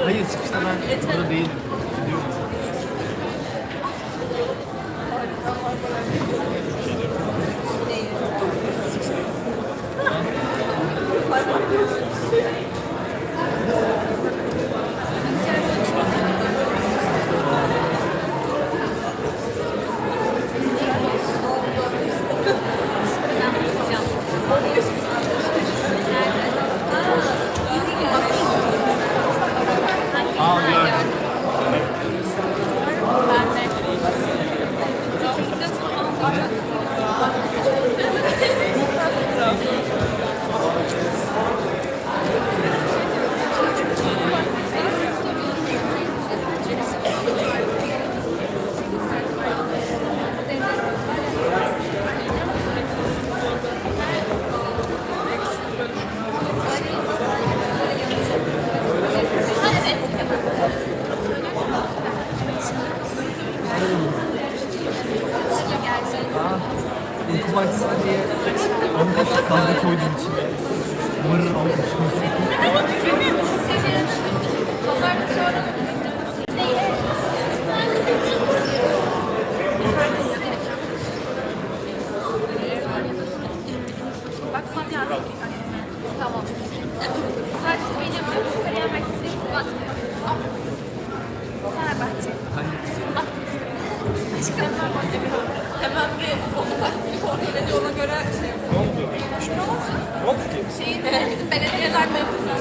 Hayır, çıkışta ben burada değilim. Gidiyorum. Uykum açsın diye onu kahve koydum içine. Mırır almış. Bakmam lazım. Tamam. Sadece söyleyeceğim. Kariyer merkezinde Fenerbahçe. Aşkım hemen bir kontrol ediyor, ona göre şey yapıyor. Ne oldu? Ne oldu ki? Bizim belediyeler mevzusu.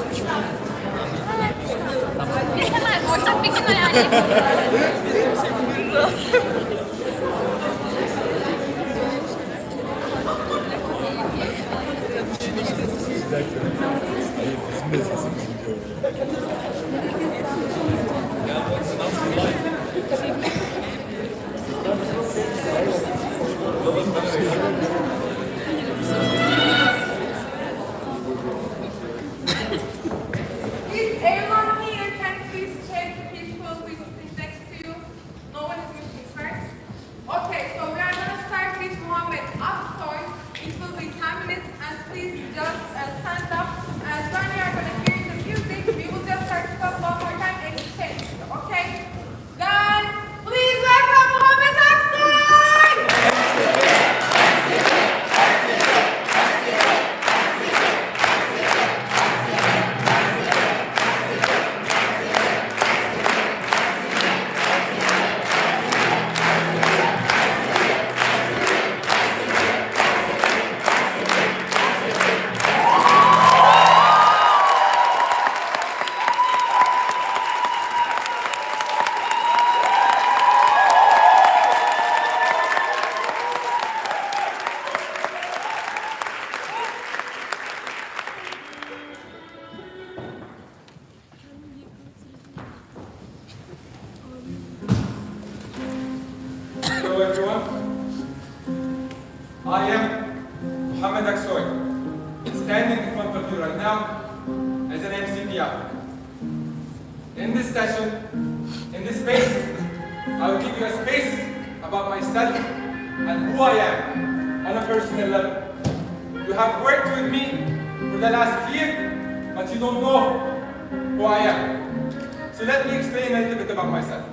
Biz hemen ortak bir gün ayarlayalım. Hello everyone. I am Mohamed Aksoy, standing in front of you right now as an MCP applicant. in this session, in this space, I will give you a space about myself and who I am on a personal level. You have worked with me for the last year, but you don't know who I am. So let me explain a little bit about myself.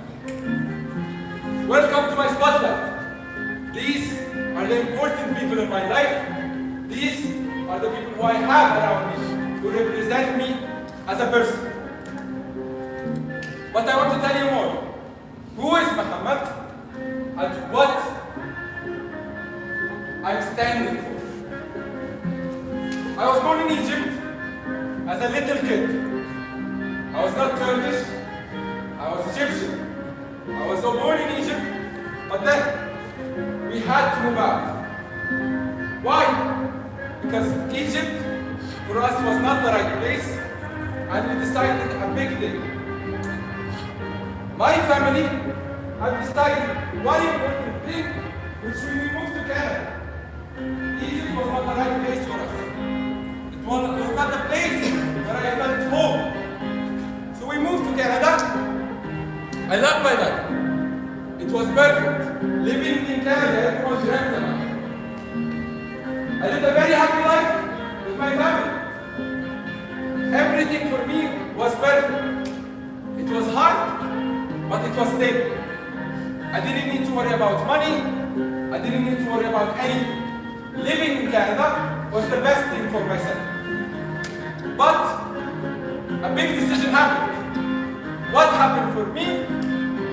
Welcome to my spotlight. These are the important people in my life. These are the people who I have around me, who represent me as a person. But I want to tell you more. Who is Muhammad and what I'm standing for? I was born in Egypt as a little kid. I was not Turkish, I was Egyptian. I was born in Egypt, but then we had to move out. Why? Because Egypt for us was not the right place, and we decided a big thing. My family had decided one important thing, which when we moved to Canada, Egypt was not the right place for us. It was not the place where I felt home. So we moved to Canada. I love my life. It was perfect. Living in Canada, everyone dreamt about it. I lived a very happy life with my family. Everything for me was perfect. It was hard, but it was stable. I didn't need to worry about money. I didn't need to worry about anything. Living in Canada was the best thing for myself. But a big decision happened. What happened for me?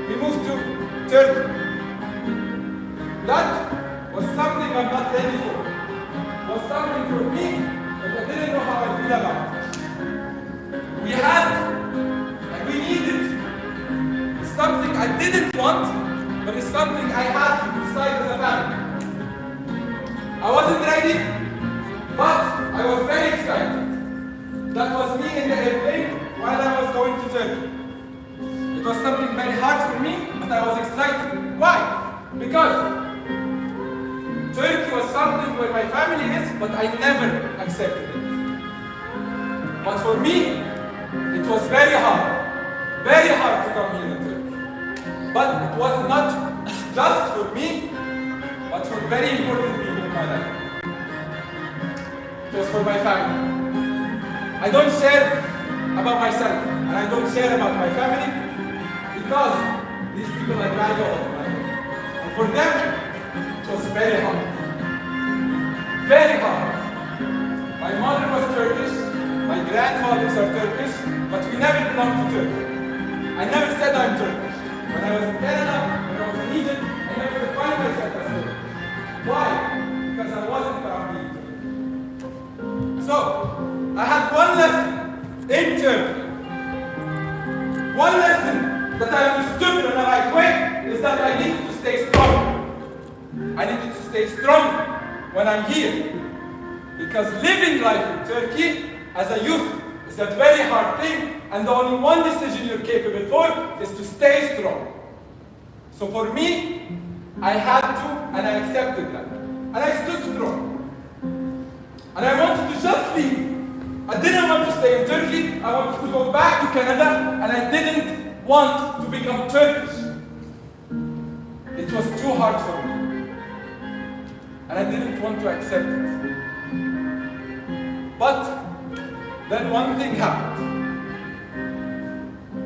We moved to Turkey. That was something I'm not ready for. It was something for me that I didn't know how I feel about it. We had, and we needed, it's something I didn't want, but it's something I had to decide as a family. I wasn't ready, but I was very excited. That was me in the airplane while I was going to Turkey. It was something very hard for me, but I was excited. Why? Because Turkey was something where my family is, but I never accepted it. But for me, it was very hard to come here to Turkey. But it was not just for me, but for very important people in my life. It was for my family. I don't share about myself, and I don't share about my family, because these people are valuable to my life. And for them, it was very hard. Very hard. My mother was Turkish, my grandfathers are Turkish, but we never belonged to Turkey. I never said I'm Turkish. When I was in Canada, when I was in Egypt, I never defined myself as Turkish. Why? Because I wasn't around Egypt. So, I had one lesson in Turkey. One lesson that I understood in the right way is that I needed to stay strong. I needed to stay strong when I'm here. Because living life in Turkey as a youth is a very hard thing, and the only one decision you're capable for is to stay strong. So for me, I had to, and I accepted that. And I stood strong. And I wanted to just leave. I didn't want to stay in Turkey. I wanted to go back to Canada, and I didn't want to become Turkish. It was too hard for me. And I didn't want to accept it. But then one thing happened,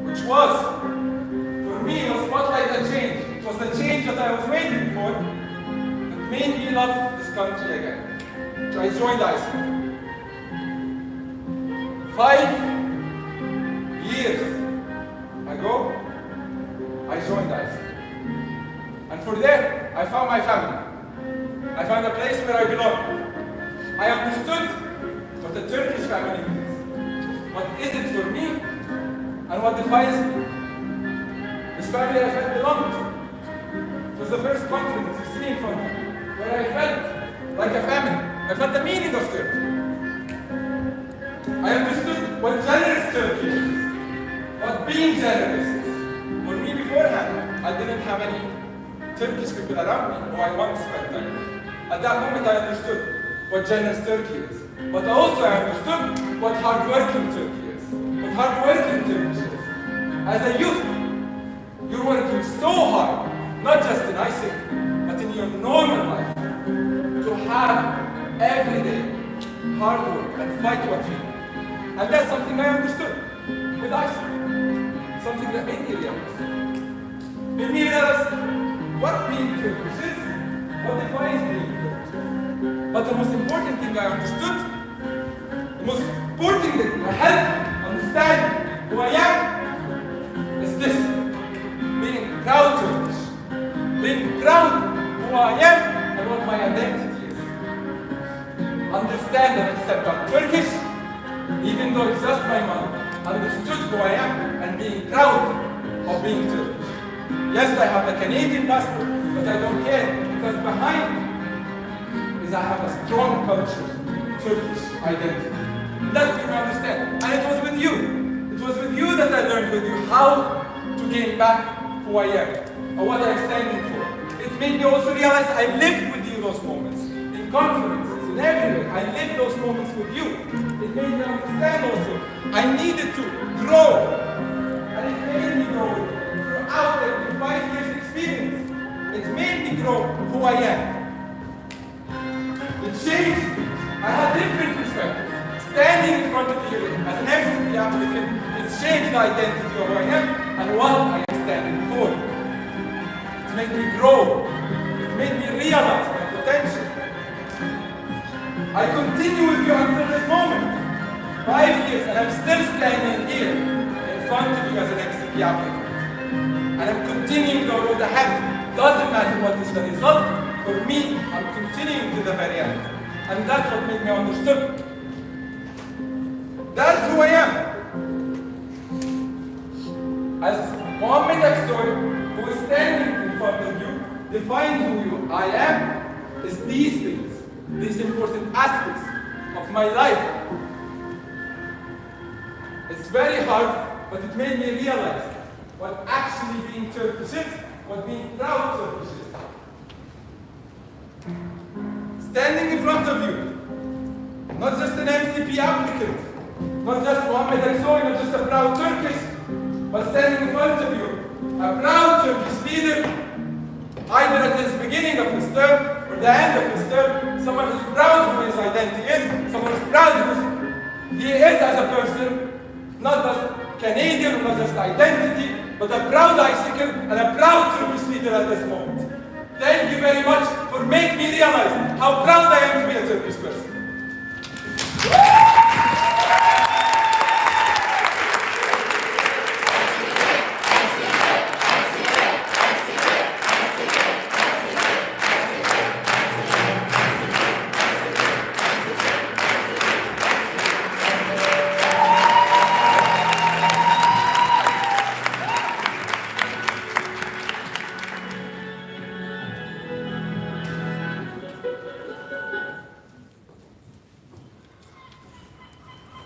which was, for me, it was spotlight a change. It was the change that I was waiting for that made me love this country again. So I joined AIESEC. 5 years ago, I joined AIESEC. And for there, I found my family. I found a place where I belong. I understood what the Turkish family is. What is it for me? And what defines me? This family I felt belonged to. It was the first conference you see in front of me, where I felt like a family. I felt the meaning of Turkey. I understood what generous Turkey is, what being generous is. For me beforehand, I didn't have any Turkish people around me who I want to spend time with. At that moment I understood what generous Turkey is. But also I understood what hard-working Turkey is, what hard-working Turkish is. as a youth, you're working so hard, not just in AIESEC, but in your normal life, to have every day hard work and fight what you need. And that's something I understood with AIESEC. Something that made me realize. Made me realize what being Turkish is, what defines being Turkish. But the most important thing I understood, the most important thing that helped me understand who I am, is this: being proud Turkish, being proud who I am and what my identity is. Understand and accept I'm Turkish, even though it's just my mother. Understood who I am and being proud of being Turkish. Yes, I have the Canadian passport, but I don't care, because behind is I have a strong culture, Turkish identity. That's what you understand. And it was with you. It was with you that I learned with you how to gain back who I am and what I'm standing for. It made me also realize I lived with you those moments, in conferences, in everywhere. I lived those moments with you. It made me understand also I needed to grow. And it made me grow throughout the 5 years experience. It made me grow who I am. It changed me. I had different perspectives. Standing in front of you as an MCP applicant, it changed the identity of who I am and what I am standing for. It made me grow. It made me realize my potential. I continue with you until this moment. 5 years, and I'm still standing here in front of you as an MCP applicant. And I'm continuing the road ahead. Doesn't matter what is the result. For me, I'm continuing to the very end. And that's what made me understood. That's who I am. As Mohammed Aksoy, who is standing in front of you, define who I am, is these things, these important aspects of my life. It's very hard, but it made me realize what actually being Turkish is, what being proud Turkish is. Standing in front of you, not just an MCP applicant, not just Mohammed Aksoy, not just a proud Turkish, but standing in front of you, a proud Turkish leader, either at his beginning of his term or the end of his term, someone who's proud who his identity is, someone who's proud who he is as a person, not just Canadian, not just identity, but a proud AIESEC and a proud Turkish leader at this moment. Thank you very much for making me realize how proud I am to be a Turkish person.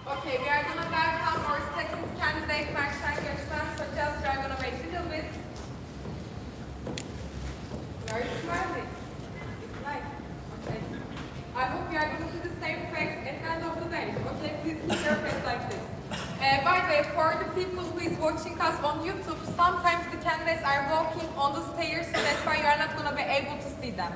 Okay, we are going to welcome our second candidate, so just we are going to wait a little bit. Very smiling. It's nice. Okay. I hope you are going to see the same face at the end of the day. Okay, please keep your face like this. By the way, for the people who is watching us on YouTube, sometimes the candidates are walking on the stairs, so that's why you are not going to be able to see them.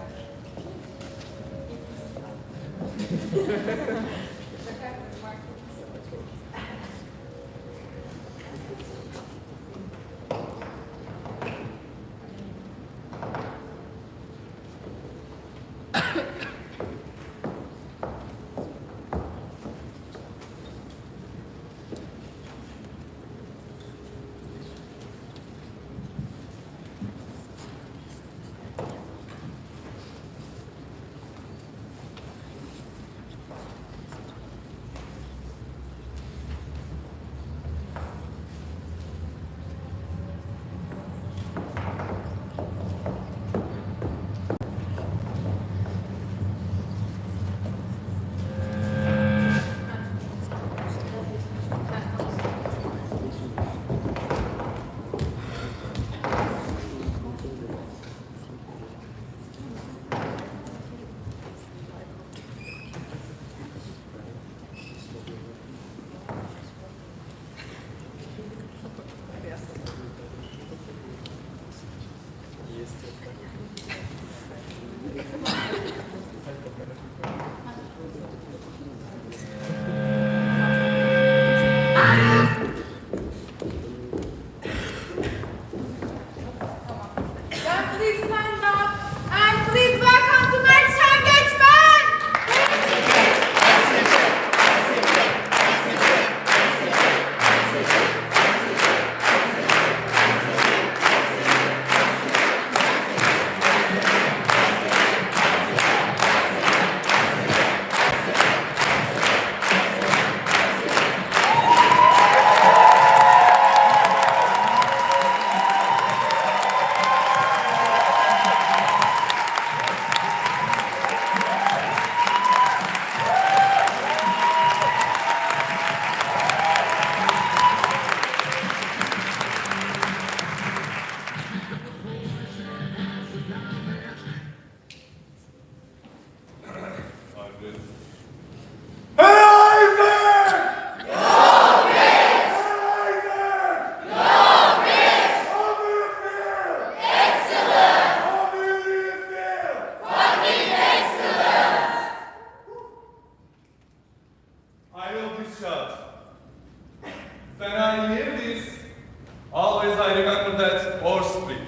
Always I remember that or split.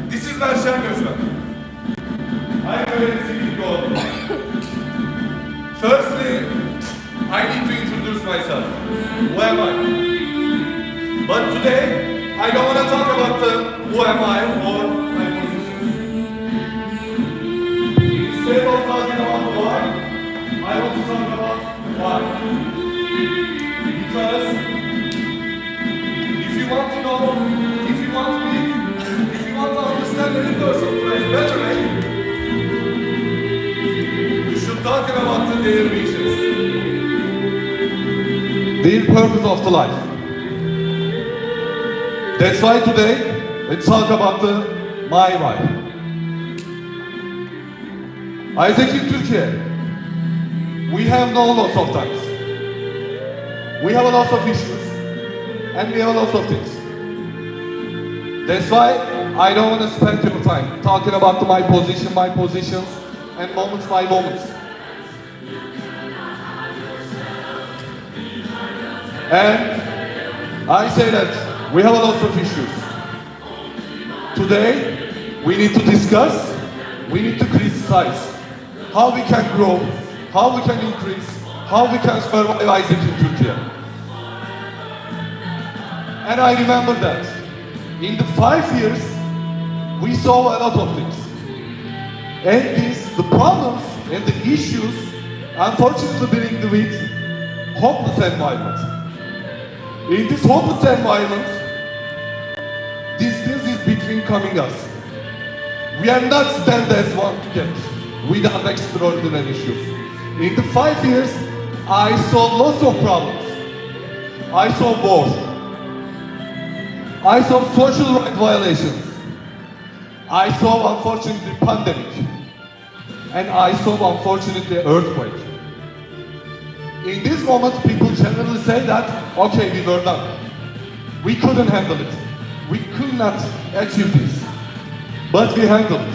This is Merşen Göçmen. I am a very civil God. Firstly, I need to introduce myself. Who am I? But today, I don't want to talk about the who am I or my position. Instead of talking about why, I want to talk about why. Because if you want to know, if you want to live, if you want to understand any person to a better way, you should talk about their visions, their purpose of the life. That's why today, let's talk about my why. AIESEC in Türkiye, we have no loss of times. We have a lot of issues, and we have a lot of things. That's why I don't want to spend your time talking about my positions, and moments by moments. And I say that we have a lot of issues. Today, we need to discuss, we need to criticize how we can grow, how we can increase, how we can survive AIESEC in Türkiye. And I remember that in the 5 years, we saw a lot of things. And the problems and the issues, unfortunately, bring with hopeless environment. In this hopeless environment, distance is between coming us. We are not stand as one together without extraordinary issues. In the 5 years, I saw lots of problems. I saw war. I saw social rights violations. I saw, unfortunately, pandemic. And I saw, unfortunately, earthquake. In this moment, people generally say that, okay, we were done. We couldn't handle it. We could not achieve this. But we handled it.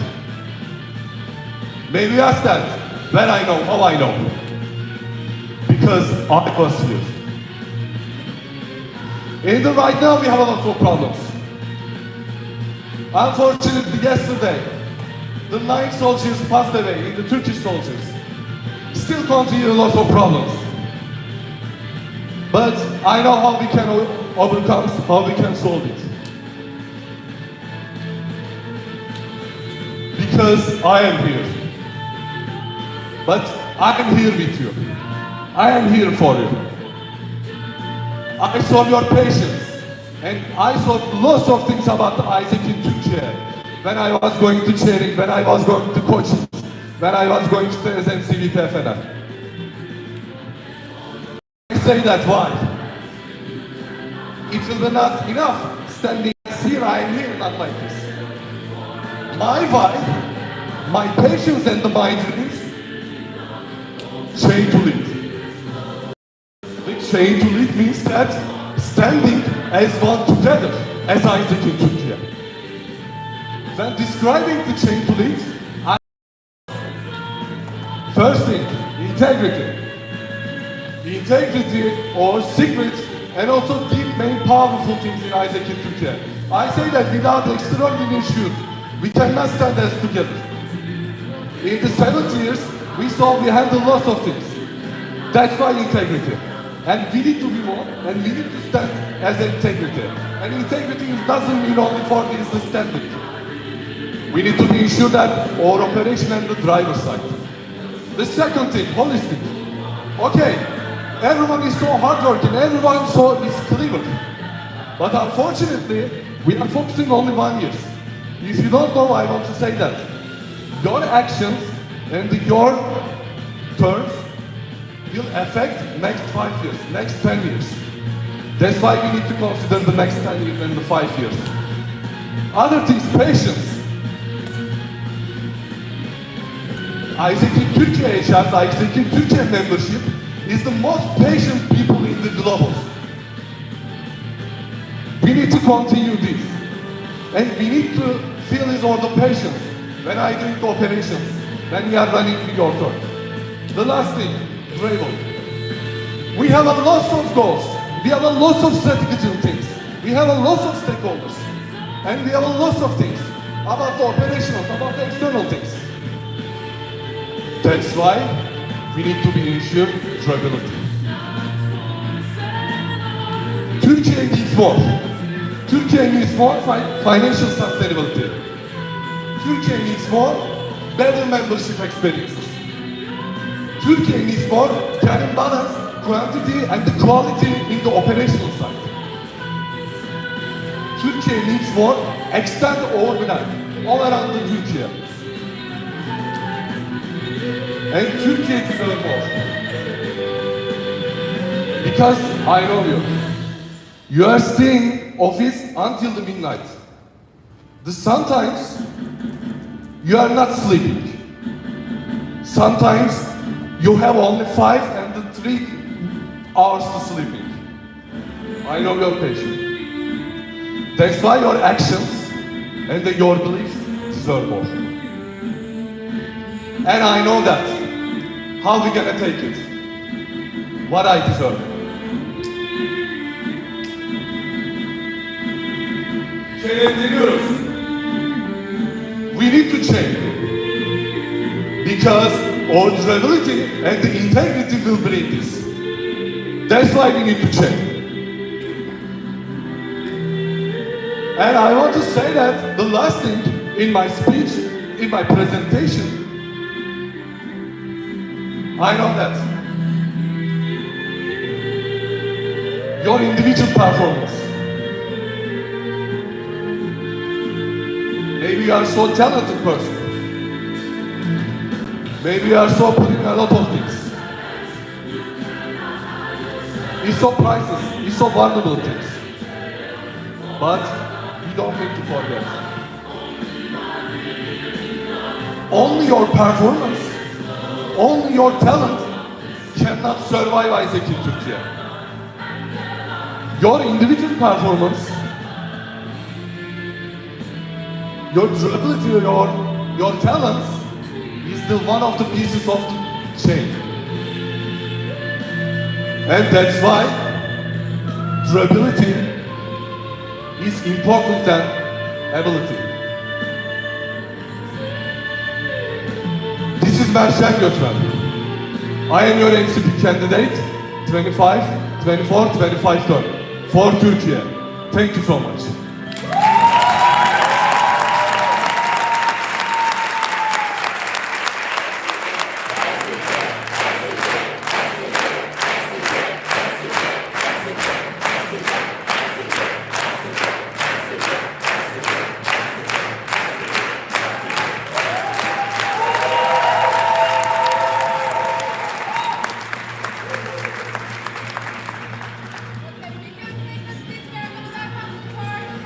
Maybe ask that, when I know, how I know. Because I was here. And right now we have a lot of problems. Unfortunately, yesterday, the 9 soldiers passed away, the Turkish soldiers. Still continue a lot of problems. But I know how we can overcome, how we can solve it. Because I am here. But I am here with you. I am here for you. I saw your patience. And I saw lots of things about the AIESEC in Türkiye. When I was going to chairing, when I was going to coaching, when I was going to the MCP FNM. I say that why? It will be not enough standing here, I am here, not like this. My why, my patience and my dreams, chain to lead. The chain to lead means that standing as one together, as AIESEC in Türkiye. When describing the chain to lead, first thing, integrity. Integrity or secret and also deep main powerful things in AIESEC in Türkiye. I say that without extraordinary issues, we cannot stand as together. In the 70 years, we saw we handled lots of things. That's why integrity. And we need to be one, and we need to stand as integrity. And integrity doesn't mean only for the standing. We need to be sure that our operation and the driver side. The second thing, holistic. Okay, everyone is so hardworking, everyone is clever. But unfortunately, we are focusing only 1 year. If you don't know, I want to say that. Your actions and your terms will affect next 5 years, next 10 years. That's why we need to consider the next 10 years and the 5 years. Other things, patience. AIESEC in Türkiye agent, AIESEC in Türkiye membership is the most patient people in the global. We need to continue this. And we need to feel his order patience when I do operations, when we are running the order. The last thing, bravery. We have a lot of goals. We have a lot of strategic things. We have a lot of stakeholders. And we have a lot of things about the operational, about the external things. That's why we need to be ensure durability. Türkiye needs more. Türkiye needs more financial sustainability. Türkiye needs more better membership experiences. Türkiye needs more can balance quantity and the quality in the operational side. Türkiye needs more extend overnight all around the Türkiye. And Türkiye deserves more. Because I know you. You are staying office until the midnight. Sometimes you are not sleeping. Sometimes you have only 5 and 3 hours to sleeping. I know your patient. That's why your actions and your beliefs deserve more. And I know that. How we gonna take it? What I deserve. Çevreleniyoruz. We need to change. Because our durability and the integrity will bring this. That's why we need to change. And I want to say that the last thing in my speech, in my presentation, I know that your individual performance, maybe you are so talented person, maybe you are so putting a lot of things, it's so priceless, it's so valuable things, but you don't need to forget. Only your performance, only your talent cannot survive AIESEC in Türkiye. Your individual performance, your durability, your talents is the one of the pieces of the chain. And that's why durability is important than ability. This is Merşen Göçmen. I am your MCP candidate 25, 24, 25 term for Türkiye. Thank you so much. Okay, we can take a seat. We're gonna welcome to our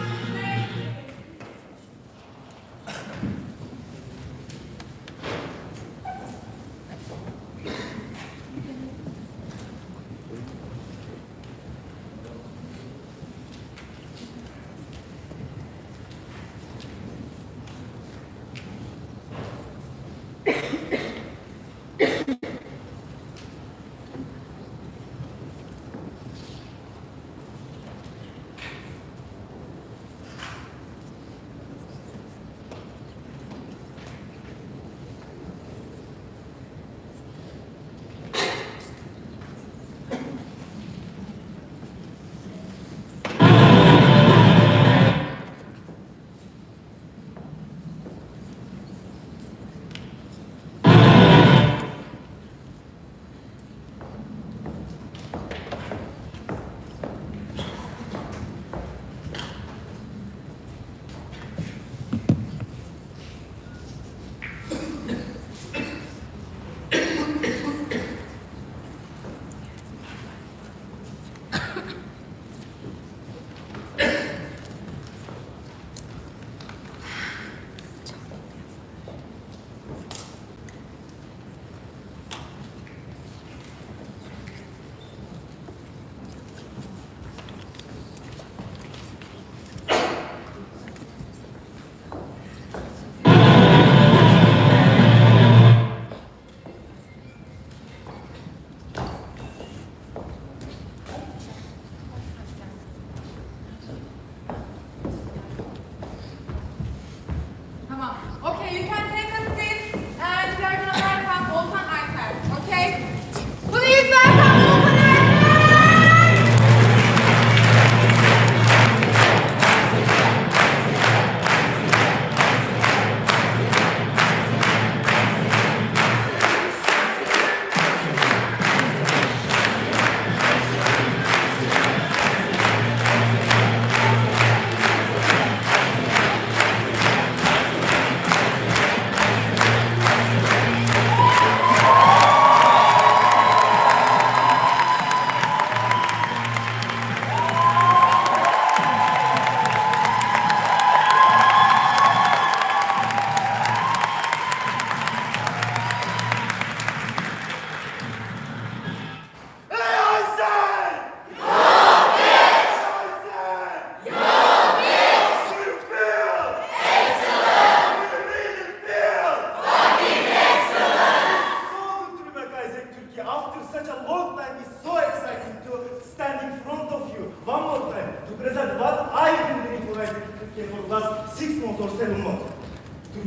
the last 6 months or 7 months.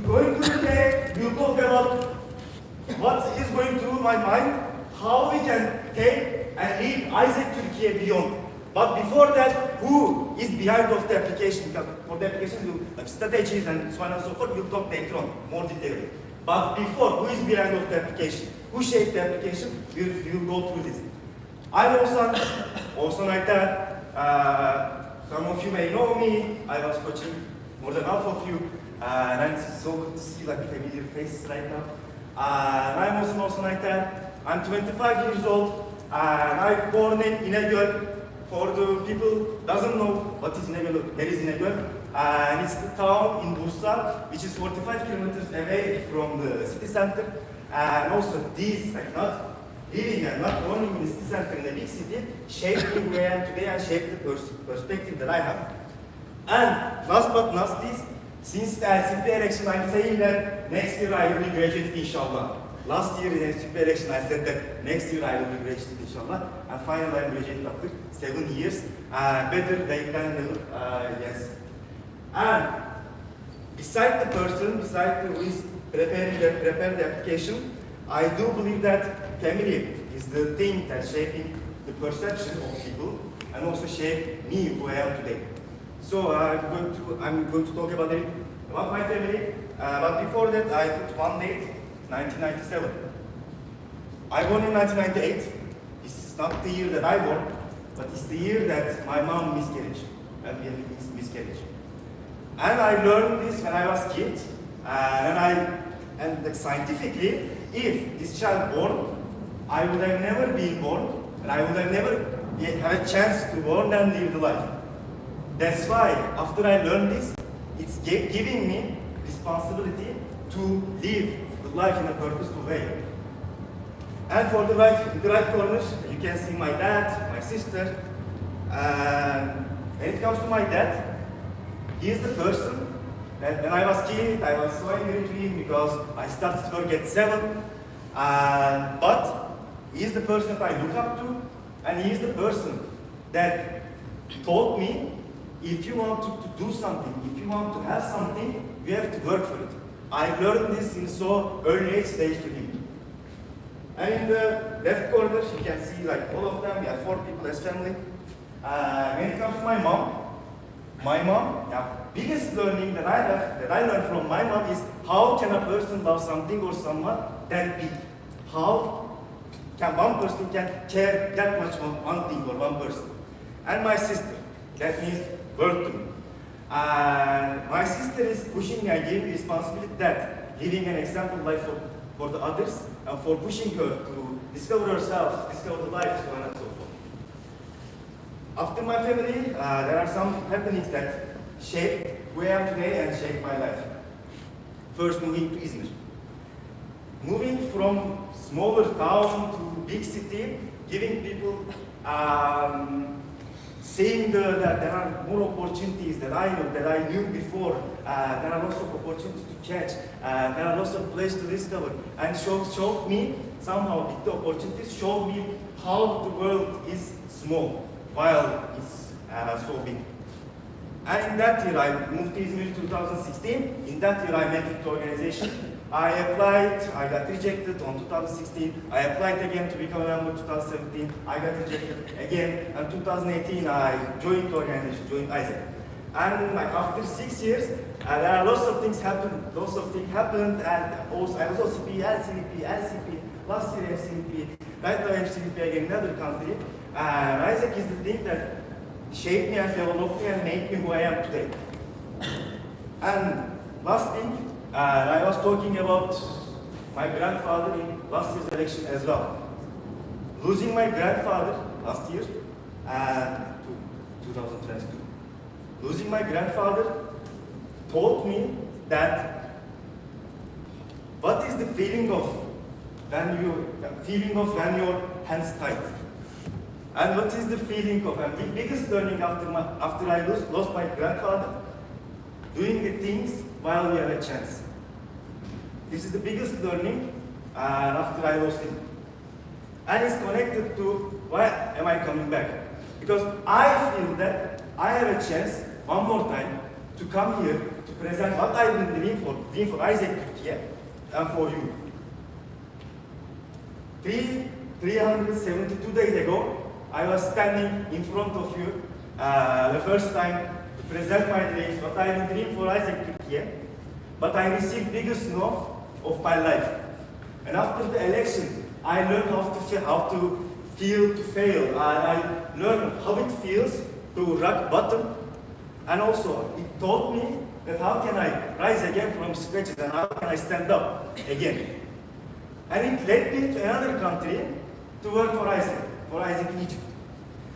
Going to today, we'll talk about what is going through my mind, how we can take and lead AIESEC Türkiye beyond. But before that, who is behind of the application? Because for the application, we'll strategies and so on and so forth, we'll talk later on, more detailed. But before, who is behind of the application? Who shaped the application? We'll go through this. I'm also like that. Some of you may know me. I was coaching more than half of you. And it's so good to see like familiar faces right now. I'm also like that. I'm 25 years old. And I'm born in İnegöl. For the people doesn't know what is İnegöl, where is İnegöl. And it's the town in Bursa, which is 45 kilometers away from the city center. And also this, like not living and not running in the city center in a big city, shaped me where I am today and shaped the perspective that I have. And last but not least, since the MCP election, I'm saying that next year I will be graduated, inshallah. Last year in the MCP election, I said that next year I will be graduated, inshallah. And finally, I'm graduated after 7 years. Better late than never, yes. And beside the person, beside the who is preparing the application, I do believe that family is the thing that's shaping the perception of people and also shape me who I am today. So I'm going to talk about my family. But before that, I put one date, 1997. I born in 1998. It's not the year that I born, but it's the year that my mom miscarriage, and we had miscarriage. And I learned this when I was a kid, and scientifically, if this child born, I would have never been born, and I would have never had a chance to born and live the life. That's why, after I learned this, it's giving me responsibility to live the life in a purposeful way. And for the right, in the right corner, you can see my dad, my sister. When it comes to my dad, he is the person that when I was a kid, I was so angry to him because I started work at 7. But he is the person that I look up to, and he is the person that taught me, if you want to do something, if you want to have something, you have to work for it. I learned this in so early age stage to him. And in the left corner, you can see like all of them, we have 4 people as family. When it comes to my mom, the biggest learning that I have, that I learned from my mom is how can a person love something or someone that big? How can one person care that much for one thing or one person? And my sister, that means world to me. My sister is pushing me and giving me responsibility that living an example life for the others and for pushing her to discover herself, discover the life, so on and so forth. After my family, there are some happenings that shape who I am today and shape my life. First, moving to Izmir. Moving from smaller town to big city, giving people saying that there are more opportunities that I knew before. There are lots of opportunities to catch. There are lots of places to discover. And showed me, somehow the opportunities showed me how the world is small while it's so big. And in that year, I moved to Izmir in 2016. In that year, I met with the organization. I applied, I got rejected on 2016. I applied again to become a member in 2017. I got rejected again. And 2018, I joined the organization, joined AIESEC. And like after 6 years, there are lots of things happened. And also I was OCP, LCP, last year MCP, right now MCP again in another country. And AIESEC is the thing that shaped me and developed me and made me who I am today. And last thing, I was talking about my grandfather in last year's election as well. Losing my grandfather last year, 2022. Losing my grandfather taught me that what is the feeling of when your hands tight. And what is the feeling of, and the biggest learning after I lost my grandfather, doing the things while we have a chance. This is the biggest learning after I lost him. And it's connected to why am I coming back? Because I feel that I have a chance one more time to come here to present what I've been doing for AIESEC Türkiye and for you. 372 days ago, I was standing in front of you the first time to present my dreams, what I've been doing for AIESEC Türkiye, but I received biggest no of my life. And after the election, I learned how to feel to fail. I learned how it feels to rock bottom, and also it taught me that how can I rise again from scratches and how can I stand up again. And it led me to another country to work for AIESEC in Egypt.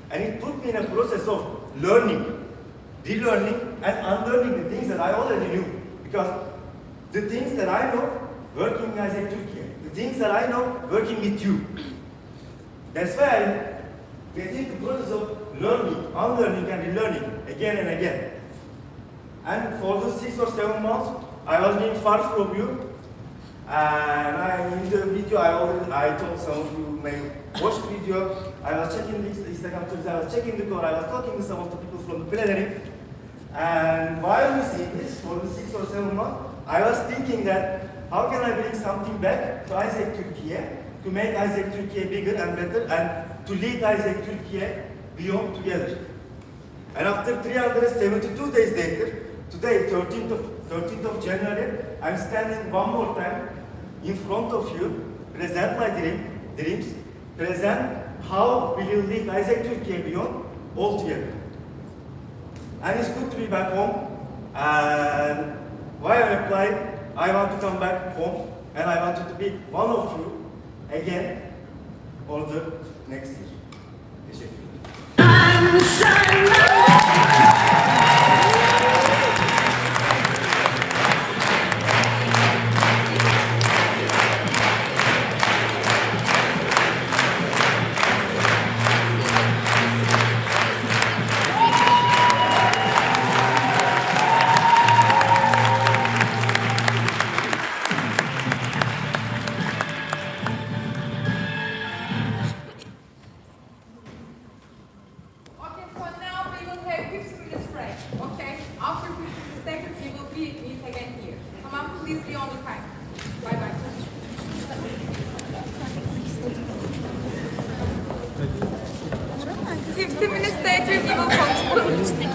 And it put me in a process of learning, relearning, and unlearning the things that I already knew. Because the things that I know working in AIESEC Türkiye, the things that I know working with you. That's why I get into the process of learning, unlearning, and relearning again and again. And for the 6 or 7 months, I was being far from you. And in the video, I told some of you may watch the video. I was checking the Instagram stories, I was checking the code, I was talking to some of the people from the plenary. And while we see this for the 6 or 7 months, I was thinking that how can I bring something back to AIESEC Türkiye to make AIESEC Türkiye bigger and better and to lead AIESEC Türkiye beyond together. And after 372 days later, today, 13th of January, I'm standing one more time in front of you, present my dreams, present how we will lead AIESEC Türkiye beyond all together. And it's good to be back home. And why I applied, I want to come back home, and I wanted to be one of you again for the next year. Teşekkür ederim. Okay, so now we will have 15 minutes break, okay? After 15 seconds, we will meet again here. Come on, please be on the time. Bye-bye. 15 minutes later, we will continue.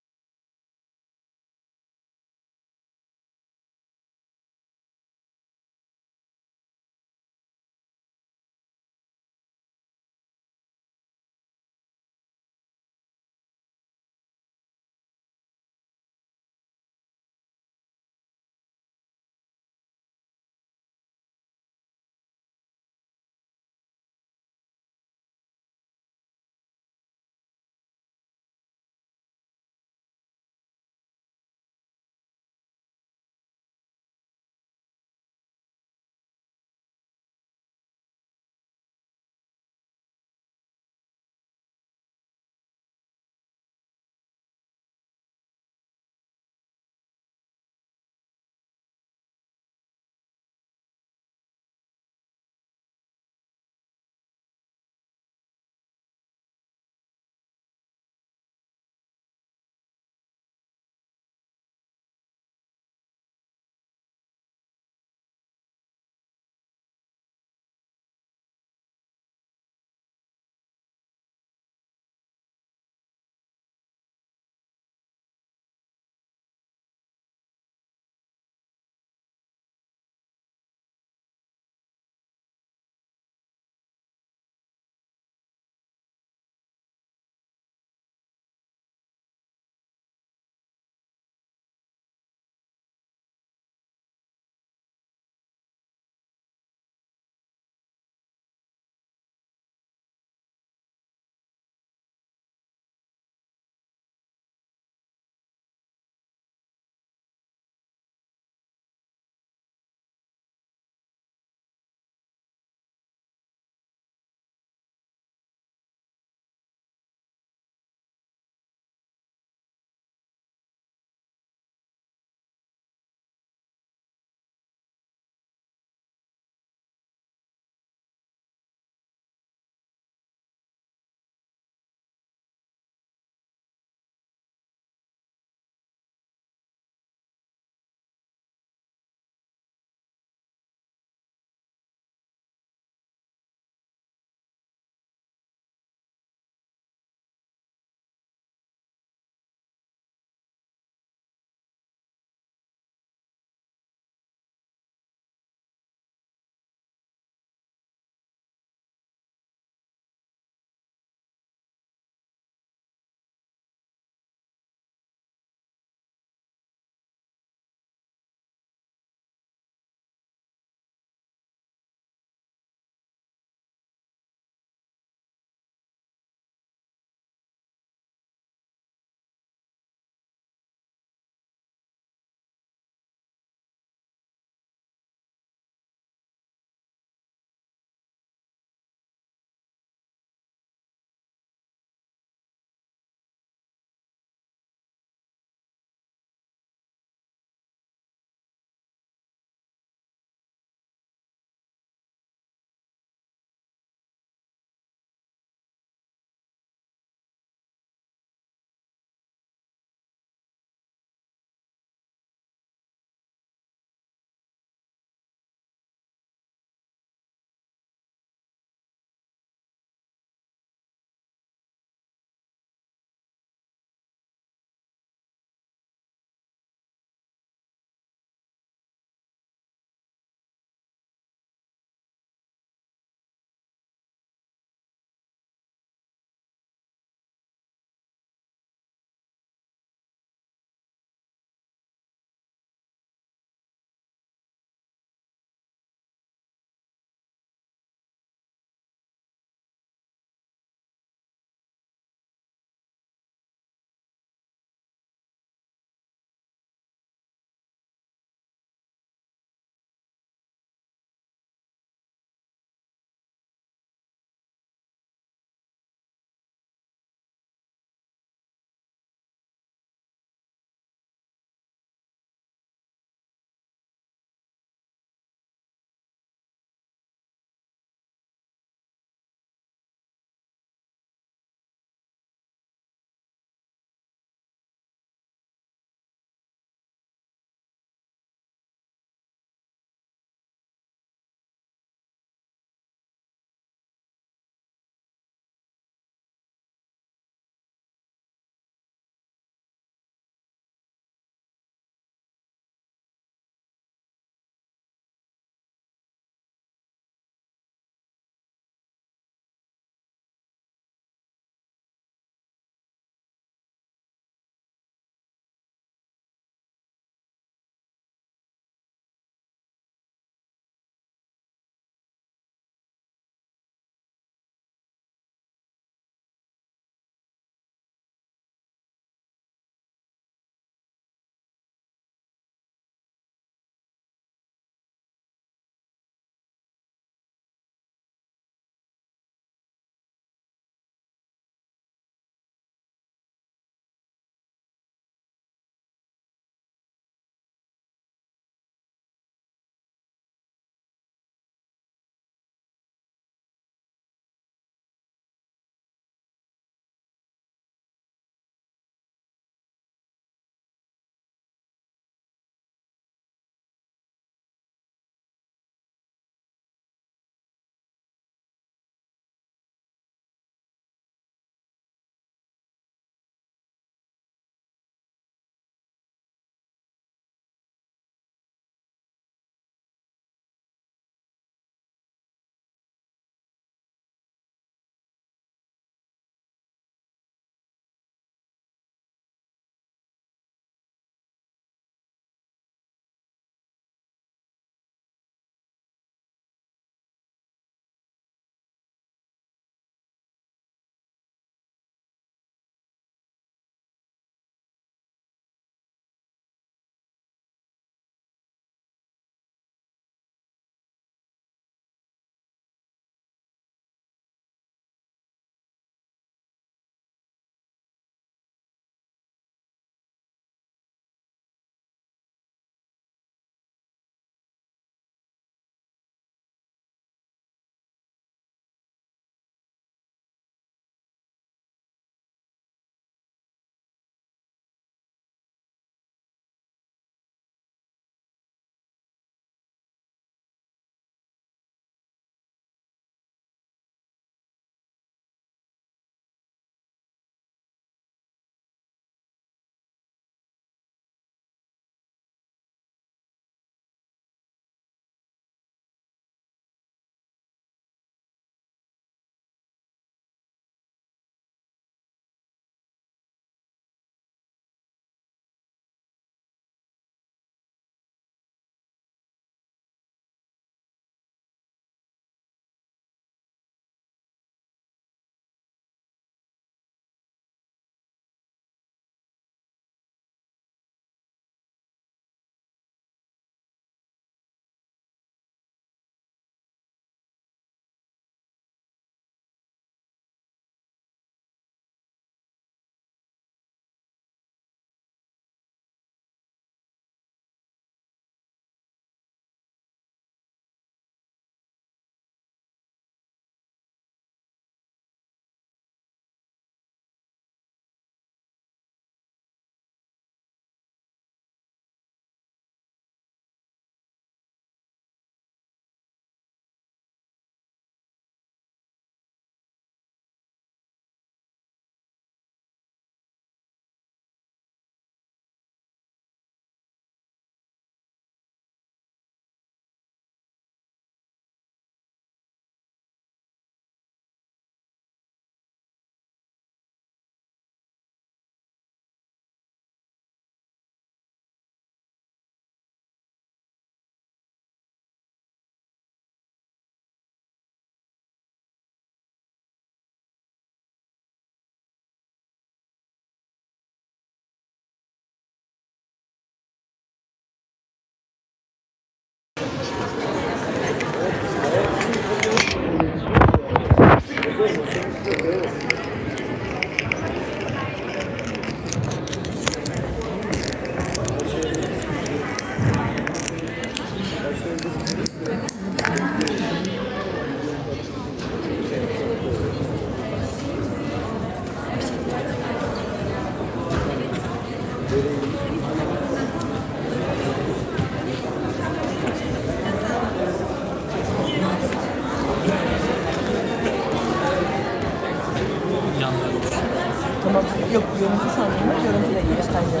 Tamam. Yok görüntü sanmıyorum. Görüntü de iyi bence.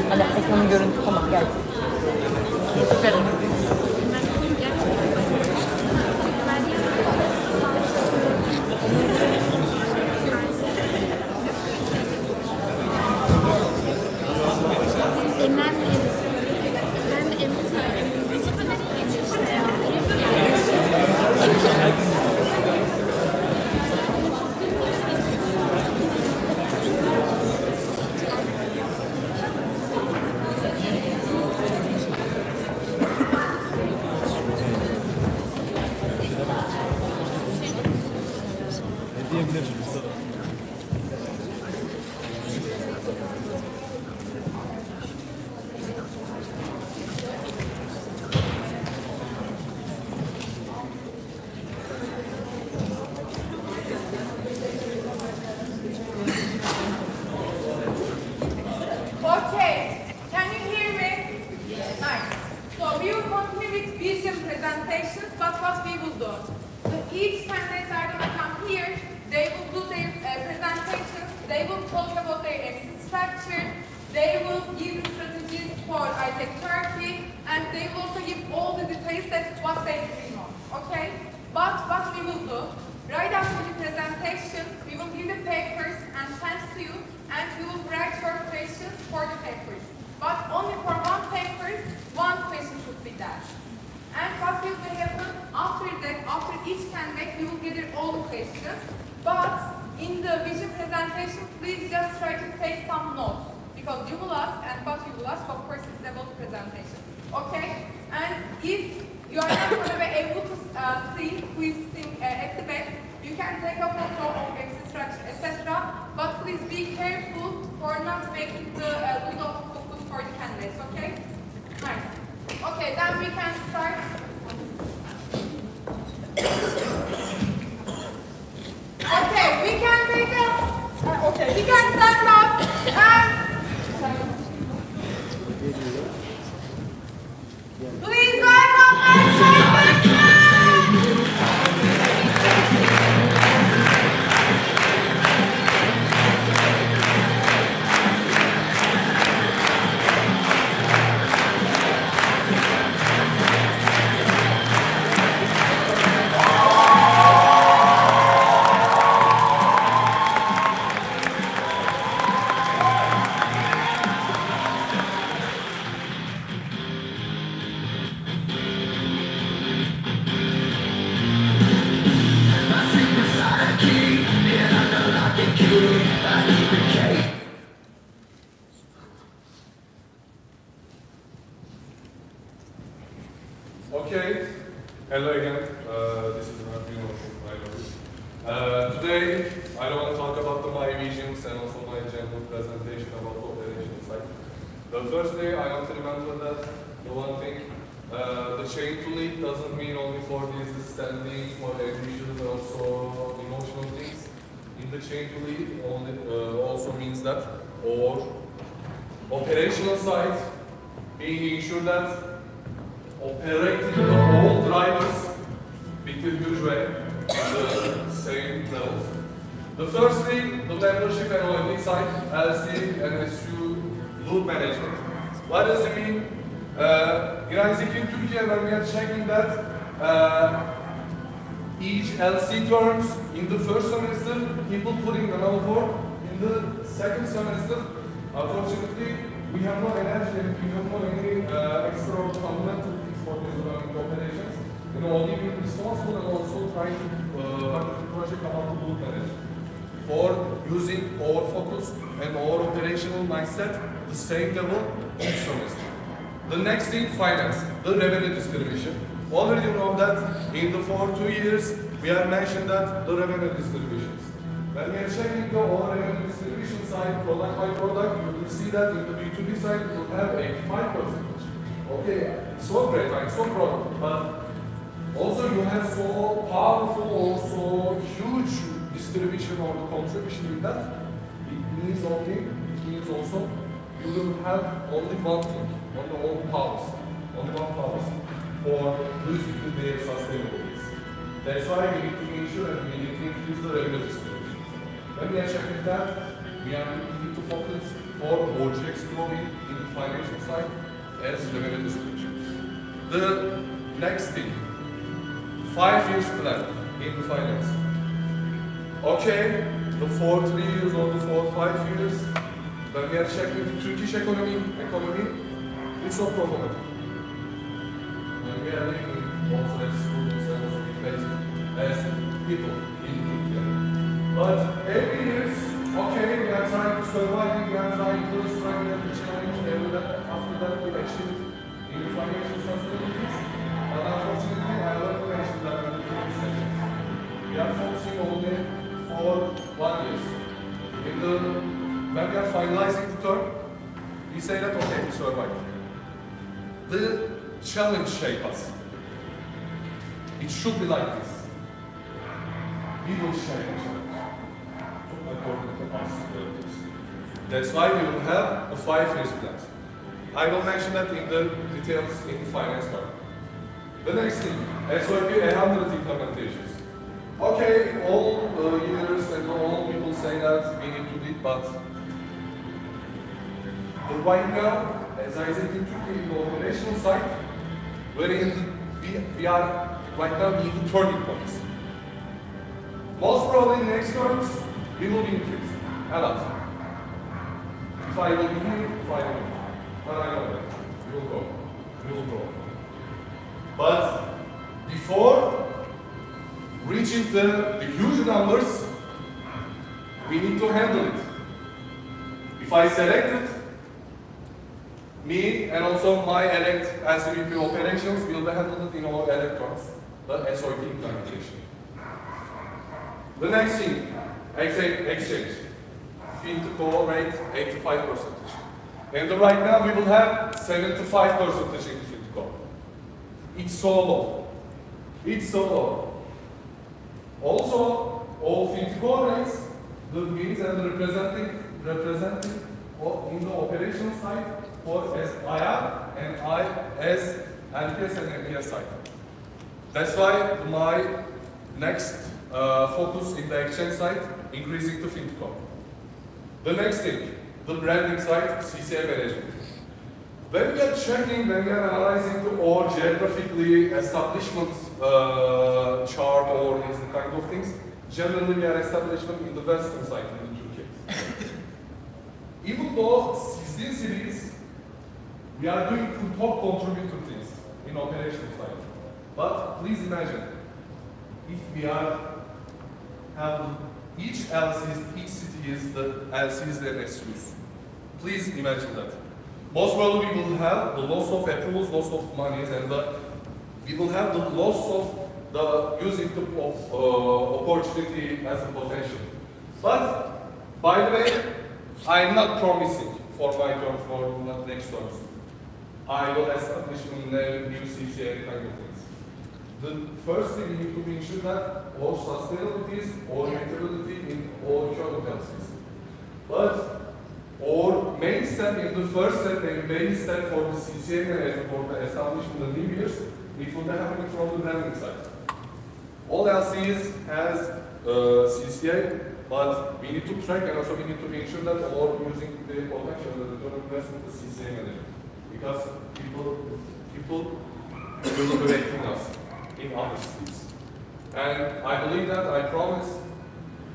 Hani ekranın görüntü tamam gel. Süper. Okay, can you hear me? Nice. So we will continue with vision presentations, but what we will do? So each candidates are going to come here, they will do their presentations, they will talk about their exit structure, they will give the strategies for AIESEC Turkey, and they will also give all the details that what they bring on, okay? But what we will do, right after the presentation, we will give the papers and pens to you, and you will write your questions for the papers. But only for one paper, one question should be there. And what will happen after that, after each candidate, we will gather all the questions. But in the vision presentation, please just try to take some notes. Because you will ask, and what you will ask, of course, is about the presentation. Okay? And if you are not going to be able to see who is sitting at the back, you can take a photo of exit structure, etc. But please be careful for not making the lose of focus for the candidates, okay? Nice. Okay, then we can start. Okay, we can take a, okay, we can stand up and please welcome my champions. Okay, hello again. This is today I want to talk about my visions and also my general presentation about the operation side. The first day I want to remember that the one thing, the chain to lead doesn't mean only for these standing or ambitions or also emotional things. In the chain to lead only, also means that or operational side being ensured that operating the all drivers with a huge way at the same levels. The first thing, the membership and loyalty side, LC and SU loop management. What does it mean? In AIESEC Türkiye, when we are checking that each LC terms in the first semester, people putting the level 4 in the second semester, unfortunately, we have no energy and we don't know any extra fundamental things for these learning operations. You know, only being responsible and also trying to run the project about the loop management. For using our focus and our operational mindset the same level each semester. The next thing, finance, the revenue distribution. already you know that in the for 2 years we have mentioned that the revenue distributions. When we are checking the all revenue distribution side, product by product, you will see that in the B2B side you will have 85%. Okay, it's so great, right? So broad, but also you have so powerful, also huge distribution or the contribution in that. It means also you will have only one thing, only one powers for losing the sustainability. That's why we need to ensure and we need to increase the revenue distribution. When we are checking that, we need to focus for more checks growing in the financial side as revenue distribution. The next thing, 5 years plan in the finance. Okay, the for 3 years or the for 5 years, when we are checking the Turkish economy, it's so problematic. When we are living also as students and also we face as people in Turkey. But every year, okay, we are trying to survive, we are trying to struggle and challenge, and after that we achieve in the financial sustainability. But unfortunately, I already mentioned that in the previous sessions. We are focusing only for 1 year. When we are finalizing the term, we say that okay, we survived. The challenge shape us. It should be like this. We will shape the challenge according to us. That's why we will have a 5 years plan. I will mention that in the details in the finance part. The next thing, SOP 100 implementations. Okay, all years and all people say that we need to do it, but right now, as I said in Turkey, in the operational side, we are right now in the turning points. Most probably next terms, we will be increased a lot. If I will be here, if I will be. But I know that. We will grow. But before reaching the huge numbers, we need to handle it. If I select it, me and also my elect SVP operations will be handled in our electrons, the SOP implementation. The next thing, exchange. Fee to core rate 85%. And right now we will have 75% in the fee to core. It's so low. Also, all fee to core rates, the means and the representing in the operational side for as IR and I as LPS and MPS side. That's why my next focus in the exchange side, increasing the fee to core. The next thing, the branding side, CCA management. When we are checking, when we are analyzing the or geographically establishment chart or these kind of things, generally we are establishment in the western side in Turkey. Even though 16 cities, we are doing top contributor things in operational side. But please imagine, if we are having each city is the LCs and SUs. Please imagine that. Most probably we will have the loss of approvals, loss of monies, and we will have the loss of the using the opportunity as a potential. But by the way, I am not promising for my terms or next terms. I will establish a new CCA kind of things. The first thing we need to ensure that all sustainability is orientability in all current LCs. But our main step in the first step and main step for the CCA management for the establishment of the new years, it will be happening from the branding side. All LCs has CCA, but we need to track and also we need to make sure that all using the potential the return on investment the CCA management. Because people will be rating us in other cities. And I believe that, I promise,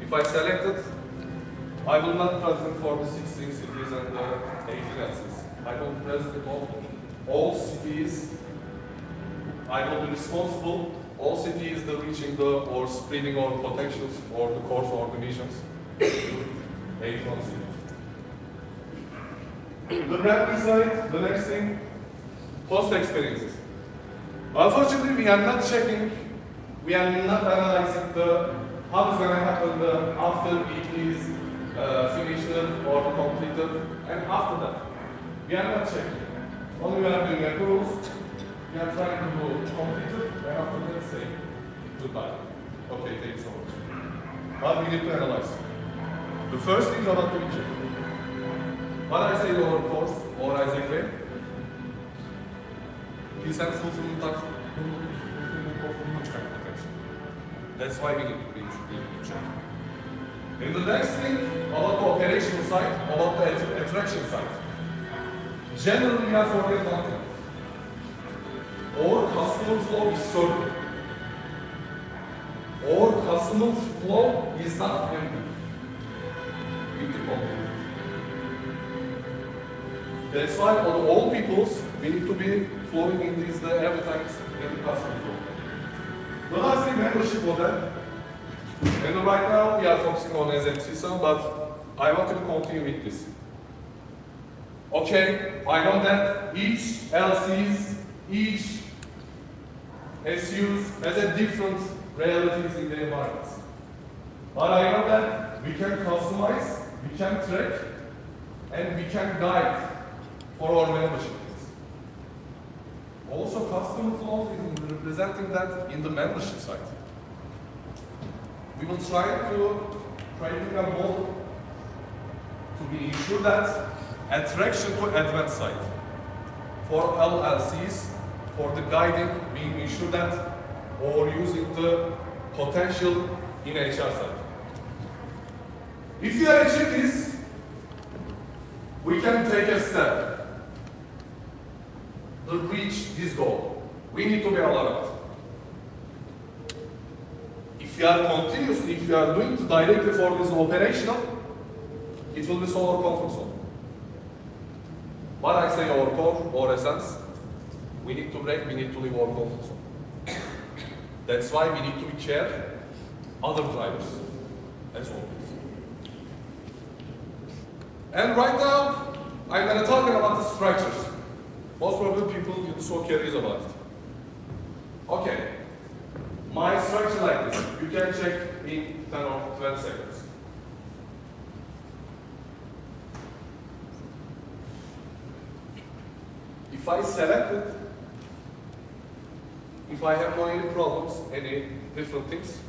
if I select it, I will not present for the 16 cities and the 18 cities. I will present all cities. I will be responsible. All cities that reaching the or spreading our potentials or the course or the missions to 81 cities. The branding side, the next thing, post experiences. Unfortunately, we are not checking, we are not analyzing how it's going to happen after it is finished or completed, and after that. We are not checking. Only we are doing approvals, we are trying to do completed, and after that say goodbye. Okay, thank you so much. But we need to analyze. The first thing is about the check. What I say over course or AIESEC way, is and fulfillment of protection. That's why we need to check. And the next thing about the operational side, about the attraction side. Generally, we have forget one thing. Our customer flow is certain. Our customer flow is not empty. That's why all peoples, we need to be flowing in these every time in the customer flow. The last thing, membership model. And right now we are focusing on SMC, but I want to continue with this. Okay, I know that each LCs, each SUs has a different realities in their environments. But I know that we can customize, we can track, and we can guide for our membership. Also, customer flows is representing that in the membership side. We will try to create a model to be ensure that attraction to advanced side. For LLCs, for the guiding, we ensure that or using the potential in HR side. If you achieve this, we can take a step to reach this goal. We need to be alert. If you are continuously, if you are doing it directly for this operational, it will be so our comfort zone. What I say our core or essence, we need to break, we need to leave our comfort zone. That's why we need to care other drivers as always. And right now, I'm going to talk about the structures. Most probably people get so curious about it. Okay, my structure like this. You can check in 10 or 12 seconds. If I select it, if I have no any problems, any different things,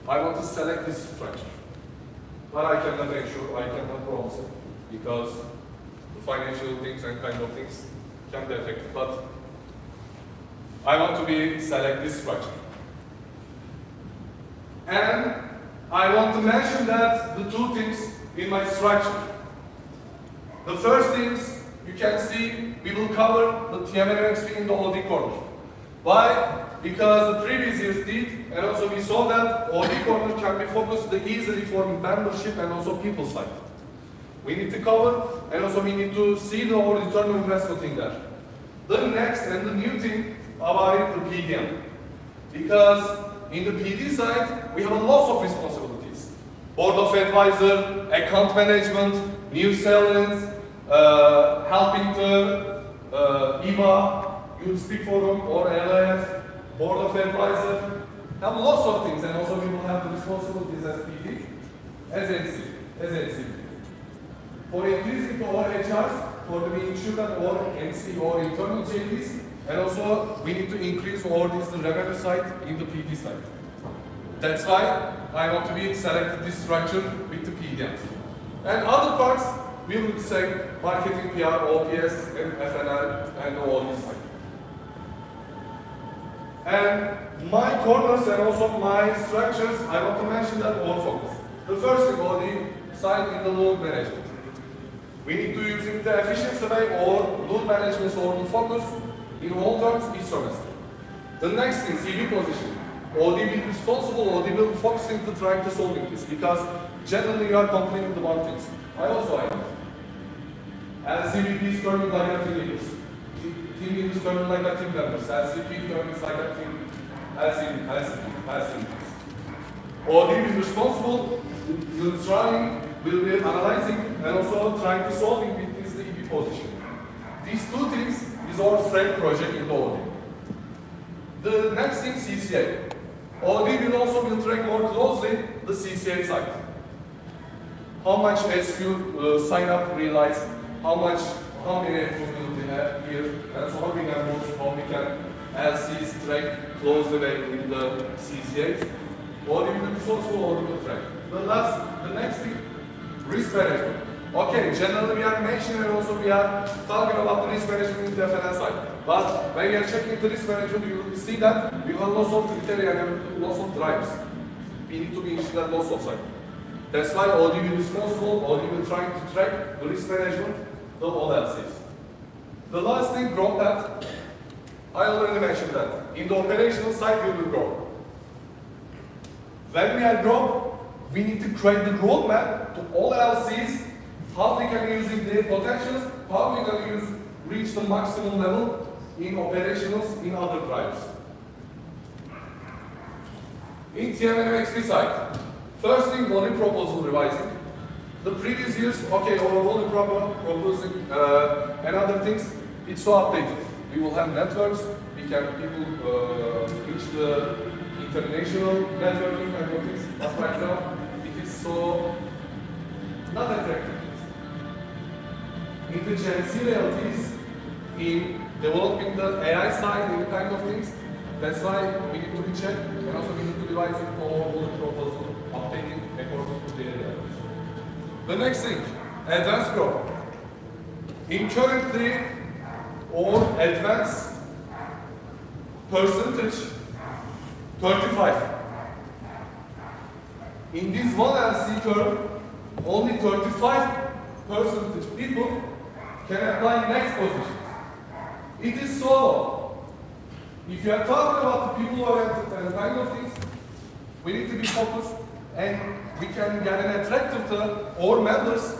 I want to select this structure. But I cannot ensure, I cannot promise it, because the financial things and kind of things can be affected. But I want to select this structure. And I want to mention that the two things in my structure. The first things you can see, we will cover the TMNXP in the OD corner. Why? Because the previous years did, and also we saw that OD corner can be focused easily for membership and also people side. We need to cover, and also we need to see the return on investment in there. The next and the new thing about it, the PDM. Because in the PD side, we have a lot of responsibilities. Board of Advisor, account management, new sellers, helping the EVA, Youth Speak Forum or LIF, Board of Advisor, have lots of things, and also we will have the responsibilities as PD, as NC. For increasing to our HRs, for the being sure that our NC or internal JPs, and also we need to increase all this the revenue side in the PD side. That's why I want to be selected this structure with the PDMs. And other parts, we will say marketing, PR, OPS, and FNL, and all this side. And my corners and also my structures, I want to mention that all focus. The first thing, all the side in the load management. We need to use it the efficiency way or load management or the focus in all terms each semester. The next thing, CV position. OD will be responsible, OD will be focusing to trying to solving this, because generally you are complaining about things. I also know. LCVP is turning like a team leaders. Team leaders turning like a team members. LCP turning like a team LCP. OD will be responsible, will trying, will be analyzing, and also trying to solving with this the EB position. These two things is our friend project in the OD. The next thing, CCA. Audi will also track more closely the CCA side. How much as you sign up, realize how many people we have here, and so how we can move, how we can LCs track closely in the CCAs. Audi will also Audi will track. The next thing, risk management. Okay, generally we are mentioning and also we are talking about the risk management in the FNL side. But when you are checking the risk management, you will see that we have lots of criteria and lots of drivers. We need to be in that lots of side. That's why Audi will be responsible, Audi will try to track the risk management, the all LCs. The last thing, growth that, I already mentioned that. In the operational side, we will grow. When we are grow, we need to create the roadmap to all LCs, how they can use their potentials, how we can reach the maximum level in operationals in other drivers. In TMMXP side, first thing, volume proposal revising. The previous years, okay, our volume proposing and other things, it's so updated. We will have networks, people reach the international networking kind of things, but right now, it is so not attractive. In the Gen Z realities, in developing the AI side, any kind of things, that's why we need to be checked, and also we need to devise it for the proposal, updating according to their realities. The next thing, advanced growth. In currently, or advanced percentage, 35. In this one LC curve, only 35% people can apply next positions. It is so low. If you are talking about the people-oriented and kind of things, we need to be focused and we can get an attractive to our members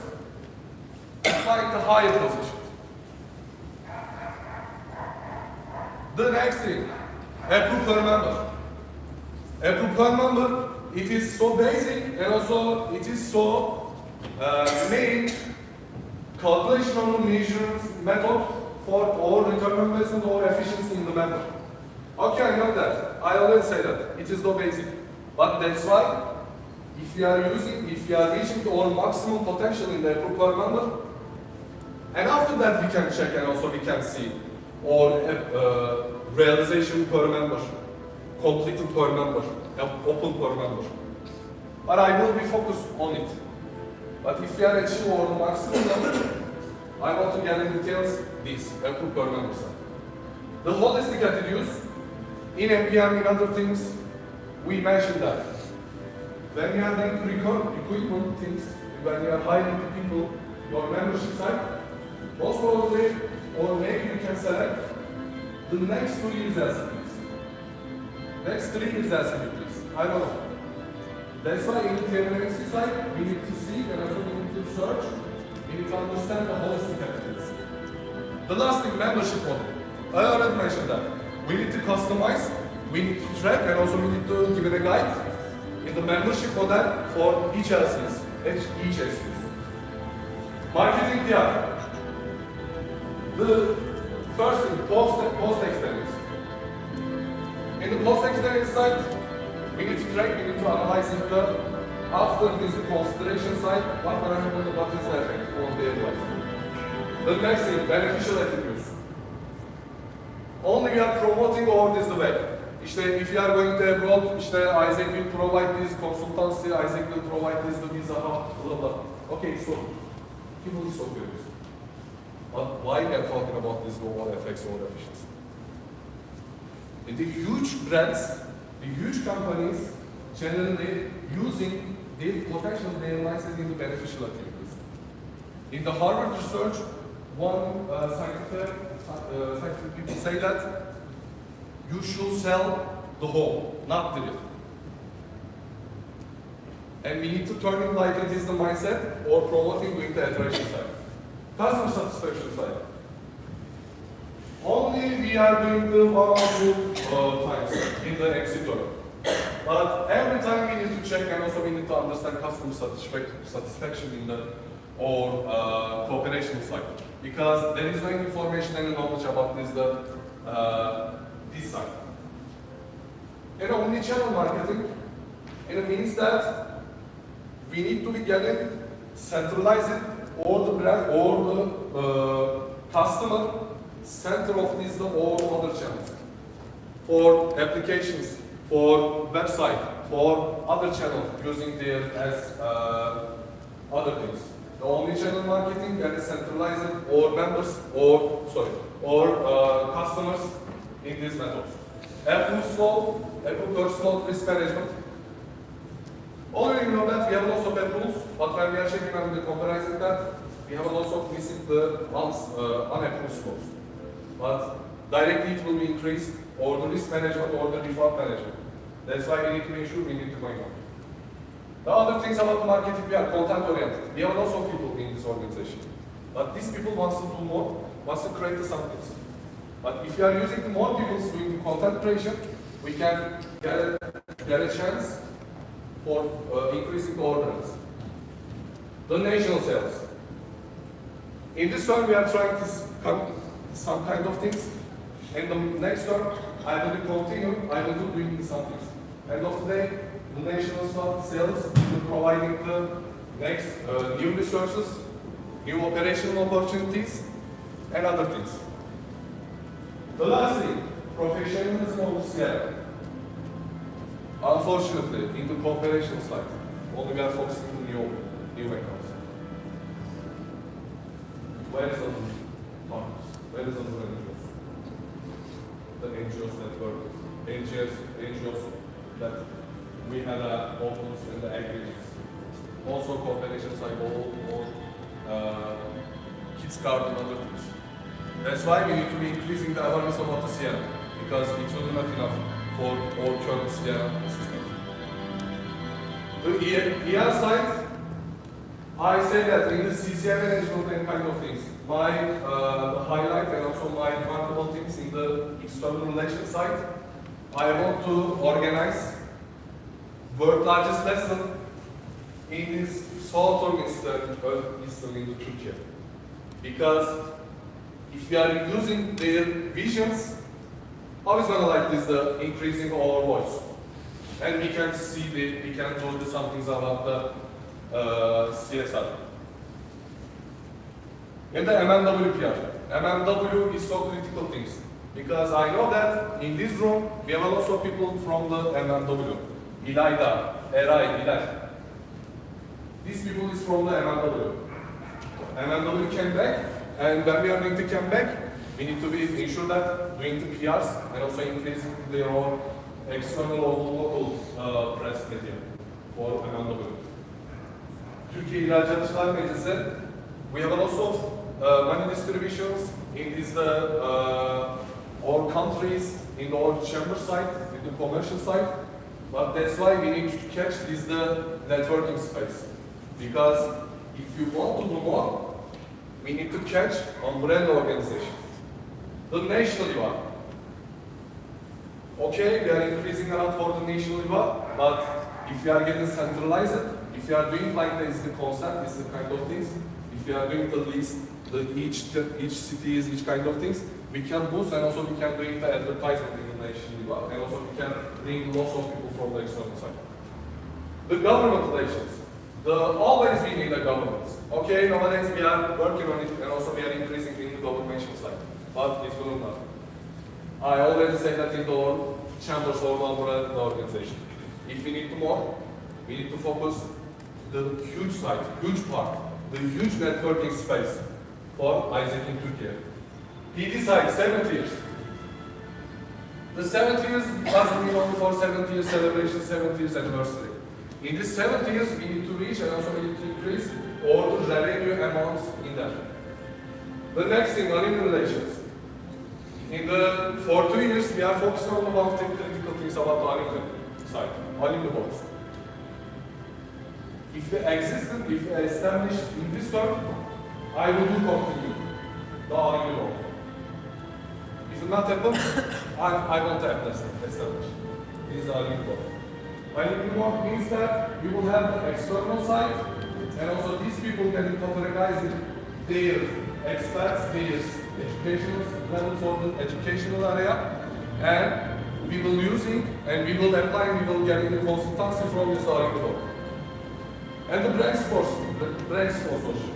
applying the higher positions. The next thing, approve per member. Approve per member, it is so basic and also it is so main calculation on the measurements method for our return on investment or efficiency in the member. Okay, I know that. I always say that. It is so basic. But that's why if you are reaching to our maximum potential in the approve per member, and after that we can check and also we can see or realization per member, completed per member, open per member. But I will be focused on it. But if you are achieving our maximum level, I want to get in details this, approve per member side. The holistic attitudes, in MPM, in other things, we mentioned that. When you are doing recruitment things, when you are hiring people, your membership side, most probably, or maybe you can select the next 2 years LCPs. Next 3 years LCPs, I don't know. That's why in the TMMXP side, we need to see and also we need to search, we need to understand the holistic attitudes. The last thing, membership model. I already mentioned that. We need to customize, we need to track, and also we need to give it a guide in the membership model for each LCS, each SUs. Marketing PR. The first thing, post experience. In the post experience side, we need to track, we need to analyze it after this consideration side, what will happen, what is the effect on their life. The next thing, beneficial attributes. Only we are promoting or this the way. If you are going to abroad, AIESEC will provide this consultancy, AIESEC will provide this, the visa, blah, blah. Okay, so people is so curious. But why we are talking about this global effects or efficiency? In the huge brands, the huge companies generally using their potential, their license in the beneficial attributes. In the Harvard research, one scientific people say that you should sell the whole, not the little. And we need to turn it like it is the mindset or promoting with the attraction side. Customer satisfaction side. Only we are doing the 1 or 2 times in the exit door. But every time we need to check and also we need to understand customer satisfaction in the or cooperation side. Because there is no information and knowledge about this side. And omni-channel marketing, and it means that we need to be getting centralized all the brand, all the customer center of these all other channels. For applications, for website, for other channels using their as other things. The omni-channel marketing that is centralized or members or customers in these methods. Apple personal risk management. Already know that we have lots of apples, but when we are checking and comparing that, we have lots of missing the unapproved flows. But directly it will be increased or the risk management or the default management. That's why we need to ensure we need to going on. The other things about the marketing, we are content oriented. We have lots of people in this organization. But these people wants to do more, wants to create something. But if you are using more people doing content creation, we can get a chance for increasing the orders. The national sales. In this one, we are trying to come some kind of things. And the next one, I will continue, I will do doing some things. End of the day, the national sales will providing the next new resources, new operational opportunities, and other things. The last thing, professionalism of CRM. Unfortunately, in the cooperation side, only we are focusing on new accounts. Where is the partners? Where is the NGOs? The NGOs that work, NGOs that we had opens and the agreements. Also cooperation side, all kids card and other things. That's why we need to be increasing the awareness about the CRM, because it will not enough for all current CRM systems. The ER side, I say that in the CCM management and kind of things, my highlight and also my remarkable things in the external relations side, I want to organize world largest lesson in this Southern Eastern in Türkiye. Because if we are using their visions, how is gonna like this the increasing our voice? And we can see we can do some things about the CSR. And the MMWPR. MMW is so critical things. Because I know that in this room, we have a lot of people from the MMW. İlayda, Eray, İlay. These people is from the MMW. MMW came back, and when we are going to come back, we need to be ensure that doing the PRs and also increasing their own external or local press media for MMW. Türkiye İhracatçılar Meclisi, we have a lot of money distributions in these all countries, in the all chamber side, in the commercial side. But that's why we need to catch this networking space. Because if you want to do more, we need to catch umbrella organization. The national IVA. Okay, we are increasing a lot for the national IVA, but if we are getting centralized, if you are doing like this, the concept, this kind of things, if you are doing the list, each cities, each kind of things, we can boost and also we can do the advertisement in the national IVA, and also we can bring lots of people from the external side. The government relations. Always we need a government. Okay, nowadays we are working on it and also we are increasing in the governmental side. But it will not. I already said that in the chambers or the organization. If we need more, we need to focus the huge side, huge part, the huge networking space for AIESEC in Türkiye. PD side, 70 years. The 70 years doesn't mean only for 70 years celebration, 70 years anniversary. In this 70 years, we need to reach and also we need to increase all the revenue amounts in that. The next thing, alumni relations. For 2 years, we are focusing on one of the critical things about the alumni side, alumni boards. If we existed, if we established in this term, I will do continue the alumni board. If it not happen, I won't have established. This is alumni board. Alumni board means that we will have the external side, and also these people can categorize their experts, their educational level for the educational area, and we will using and we will apply and we will get in the consultancy from this article. And the brand sponsorship.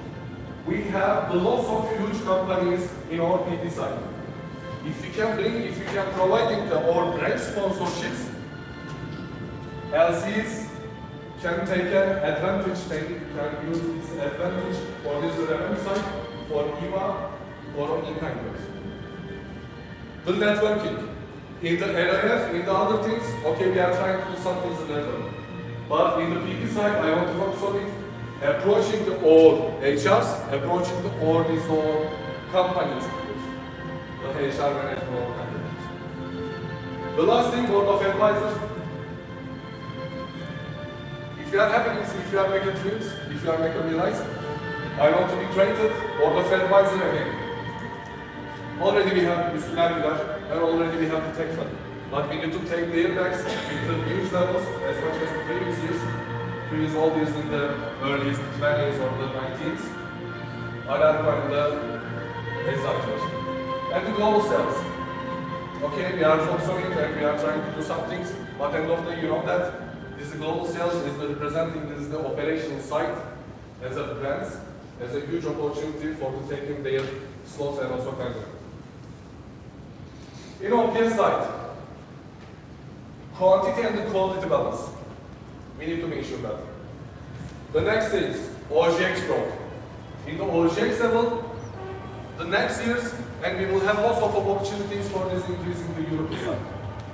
We have the lots of huge companies in our PD side. If we can providing our brand sponsorships, LCs can take an advantage, they can use this advantage for this revenue side, for IVA, for in-kind goods. The networking. In the LRF, in the other things, okay, we are trying to do something in the network. But in the PD side, I want to focus on it, approaching the all HRs, approaching the all these all companies, the HR management all companies. The last thing, board of advisors. If you are happy, if you are making dreams, if you are making realize, I want to be created, board of advisor again. Already we have Müslümanlar, and already we have the tech fund. But we need to take their backs with the huge levels as much as the previous years. Previous all years in the early 20s or the 19s. And the global sales. Okay, we are focusing and we are trying to do some things, but end of the day, you know that this is the global sales is the representing this is the operational side as a brands, as a huge opportunity for the taking their slots and also kind of. In OPS side, quantity and the quality balance. We need to make sure that. The next is OGX growth. In the OGX level, the next years, and we will have lots of opportunities for this increase in the European side.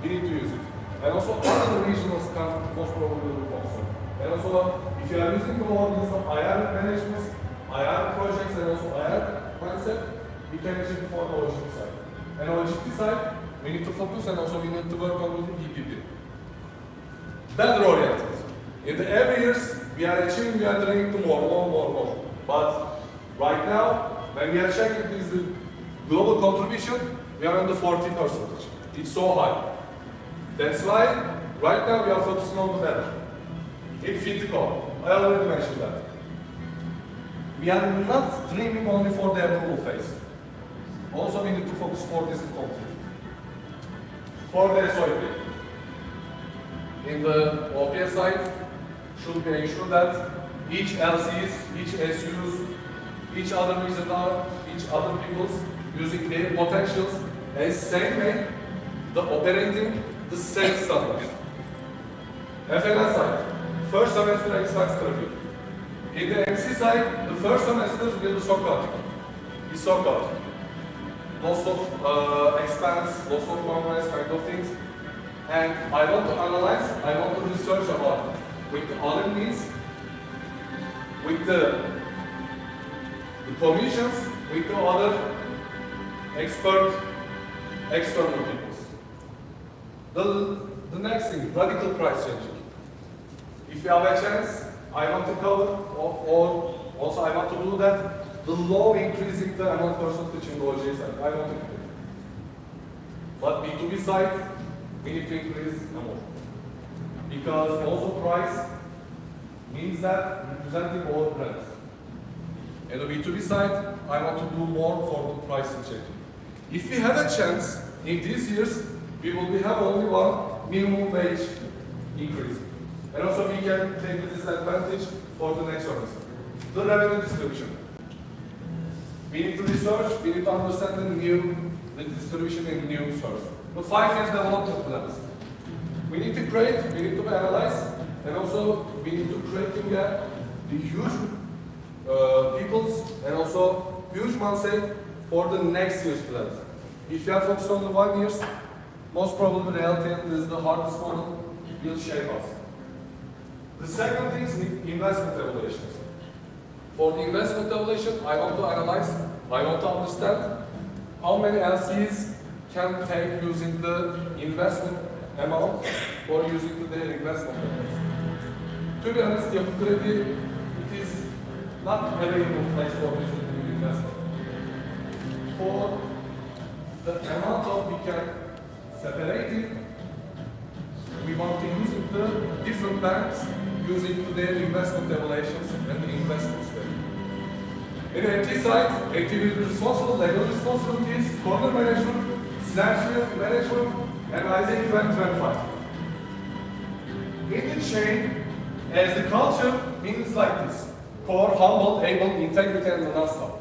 We need to use it. And also other regional stuff, most probably will also. And also, if you are using the more these IR managements, IR projects, and also IR concept, we can achieve it for the OGT side. And on OGT side, we need to focus and also we need to work on the EPP. Better oriented. In the every years, we are achieving, we are doing to more. But right now, when we are checking this global contribution, we are on the 40%. It's so high. That's why, right now, we are focusing on the better. In Fitco, I already mentioned that. We are not dreaming only for the approval phase. Also, we need to focus for this complete. For the SOP. In the OPS side, should be ensure that each LCs, each SUs, each other visitor, each other peoples using their potentials as same way, the operating the same standard. FNS side, first semester expense review. In the MC side, the first semester will be SOCAT. Is SOCAT. Lots of expense, lots of congress kind of things. And I want to analyze, I want to research about it. With the other needs, with the commissions, with the other expert, external peoples. The next thing, radical price changing. If you have a chance, I want to cover, or also I want to do that, the low increasing the amount percentage in the OJ side. I want to do it. But B2B side, we need to increase amount. Because also price means that representing all brands. And the B2B side, I want to do more for the pricing changing. If we have a chance, in these years, we will have only one minimum wage increase. And also we can take this advantage for the next service. The revenue distribution. We need to research, we need to understand the distribution in new source. The 5 years development plans. We need to create, we need to analyze, and also we need to create the huge peoples and also huge mindset for the next year's plans. If you are focused on the 1 year, most probably reality and this is the hardest one will shape us. The second thing is investment evaluations. For the investment evaluation, I want to analyze, I want to understand how many LCs can take using the investment amount or using their investment amount. To be honest, the opportunity, it is not available place for using the investment. For the amount of we can separate it, we want to use the different banks using their investment evaluations and the investments there. In the MT side, activity responsible, legal responsibilities, corner management, synergy management, and AIESEC 2025. In the chain, as the culture means like this: core, humble, able, integrity, and non-stop.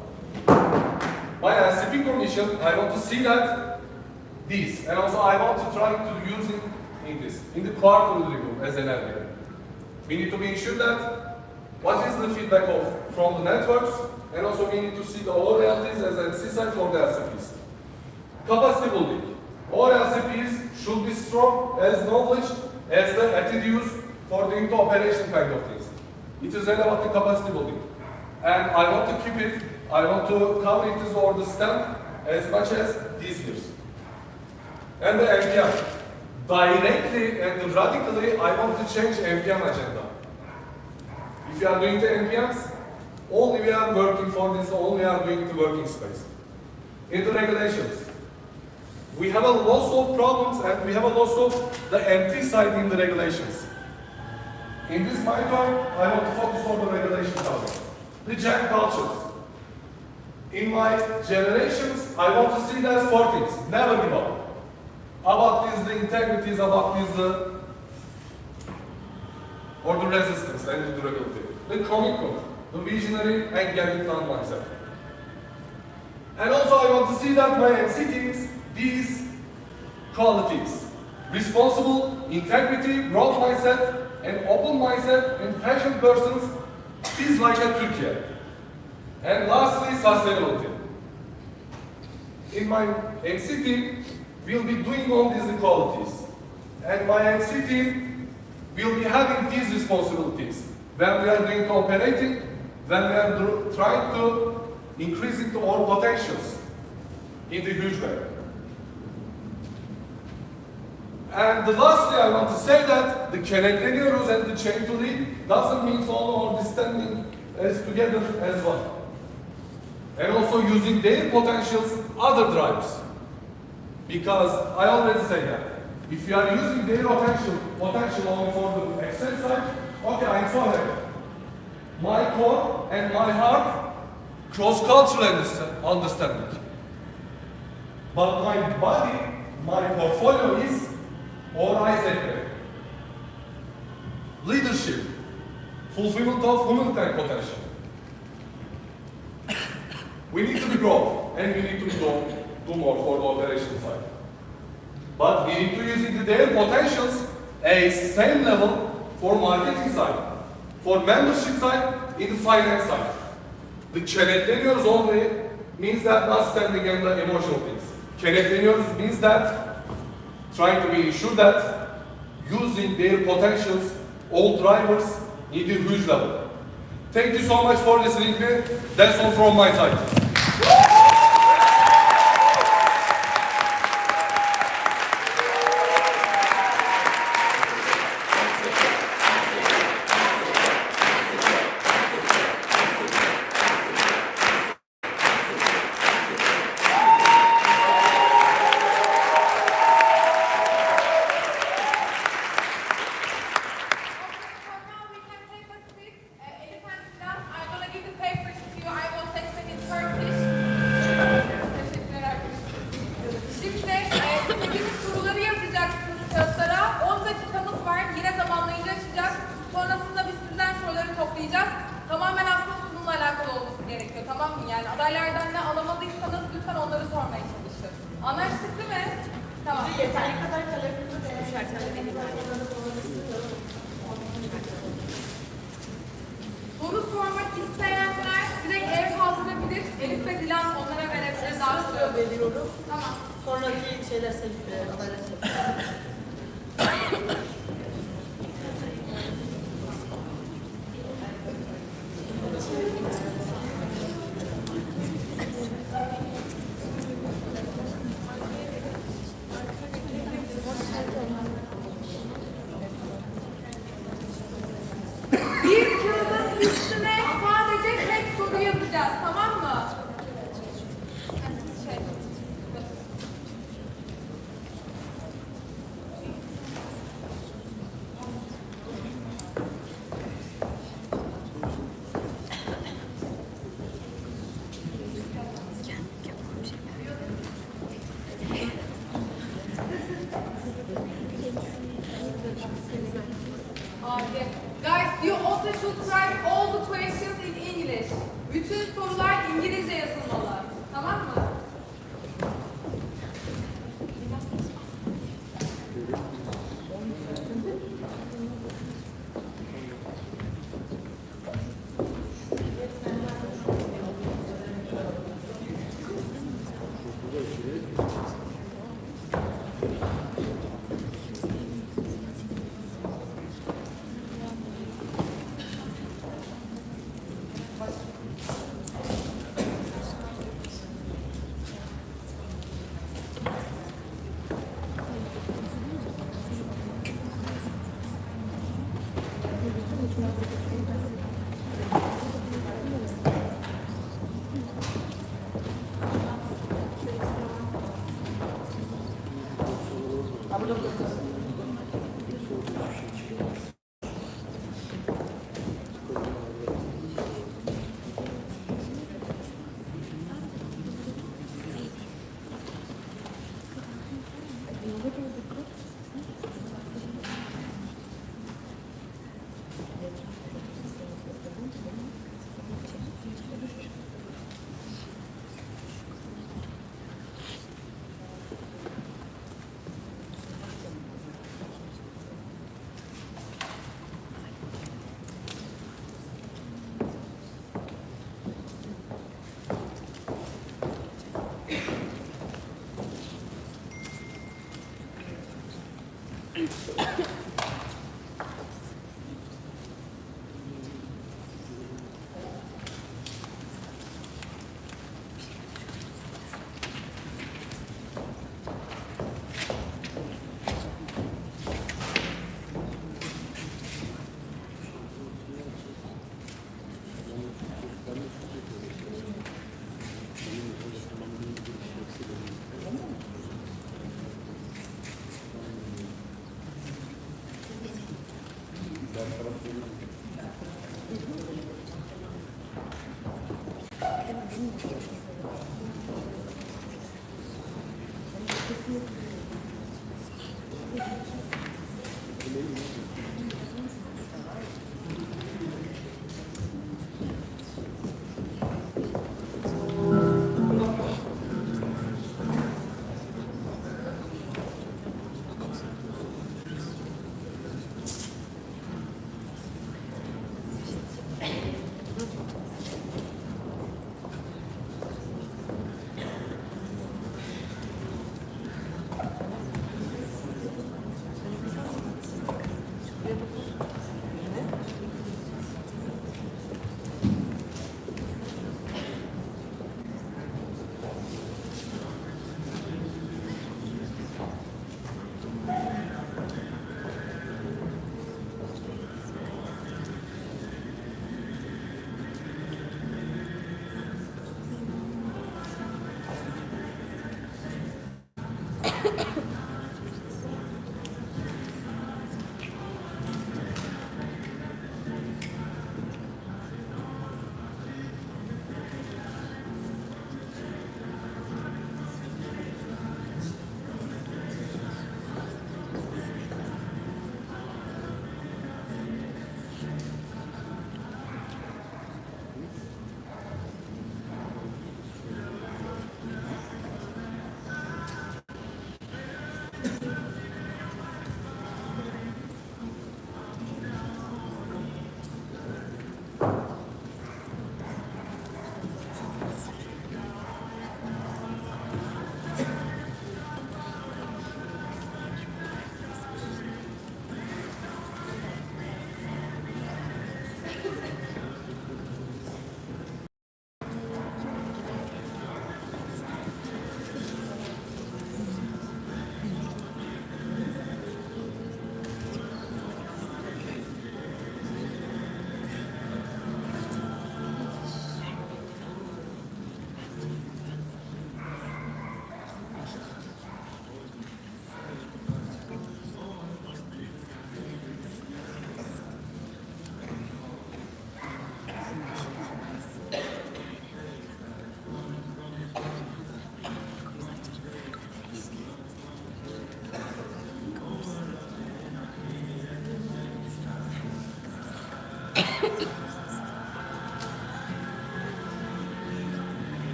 My MCP commission, I want to see that this, and also I want to try to use it in this, in the quarterly review as an area. We need to be sure that what is the feedback from the networks, and also we need to see the all realities as an exercise for the LCPs. Capacity building. All LCPs should be strong as knowledge as the attitudes for the into operation kind of things. It is all about the capacity building. And I want to keep it, I want to cover it over the stamp as much as these years. And the MPM. Directly and radically, I want to change MPM agenda. If you are doing the MPMs, only we are working for this, only we are doing the working space. In the regulations, we have a lots of problems and we have a lots of the empty side in the regulations. In this my turn, I want to focus on the regulation topic. The gen cultures. In my generations, I want to see there's 4 things. Never give up. About this, the integrity is about this, or the resistance and the durability. The commitment, the visionary and get it done myself. And also I want to see that my MC teams, these qualities: responsible, integrity, growth mindset, and open mindset, and passionate persons is like a Türkiye. And lastly, sustainability. In my MC team, we'll be doing all these qualities. And my MC team will be having these responsibilities when we are doing cooperating, when we are trying to increase into our potentials in the huge way. And lastly, I want to say that the kenetleniyoruz and the chain to lead doesn't mean follow or standing as together as one. And also using their potentials, other drivers. Because I already say that if you are using their potential only for the external side, okay, I'm so happy. My core and my heart, cross-cultural understanding. But my body, my portfolio is all AIESEC. Leadership, fulfillment of humanitarian potential. We need to be grow, and we need to do more for the operation side. But we need to use their potentials at same level for marketing side, for membership side, in the finance side. The kenetleniyoruz only means that not standing on the emotional things. Kenetleniyoruz means that trying to be sure that using their potentials, all drivers need a huge level. Thank you so much for listening to me. That's all from my side. Tamamen aslında sunumla alakalı olması gerekiyor, tamam mı? Yani adaylardan ne alamadıysanız lütfen onları sormaya çalışın. Anlaştık değil mi? Tamam. Yeterli kadar kalemimizi de soru sormak isteyenler direkt el kaldırabilir. Elif ve Dilan onlara verebilir. Daha sonra veriyorum. Tamam. Sonraki şeyler adaylar Bir kağıdın üstüne sadece tek soru yazacağız, tamam mı? also should write all the questions in English. Bütün sorular İngilizce yazılmalı. Tamam mı?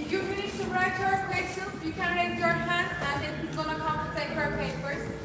If you finish to write your questions, you can raise your hand and then he's gonna come to take her papers.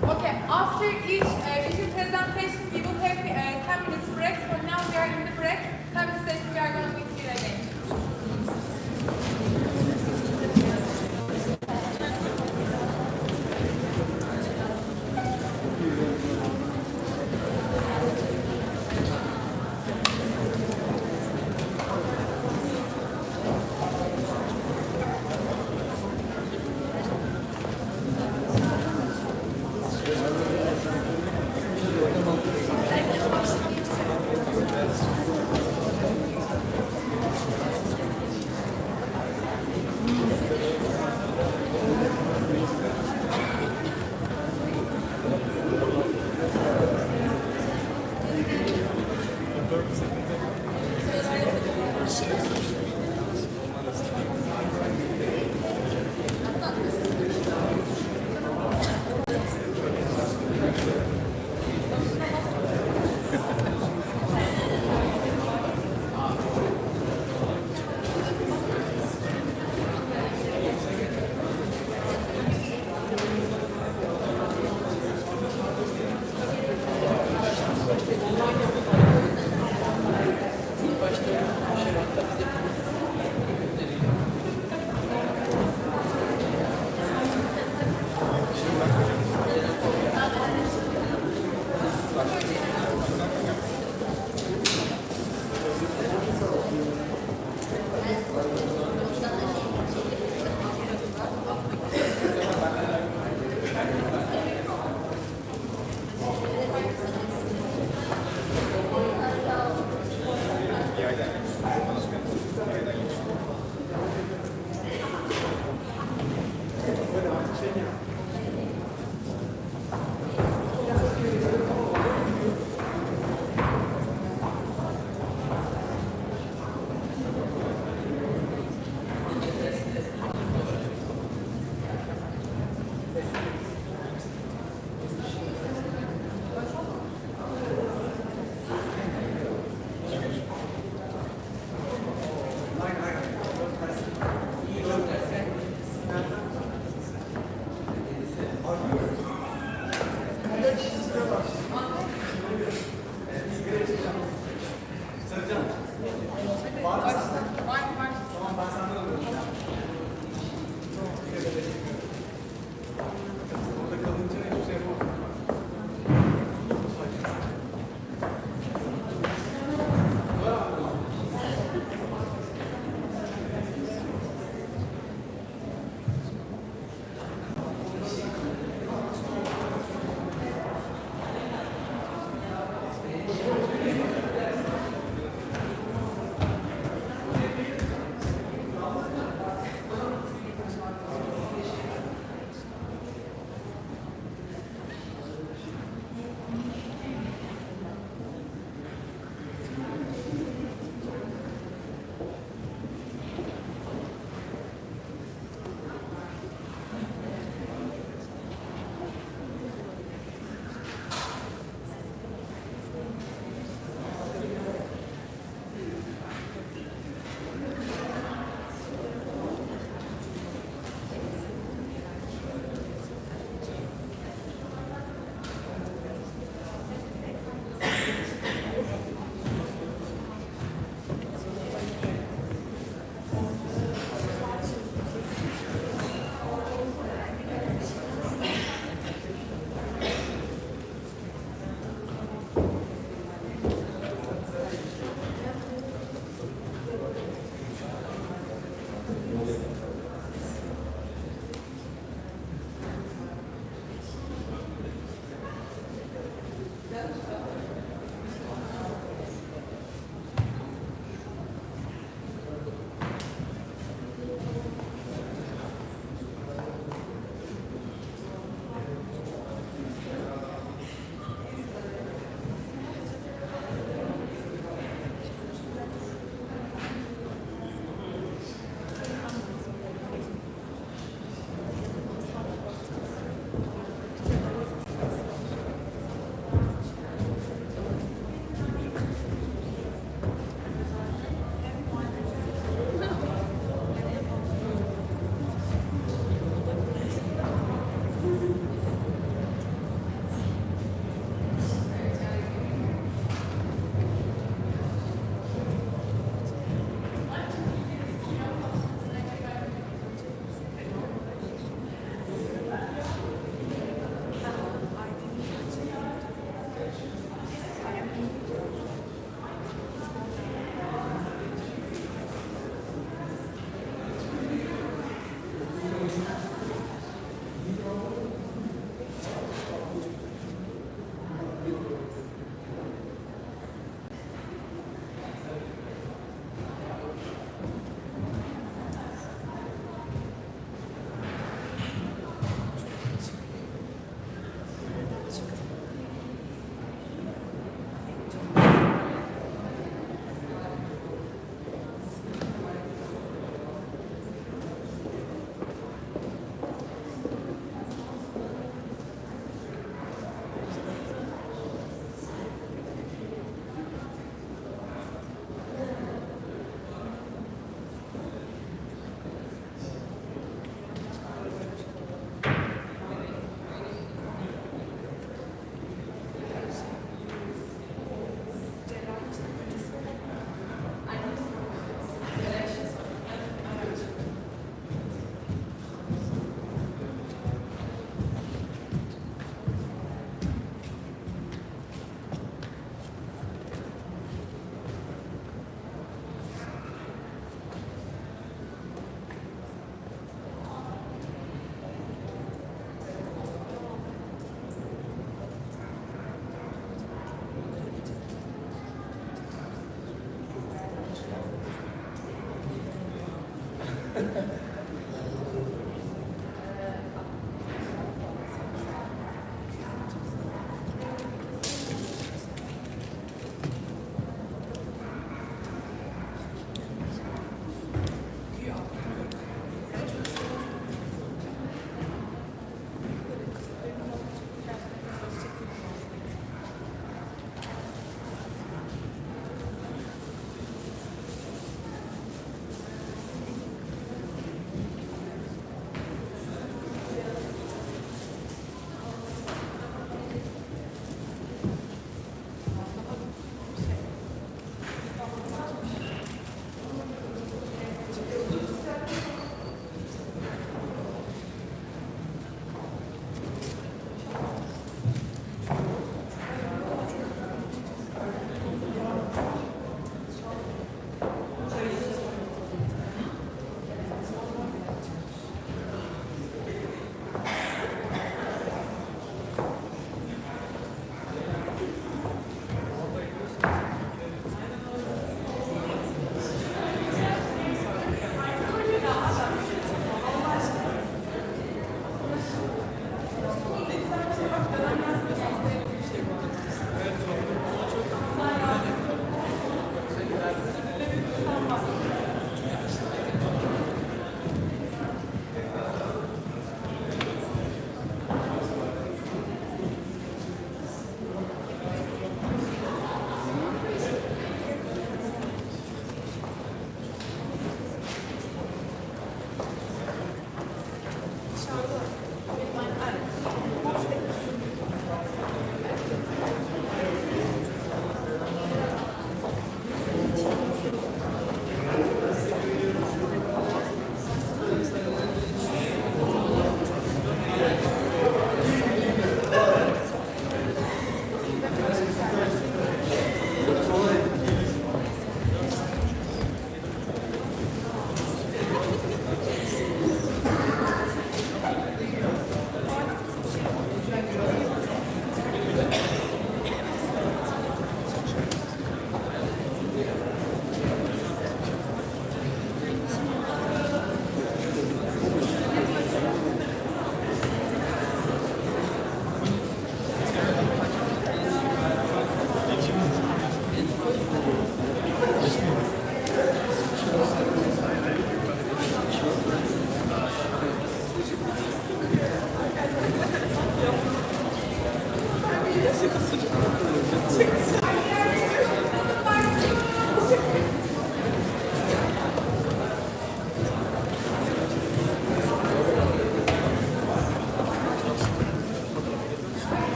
Okay, after each visual presentation, we will have 10 minutes break. So now we are in the break. 10 minutes later, we are going to meet here again.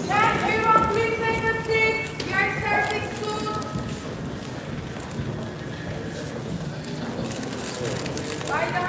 Can everyone please take a seat? We are serving soon. Haydi.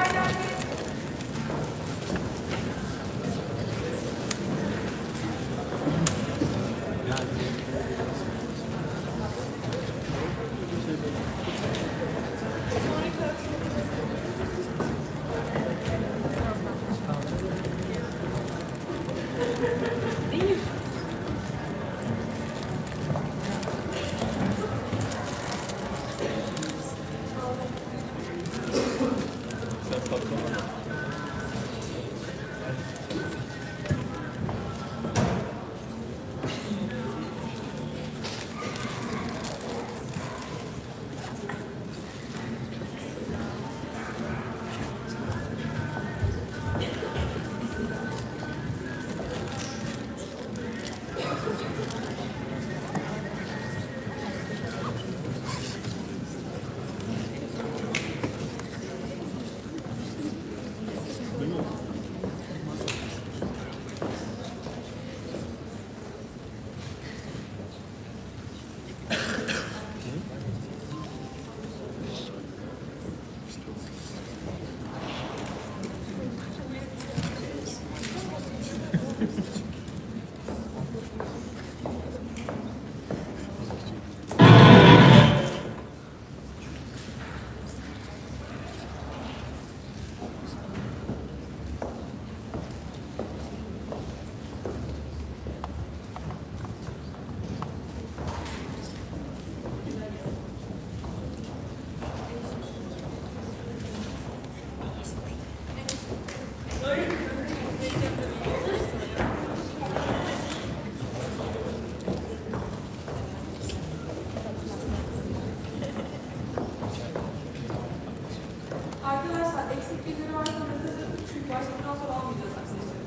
Arkadaşlar eksik bilgileri varsa mesaj atın çünkü başlıktan sonra almayacağız mesajları.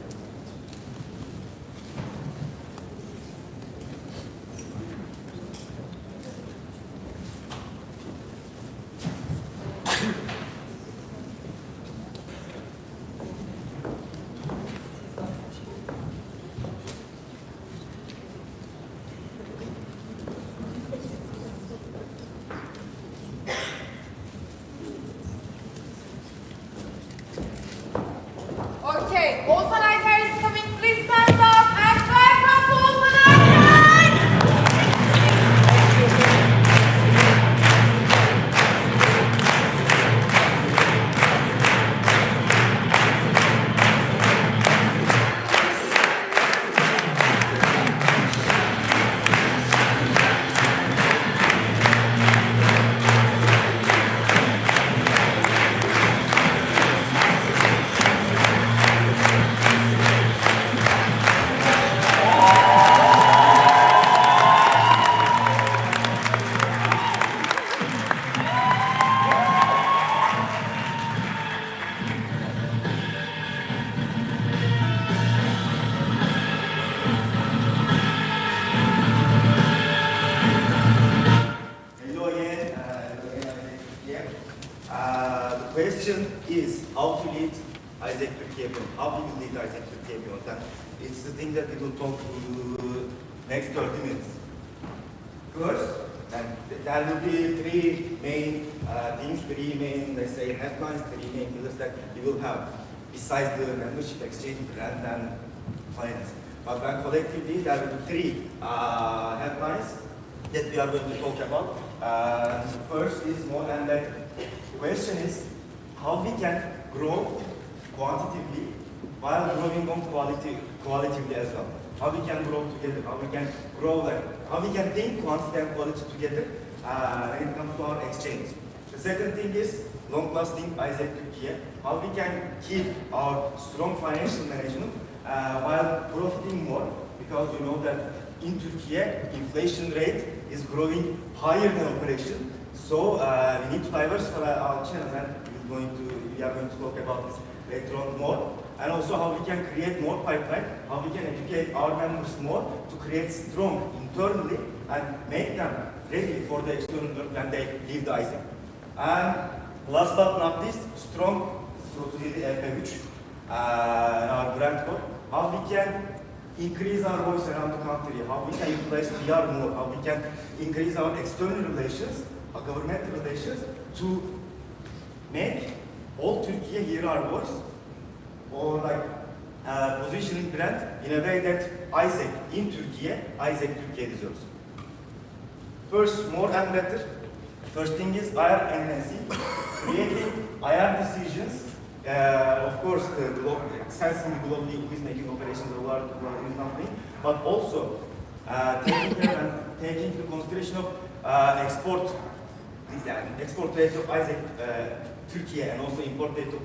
Okay, Oğuzhan Ayter is coming. Please stand up and welcome to Oğuzhan Ayter! Hello again. The question is how to lead AIESEC Türkiye beyond. How do you lead AIESEC Türkiye beyond? And it's the thing that we will talk to next 30 minutes. First, and there will be three main things, three main, let's say, headlines, three main pillars that we will have, besides the membership, exchange, brand, and finance. But then collectively, there will be three headlines that we are going to talk about. First is more than that. The question is how we can grow quantitatively while growing on qualitatively as well. how we can grow together, how we can grow, how we can think quantity and quality together when it comes to our exchange. The second thing is long-lasting AIESEC Türkiye, how we can keep our strong financial management while profiting more, because you know that in Türkiye, inflation rate is growing higher than operation. So we need to diversify our channels, and we are going to talk about this later on more. And also how we can create more pipeline, how we can educate our members more to create strong internally and make them ready for the external when they leave the AIESEC. And last but not least, strong strategy F3 our brand code, how we can increase our voice around the country, how we can utilize PR more, how we can increase our external relations, our governmental relations to make all Turkey hear our voice, or positioning brand in a way that AIESEC in Turkey, AIESEC Turkey deserves. First, more and better. First thing is IR NNC, creating IR decisions. Of course, sensing globally who is making operations or who is not making, but also taking into consideration of export rates of AIESEC Turkey, and also import rates of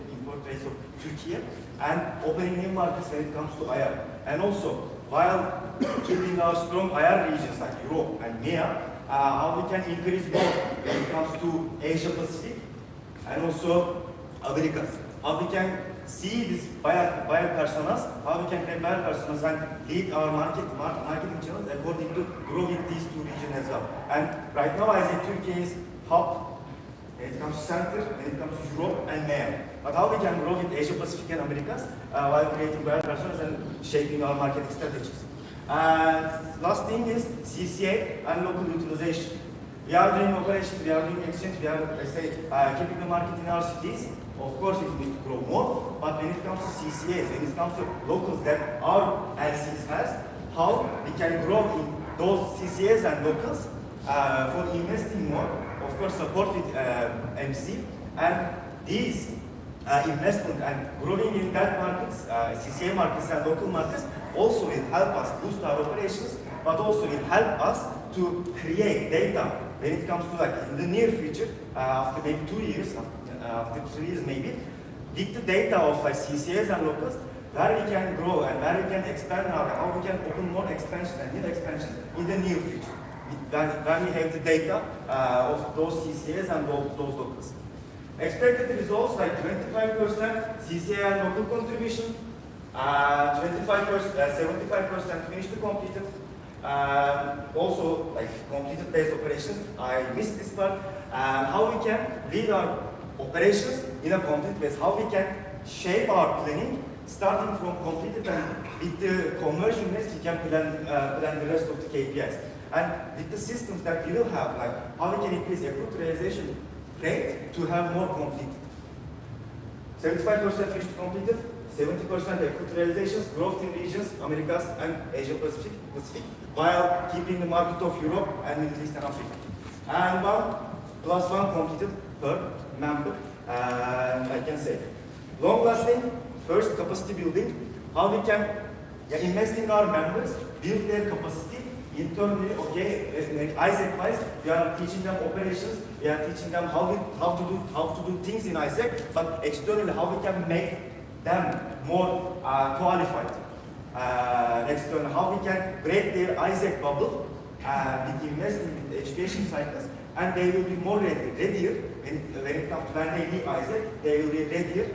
Turkey, and opening new markets when it comes to IR. And also, while keeping our strong IR regions like Europe and MEA, how we can increase more when it comes to Asia Pacific and also Americas. How we can see these buyer personas, how we can create buyer personas and lead our marketing channels according to growing these two regions as well. And right now, I say Turkey is hub when it comes to center, when it comes to Europe and MEA. But how we can grow with Asia Pacific and Americas while creating buyer personas and shaping our marketing strategies. And last thing is CCA and local utilization. We are doing operations, we are doing exchange, we are, let's say, keeping the market in our cities. Of course, it needs to grow more, but when it comes to CCAs, when it comes to locals that our LCs has, how we can grow in those CCAs and locals for investing more, of course, support with MC, and these investment and growing in that markets, CCA markets and local markets, also will help us boost our operations, but also will help us to create data when it comes to in the near future, after maybe 2 years, after 3 years maybe, with the data of CCAs and locals, where we can grow and where we can expand how we can open more expansion and new expansions in the near future, when we have the data of those CCAs and those locals. Expected results like 25% CCA and local contribution, 75% finished to completed. Also, completed based operations. I missed this part. How we can lead our operations in a complete base. How we can shape our planning, starting from completed, and with the conversion rates, we can plan the rest of the KPIs. And with the systems that we will have, how we can increase accrued realization rate to have more completed. 75% finished completed, 70% accrued realizations, growth in regions, Americas and Asia Pacific, while keeping the market of Europe and Middle East and Africa. And 1+1 completed per member, and I can say. Long lasting, first capacity building, how we can invest in our members, build their capacity internally. Okay, like AIESEC wise, we are teaching them operations, we are teaching them how to do things in AIESEC, but externally how we can make them more qualified. Externally, how we can break their AIESEC bubble with investing in the education cycles, and they will be more readier when it comes to when they leave AIESEC, they will be readier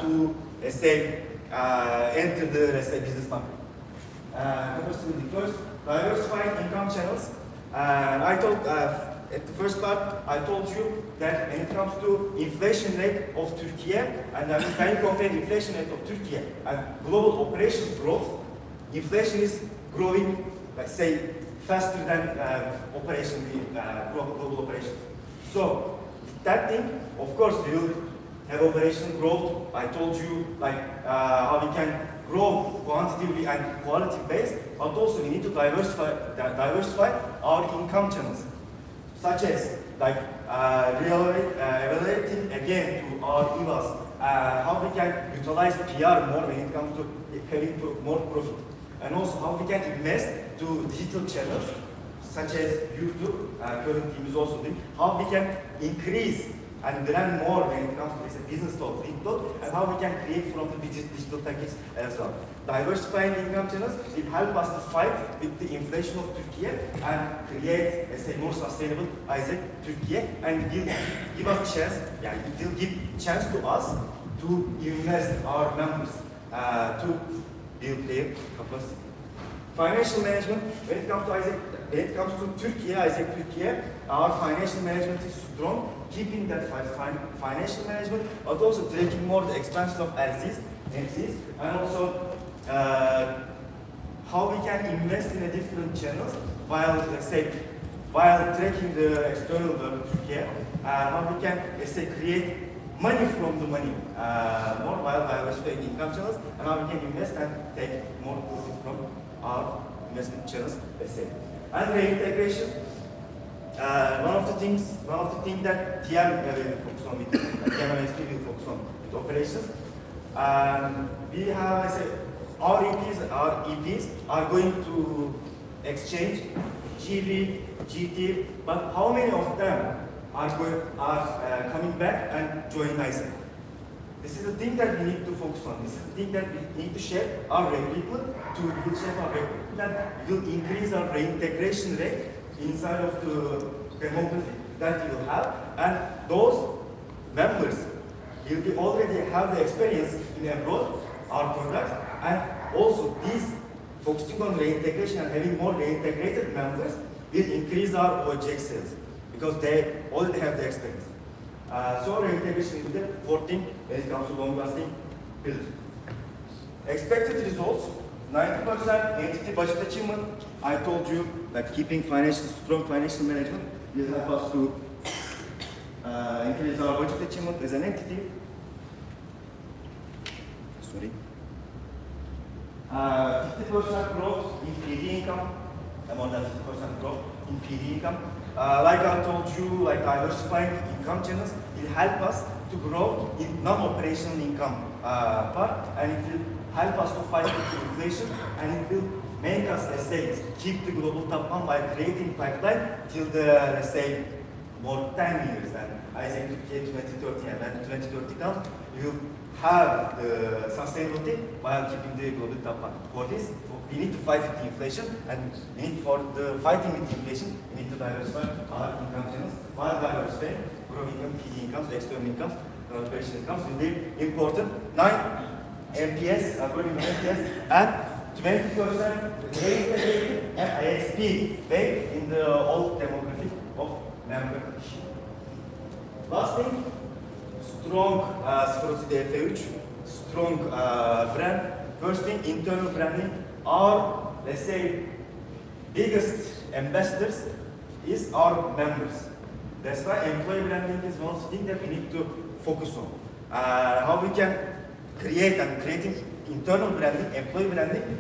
to, let's say, enter the, let's say, business market. Capacity first, diversifying income channels. I told at the first part, I told you that when it comes to inflation rate of Turkey, and when you compare inflation rate of Turkey and global operations growth, inflation is growing, let's say, faster than global operations. So that thing, of course, we will have operational growth. I told you how we can grow quantitatively and quality based, but also we need to diversify our income channels, such as evaluating again to our EVAs, how we can utilize PR more when it comes to having more profit. and also how we can invest to digital channels such as YouTube, current team is also doing, how we can increase and learn more when it comes to business talk, big talk, and how we can create from the digital package as well. Diversifying income channels will help us to fight with the inflation of Türkiye and create, let's say, more sustainable AIESEC Türkiye, and will give us chance, yeah, it will give chance to us to invest our members to build their capacity. Financial management, when it comes to AIESEC, when it comes to Türkiye, AIESEC Türkiye, our financial management is strong, keeping that financial management, but also taking more the expenses of LCs, MCs, and also how we can invest in a different channels while, let's say, while tracking the external world of Türkiye, how we can, let's say, create money from the money more while diversifying income channels, and how we can invest and take more profit from our investment channels, let's say. And reintegration, one of the things that TM will focus on with, TM and SP will focus on with operations. We have, I say, our EPs are going to exchange GB, GT, but how many of them are coming back and joining AIESEC? This is the thing that we need to focus on. This is the thing that we need to share our people to build shape our people that will increase our reintegration rate inside of the demography that we will have, and those members will be already have the experience in abroad, our products, and also these focusing on reintegration and having more reintegrated members will increase our OJX sales because they already have the experience. So reintegration is the fourth thing when it comes to long-lasting building. Expected results, 90% entity budget achievement. I told you that keeping strong financial management will help us to increase our budget achievement as an entity. Sorry. 50% growth in PD income, more than 50% growth in PD income. Like I told you, like diversifying income channels will help us to grow in non-operational income part, and it will help us to fight with inflation, and it will make us, let's say, keep the global top one by creating pipeline till the, let's say, more 10 years. And AIESEC Türkiye 2030, and then 2030 comes, we will have the sustainability while keeping the global top one. For this, we need to fight with the inflation, and we need for the fighting with the inflation, we need to diversify our income channels. While diversifying, growing income, PD incomes, external incomes, operation incomes will be important. 9 MPS, growing MPS, and 20% reintegrated and ISP based in the old demographic of membership. Last thing, strong DF3, strong brand. First thing, internal branding. Our, let's say, biggest ambassadors is our members. That's why employee branding is one thing that we need to focus on. How we can creating internal branding, employee branding,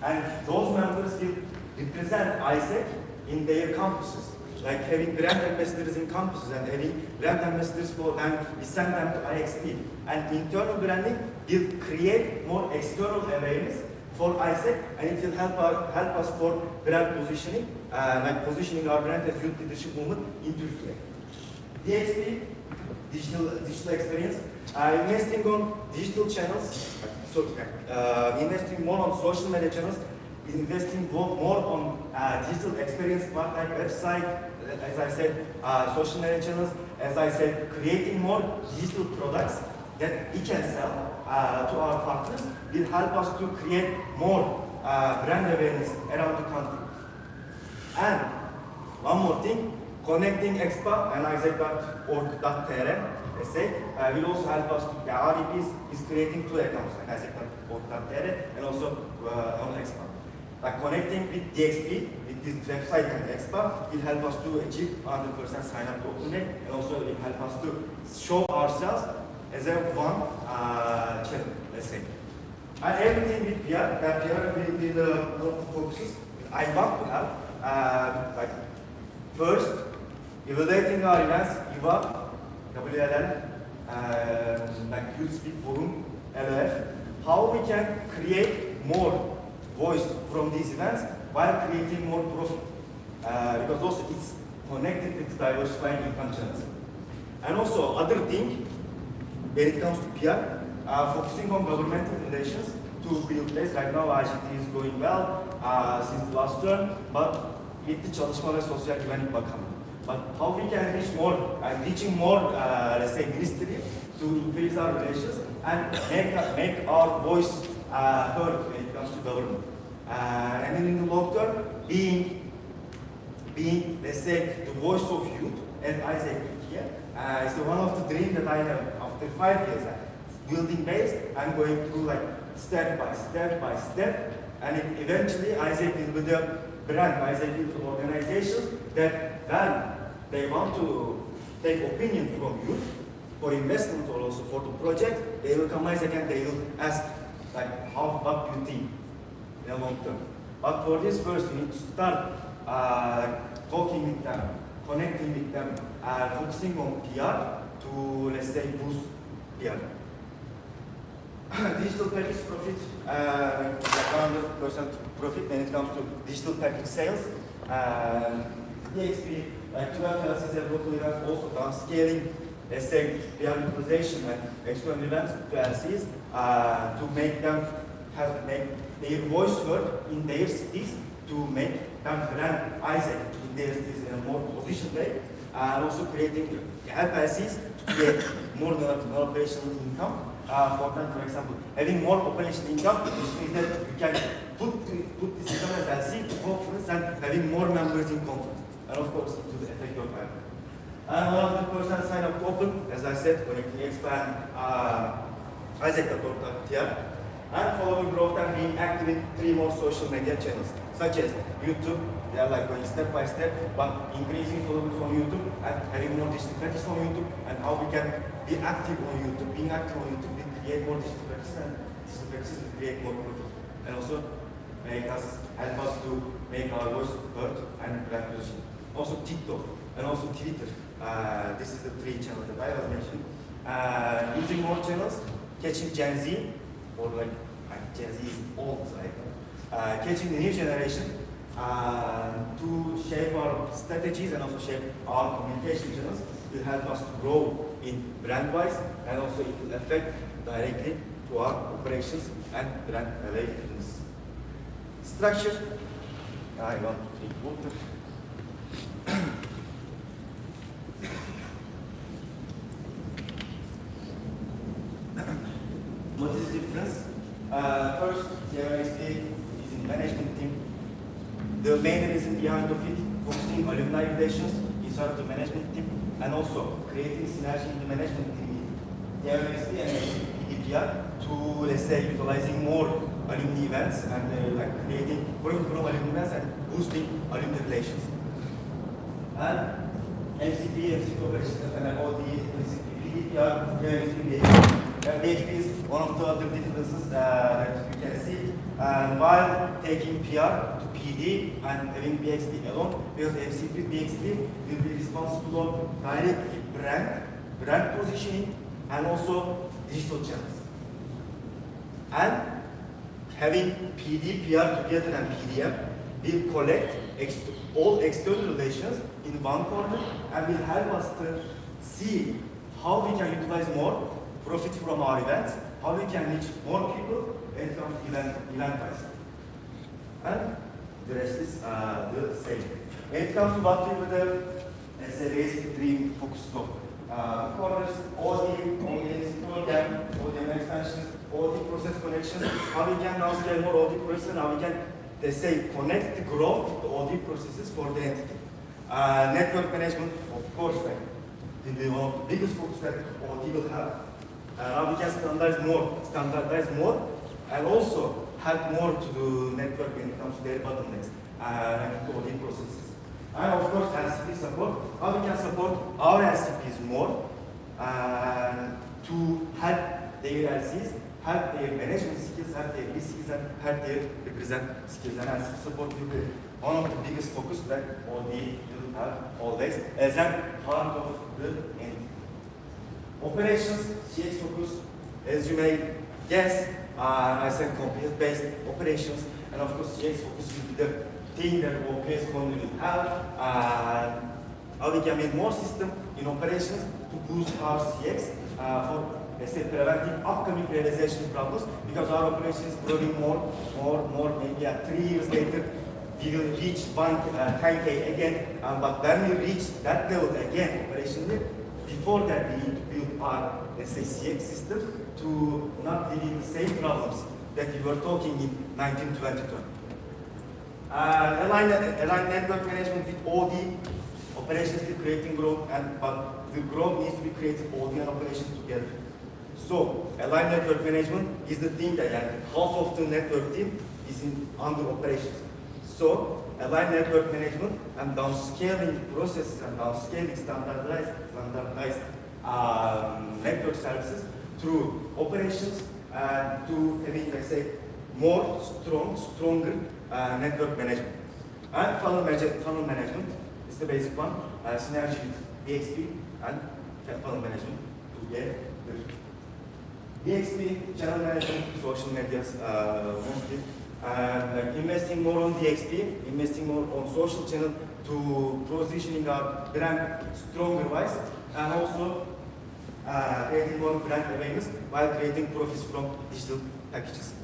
and those members will represent AIESEC in their campuses. Like having brand ambassadors in campuses and having brand ambassadors and we send them to IXP. And internal branding will create more external awareness for AIESEC, and it will help us for brand positioning, like positioning our brand as youth leadership movement in Turkey. DXP, digital experience, investing on digital channels, investing more on social media channels, investing more on digital experience part like website, as I said, social media channels, as I said, creating more digital products that we can sell to our partners will help us to create more brand awareness around the country. And one more thing, connecting expa and AIESEC.org.tr will also help us to, our EP is creating 2 accounts, like AIESEC.org.tr and also on expa. Like connecting with DXP, with this website and expa will help us to achieve 100% sign up to OpenMake, and also will help us to show ourselves as a one channel, let's say. And everything with PR, that PR will be the focuses I want to have. Like first, evaluating our events, IVA, WLL, like Youth Speak Forum, LOF, how we can create more voice from these events while creating more profit. Because also it's connected with diversifying income channels. And also other thing, when it comes to PR, focusing on governmental relations to build place. Right now ICT is going well since the last term, but with the Çalışma ve Sosyal Güvenlik Bakanlığı. But how we can reach more and reaching more, let's say, ministry to increase our relations and make our voice heard when it comes to government. And then in the long term, being, let's say, the voice of youth, as AIESEC Türkiye, is one of the dreams that I have after 5 years. Building base and going through like step by step, and eventually AIESEC will be the brand, AIESEC will be the organizations that when they want to take opinion from youth for investment or also for the project, they will come AIESEC and they will ask like what you think in the long term. But for this first we need to start talking with them, connecting with them, focusing on PR to, let's say, boost PR. Digital package profit, like 100% profit when it comes to digital package sales. DXP, like 12 LCs have local events, also downscaling, let's say, PR utilization and external events to LCs to make them make their voice heard in their cities, to make them brand AIESEC in their cities in a more positioned way, and also creating help LCs to create more non-operational income. For them, for example, having more operational income, which means that you can put this income as LC to conference and having more members in conference. And of course, to the effect of that. And 100% sign up open, as I said, when you expand AIESEC.org.tr, and following growth and being active in 3 more social media channels, such as YouTube. They are like going step by step, but increasing followers on YouTube and having more digital practice on YouTube, and how we can be active on YouTube. Being active on YouTube will create more digital practice, and digital practice will create more profit. And also help us to make our voice heard and brand position. Also TikTok and also Twitter. This is the 3 channels that I was mentioning. Using more channels, catching Gen Z, or like Gen Z is old, right? Catching the new generation. To shape our strategies and also shape our communication channels will help us to grow in brand-wise, and also it will affect directly to our operations and brand awareness. Structure. I want to drink water. What is the difference? First, AIESEC is in management team. The main reason behind of it, focusing alumni relations inside the management team, and also creating synergy in the management team, AIESEC and EDPR to, let's say, utilizing more alumni events and like creating growing from alumni events and boosting alumni relations. And MCP operations and all the EDPR, AIESEC, DXP is one of the other differences that you can see. While taking PR to PD and having BXP alone, because MCP BXP will be responsible on directly brand positioning and also digital channels. And having PD, PR together and PDM will collect all external relations in one corner and will help us to see how we can utilize more profit from our events, how we can reach more people when it comes to event-wise. And the rest is the same. When it comes to what we will do, let's say basic 3 focuses of corners, ODM expansions, OD process connections, how we can now scale more OD process, how we can, let's say, connect the growth with the OD processes for the entity. Network management, of course, like, one of the biggest focus that OD will have. How we can standardize more, and also help more to the network when it comes to their bottlenecks and to OD processes. And of course, LCP support. How we can support our LCPs more to help their LCs, help their management skills, help their B skills, and help their represent skills. And LCP support will be one of the biggest focus that OD will have always as a part of the entity. Operations, CX focus, as you may guess, I said competence-based operations, And of course, CX focuses on the thing that OPS commonly have. How we can make more system in operations to boost our CX for, let's say, preventing upcoming realization problems, because our operation is growing more, maybe 3 years later, we will reach 10K again, but when we reach that level again operationally, before that we need to build our, let's say, CX system to not deal with the same problems that we were talking in 1922. Align network management with OD, operations with creating growth, but the growth needs to be created OD and operations together. So, align network management is the thing that half of the network team is under operations. So, align network management and downscaling processes and downscaling standardized network services through operations and to having, let's say, stronger network management. And funnel management is the basic one. Synergy with DXP and funnel management together. DXP, channel management, social medias mostly. And investing more on DXP, investing more on social channel to positioning our brand stronger wise, and also creating more brand awareness while creating profits from digital packages.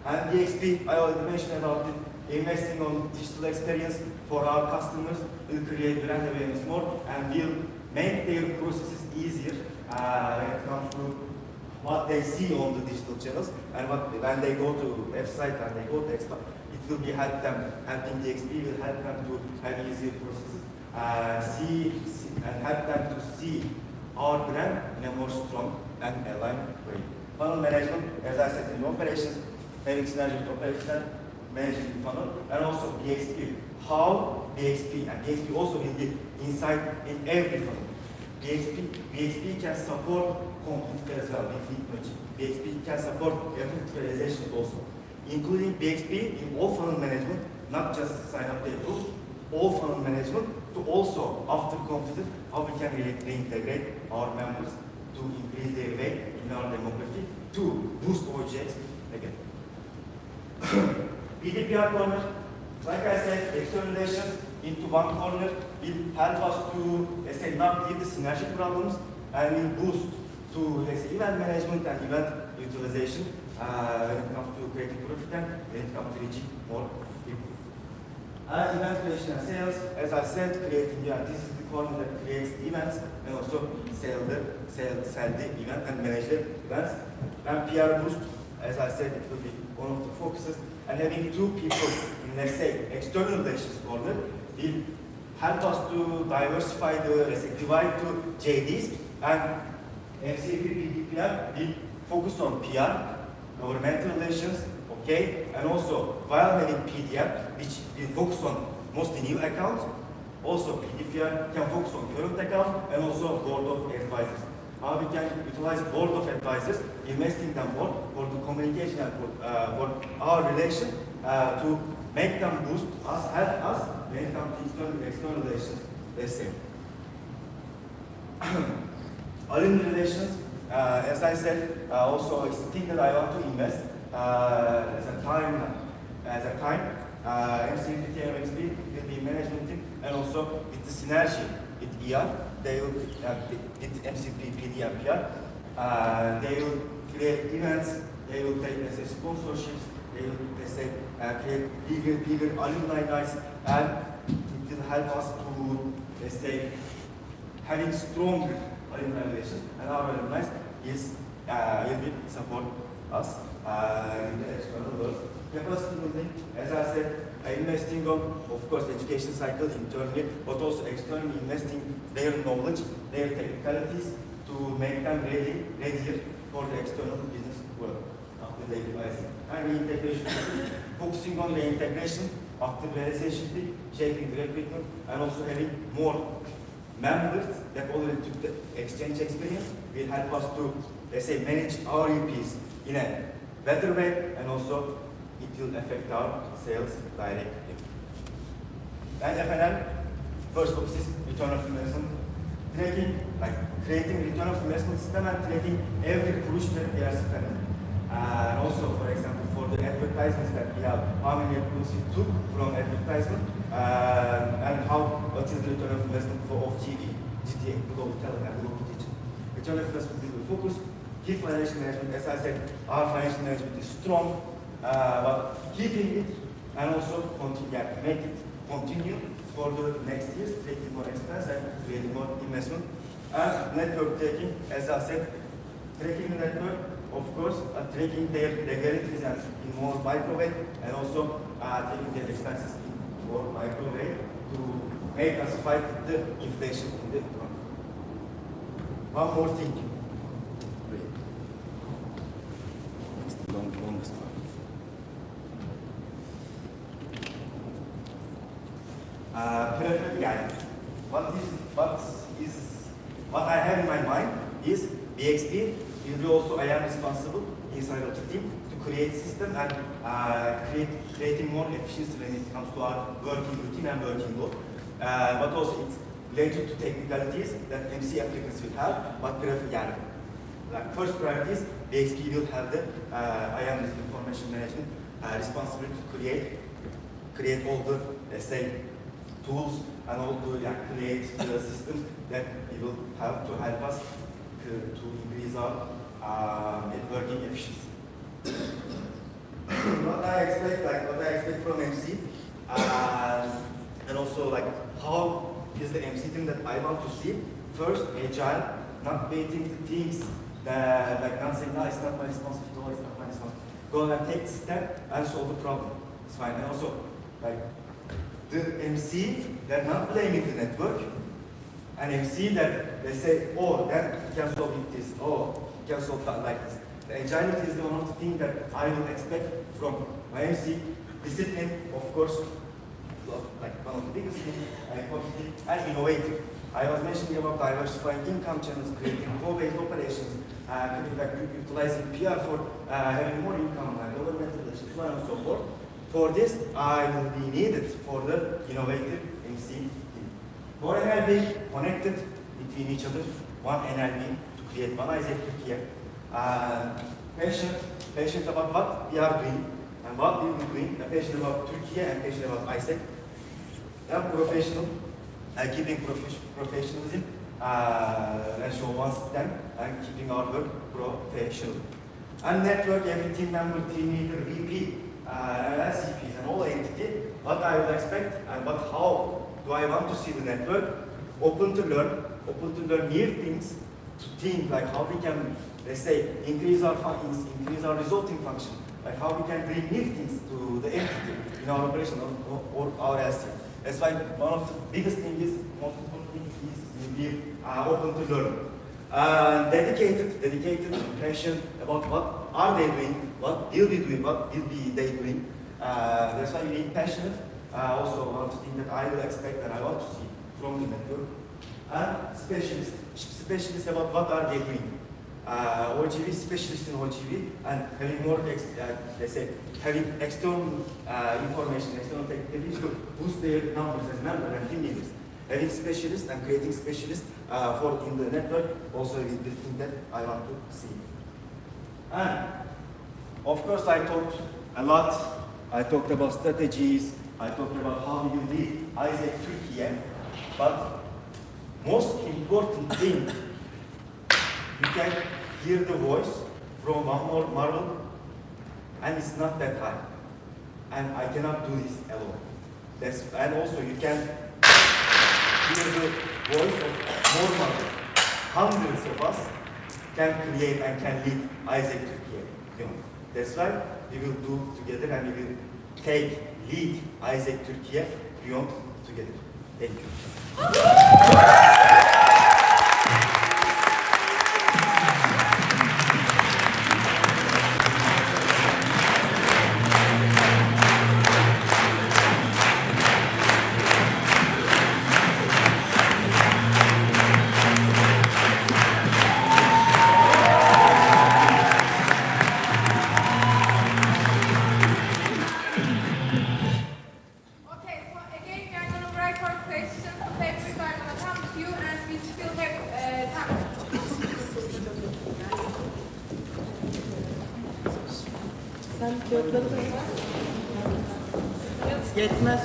And DXP, I already mentioned about it, investing on digital experience for our customers will create brand awareness more and will make their processes easier when it comes to what they see on the digital channels, and when they go to website and they go to Expo, it will be helping DXP will help them to have easier processes, and help them to see our brand in a more strong and aligned way. Funnel management, as I said, in operations, having synergy with operations, managing the funnel, and also DXP. How DXP, and DXP also will be inside in every funnel. DXP can support complete as well. DXP can support realizations also, including DXP in all funnel management, not just sign up their group, all funnel management, to also, after completed, how we can reintegrate our members to increase their weight in our demography, to boost OGX again. PDPR corner, like I said, external relations into one corner will help us to, let's say, not leave the synergy problems, and will boost to, let's say, event management and event utilization when it comes to creating profit and when it comes to reaching more people. Event creation and sales, as I said, creating this is the corner that creates the events and also sell the event and manage the events. And PR boost, as I said, it will be one of the focuses. And having 2 people in, let's say, external relations corner will help us to diversify the, let's say, divide to JDs, and MCP PDPR will focus on PR, governmental relations, okay, and also while having PDR, which will focus on mostly new accounts, also PDPR can focus on current accounts and also board of advisors. How we can utilize board of advisors, investing them more for the communication and for our relation to make them boost us, help us when it comes to external relations, let's say. Alumni relations, as I said, also it's the thing that I want to invest as a time. MCP and MXP will be management team, and also with the synergy with ER, they will with MCP, PD, and PR, they will create events, they will take, let's say, sponsorships, they will, let's say, create bigger alumni nights, and it will help us to, let's say, having stronger alumni relations, and our alumni will be support us in the external world. Capacity building, as I said, investing on, of course, education cycle internally, but also externally investing their knowledge, their technicalities to make them readier for the external business world after they devise it. And reintegration, focusing on the integration after realization, shaping the recruitment, and also having more members that already took the exchange experience will help us to, let's say, manage our EPs in a better way, and also it will affect our sales directly. And FNL, first focus is return of investment. Tracking, like creating return of investment system and tracking every push that we are spending. And also, for example, for the advertisements that we have, how many approvals we took from advertisement, and what is the return of investment of GTA, global talent and global teaching. Return of investment will be focused. Key financial management, as I said, our financial management is strong, but keeping it and also make it continue for the next years, taking more expense and creating more investment. And network taking, as I said, tracking the network, of course, tracking their legalities and in more microwave, and also taking their expenses in more microwave to make us fight the inflation in the economy. One more thing. It's the longest one. Preferred guidance. What I have in my mind is BXP will be also, I am responsible inside of the team to create system and creating more efficiency when it comes to our working routine and working load. But also it's related to technicalities that MC applicants will have, but like first priority is BXP will have the IAM information management responsibility to create all the, let's say, tools and all to create the systems that we will have to help us to increase our working efficiency. What I expect from MC, and also like how is the MC thing that I want to see. First, agile, not waiting the things that like not saying, no, it's not my responsibility, no, it's not my responsibility. Go and take the step and solve the problem. It's fine. And also, like the MC, they're not blaming the network. An MC that they say, oh, then you can solve it this, oh, you can solve that like this. The agility is the one of the things that I will expect from my MC. Discipline, of course, like one of the biggest things, and innovative. I was mentioning about diversifying income channels, creating co-based operations, utilizing PR for having more income, governmental relations, so on and so forth. For this, I will be needed for the innovative MC team. For NLB, connected between each other, one NLB to create one AIESEC Türkiye. Patient about what we are doing and what we will be doing, patient about Türkiye and patient about AIESEC. And professional, keeping professionalism and show one step and keeping our work professional. And network, every team member, team leader, VP, SCPs and all entity, what I would expect and how do I want to see the network, open to learn new things, to think like how we can, let's say, increase our resulting function, like how we can bring new things to the entity in our operation or our SC. That's why one of the biggest things is, most important thing is be open to learn. Dedicated, passionate about what are they doing, what will be doing, what will be they doing. That's why you need passionate. Also one of the things that I will expect and I want to see from the network. And specialist about what are they doing. OGV, specialist in OGV, and having more, let's say, having external information, external technologies to boost their numbers as members and team leaders. Having specialists and creating specialists for in the network also is the thing that I want to see. And of course, I talked a lot. I talked about strategies. I talked about how we will lead AIESEC Türkiye. But most important thing, you can hear the voice from one more marble, and it's not that high. And I cannot do this alone. And also you can hear the voice of more marble. Hundreds of us can create and can lead AIESEC Türkiye. That's why we will do together and we will lead AIESEC Türkiye beyond together. Thank you. Sen kağıtları da yetmez.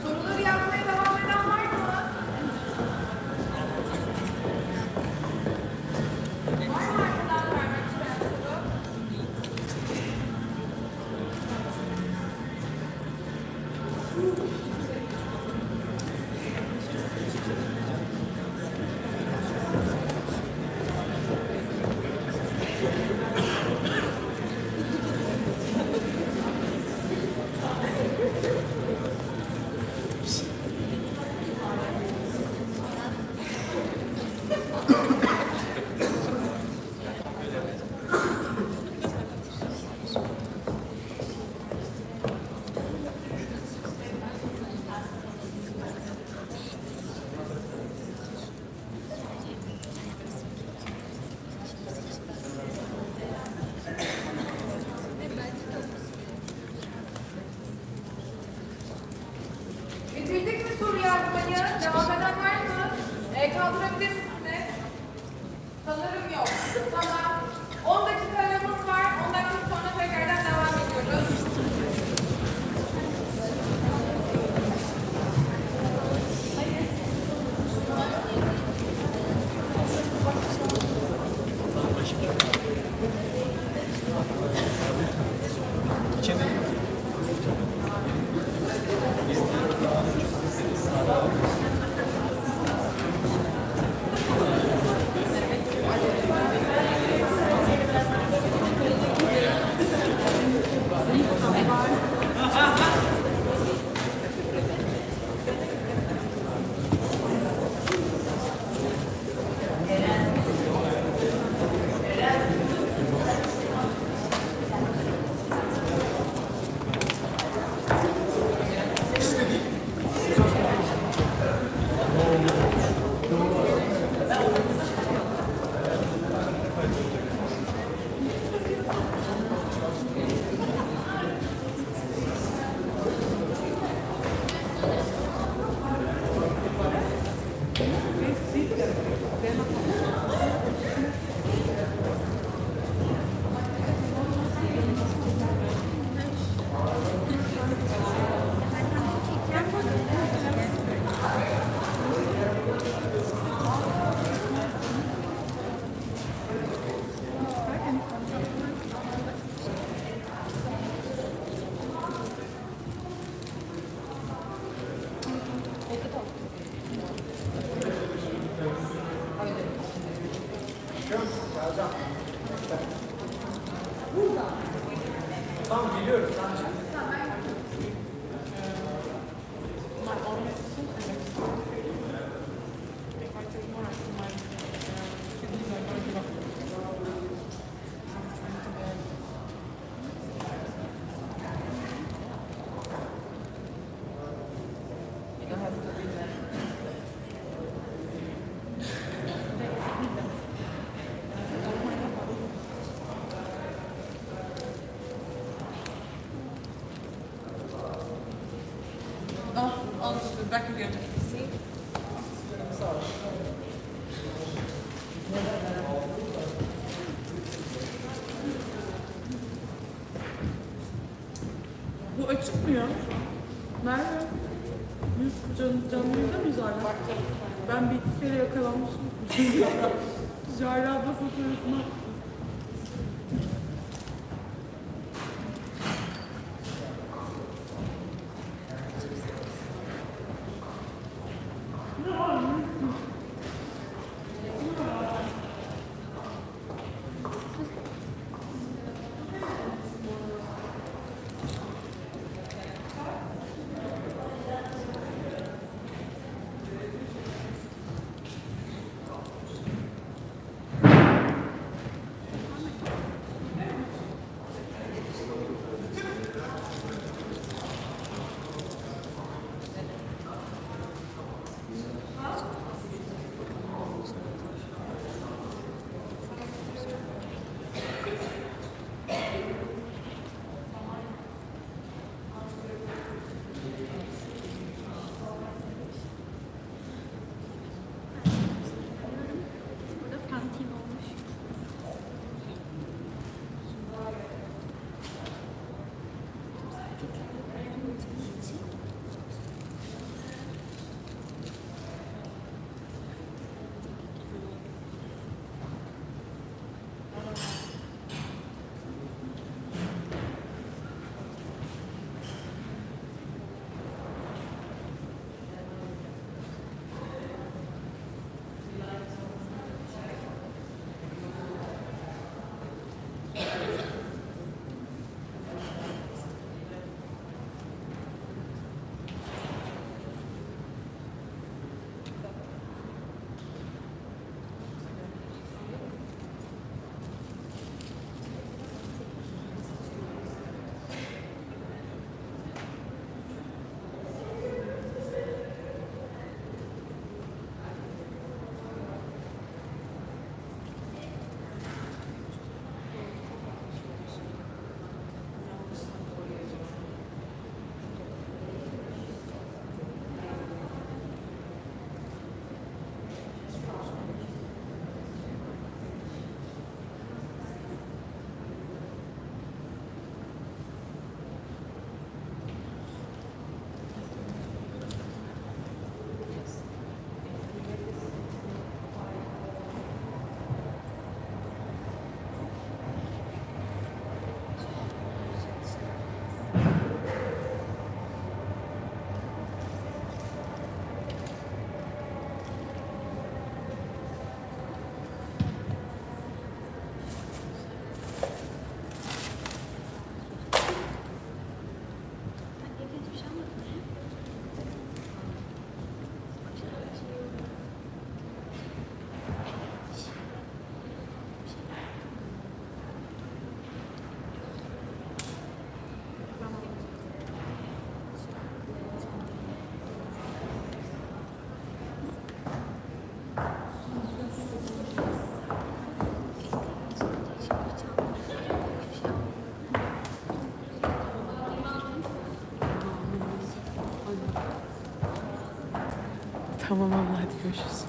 Soruları yazmaya devam eden var mı? Var mı arkadan vermek isteyen soru? Bitirdik mi soru yazmayı? Devam eden var mı? Kaldırabilir misiniz? Sanırım yok. Tamam. 10 dakika aramız var. 10 dakika sonra tekrardan devam ediyoruz. Tamam geliyorum. Oh, back again. See? Bu açık mı ya? Nerede? Canlı yayında mıyız hala? Ben bir iki kere yakalanmışım. Jale abla fotoğrafını attı. Tamam abla, hadi görüşürüz.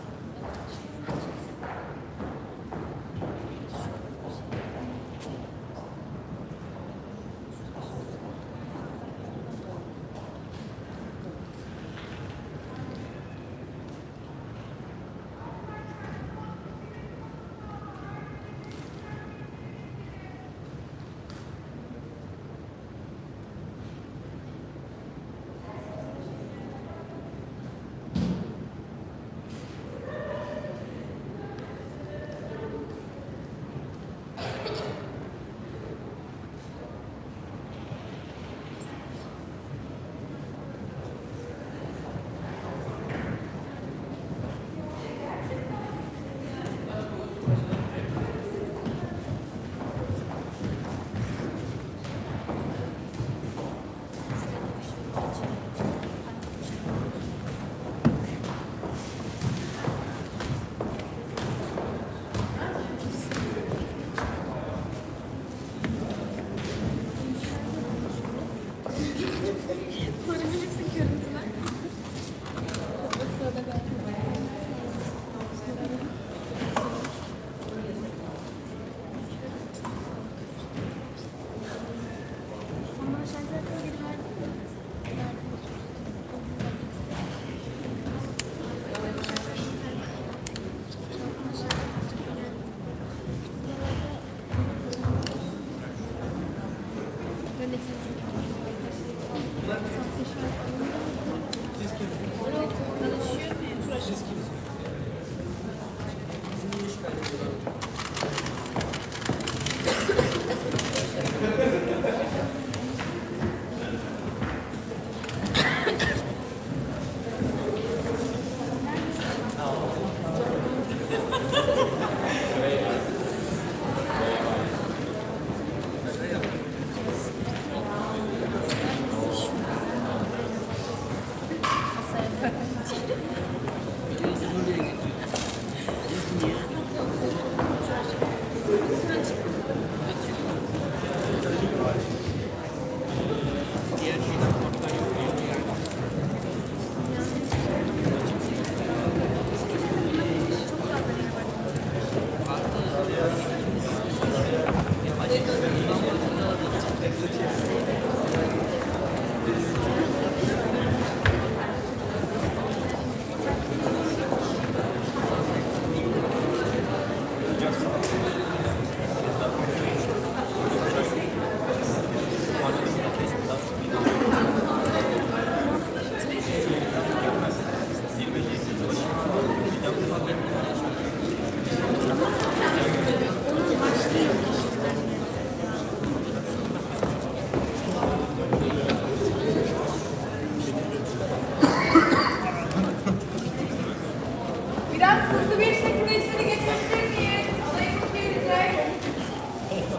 Biraz hızlı bir şekilde içeri geçebilir miyiz? Adayımız gelecek.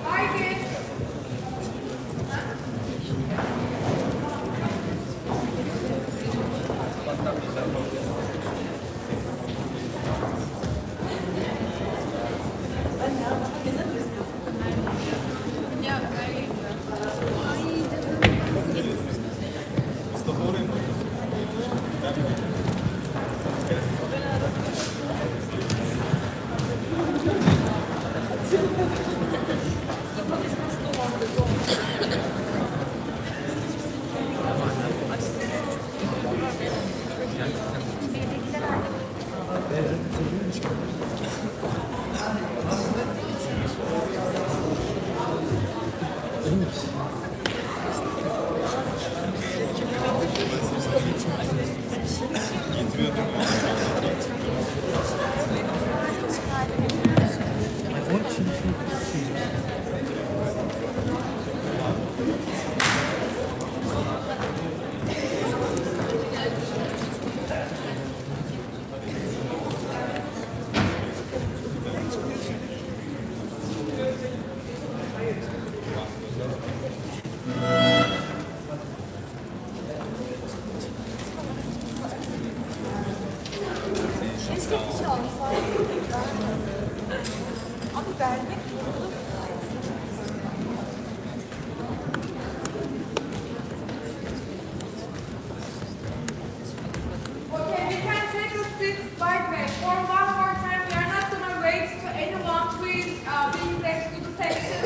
Haydi. Okay, we can take a seat by the way. For one more time, we are not going to wait to anyone who is being next to the section.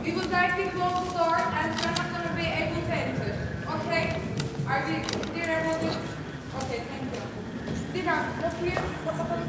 We will directly close the door and we are not going to be able to enter. Okay? Are we clear about this? Okay, thank you. Sinan, kapıyı kapatalım.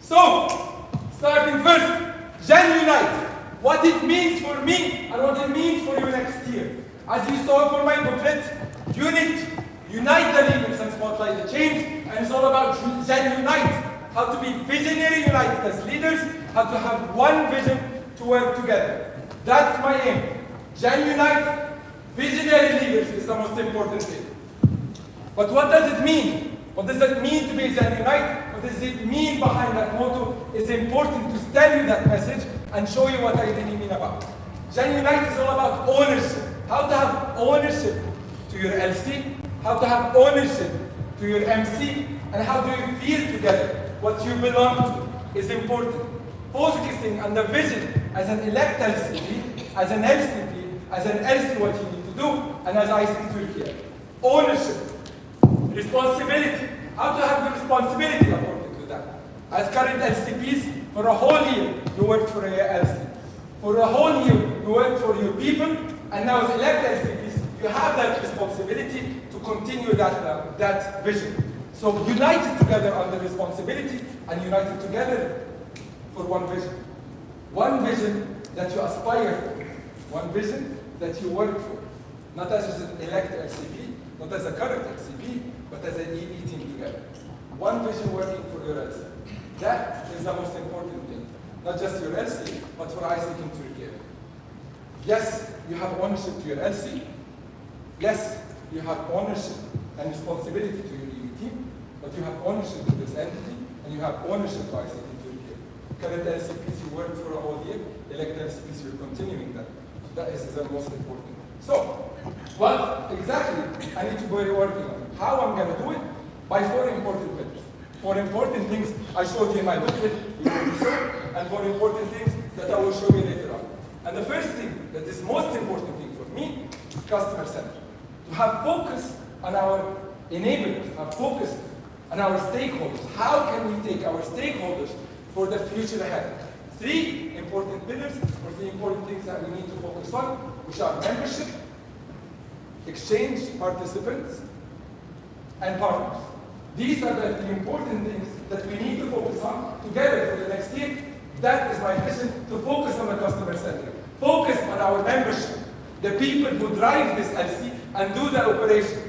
So, starting first, Gen Unite. What it means for me and what it means for you next year. As you saw for my booklet, unite the leaders and spotlight the change, and it's all about Gen Unite. How to be visionary united as leaders, how to have one vision to work together. That's my aim. Gen Unite, visionary leaders is the most important thing. But what does it mean? What does it mean to be Gen Unite? What does it mean behind that motto? It's important to tell you that message and show you what I really mean about. Gen Unite is all about ownership. How to have ownership to your LC, how to have ownership to your MC, and how do you feel together. What you belong to is important. Focusing on the vision as an elect LCP, as an LCP, as an LC what you need to do, and as AIESEC Türkiye. Ownership, responsibility. How to have the responsibility according to that. As current LCPs, for a whole year, you worked for your LC. For a whole year, you worked for your people, and now as elect LCPs, you have that responsibility to continue that vision. So united together on the responsibility and united together for one vision. One vision that you aspire for. One vision that you work for. Not as an elect LCP, not as a current LCP, but as an EE team together. One vision working for your LC. That is the most important thing. Not just your LC, but for AIESEC in Türkiye. Yes, you have ownership to your LC. Yes, you have ownership and responsibility to your EE team, but you have ownership to this entity, and you have ownership to AIESEC in Türkiye. Current LCPs, you worked for a whole year. Elect LCPs, you're continuing that. So that is the most important. So, what exactly I need to be working on? How I'm going to do it? By 4 important pillars. 4 important things I showed you in my booklet, and 4 important things that I will show you later on. And the first thing that is most important thing for me, customer center. To have focus on our enablers, have focus on our stakeholders. How can we take our stakeholders for the future ahead? 3 important pillars, or 3 important things that we need to focus on, which are membership, exchange participants, and partners. These are the 3 important things that we need to focus on together for the next year. That is my vision, to focus on the customer center. Focus on our membership, the people who drive this LC and do the operation.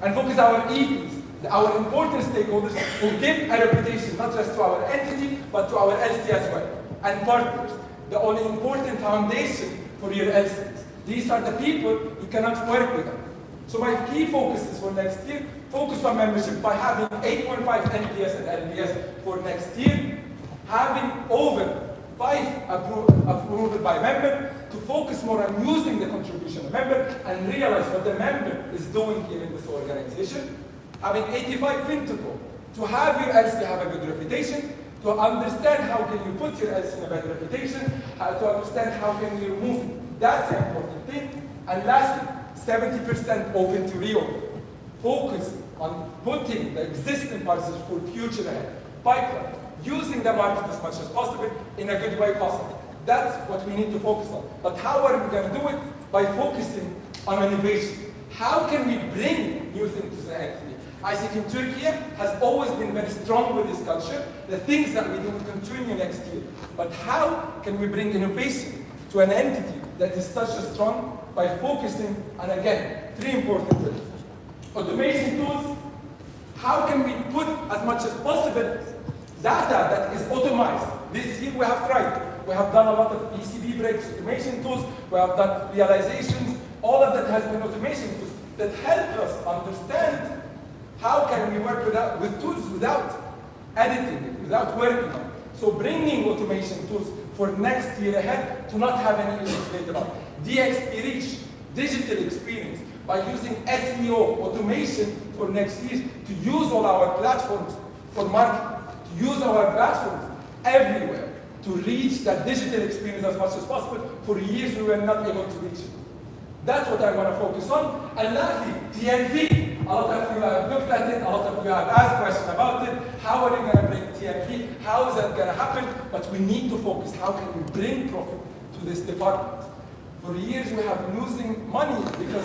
And focus our EPs, our important stakeholders who give a reputation not just to our entity, but to our LC as well. And partners, the only important foundation for your LCs. These are the people you cannot work with them. So my key focuses for next year, focus on membership by having 8.5 NPS and LPS for next year, having over 5 approval by member, to focus more on using the contribution of member and realize what the member is doing here in this organization, having 85 FinToCo, to have your LC have a good reputation, to understand how can you put your LC in a better reputation, to understand how can you remove it. That's the important thing. And lastly, 70% open to reopen. Focus on putting the existing policies for future ahead. Pipeline, using the market as much as possible in a good way possible. That's what we need to focus on. But how are we going to do it? By focusing on innovation. How can we bring new things to the entity? AIESEC in Türkiye has always been very strong with this culture. The things that we do will continue next year. But how can we bring innovation to an entity that is such a strong, by focusing on, again, 3 important things. Automation tools. How can we put as much as possible data that is automized? This year we have tried. We have done a lot of ECB breaks, automation tools. We have done realizations. All of that has been automation tools that help us understand how can we work with tools without editing, without working on it. So bringing automation tools for next year ahead to not have any issues later on. DXP reach, digital experience, by using SEO automation for next year, to use all our platforms for marketing, to use our platforms everywhere to reach that digital experience as much as possible. For years we were not able to reach it. That's what I want to focus on. And lastly, TNV. A lot of you have looked at it, a lot of you have asked questions about it. How are you going to bring TNV? How is that going to happen? But we need to focus. How can we bring profit to this department? For years we have losing money because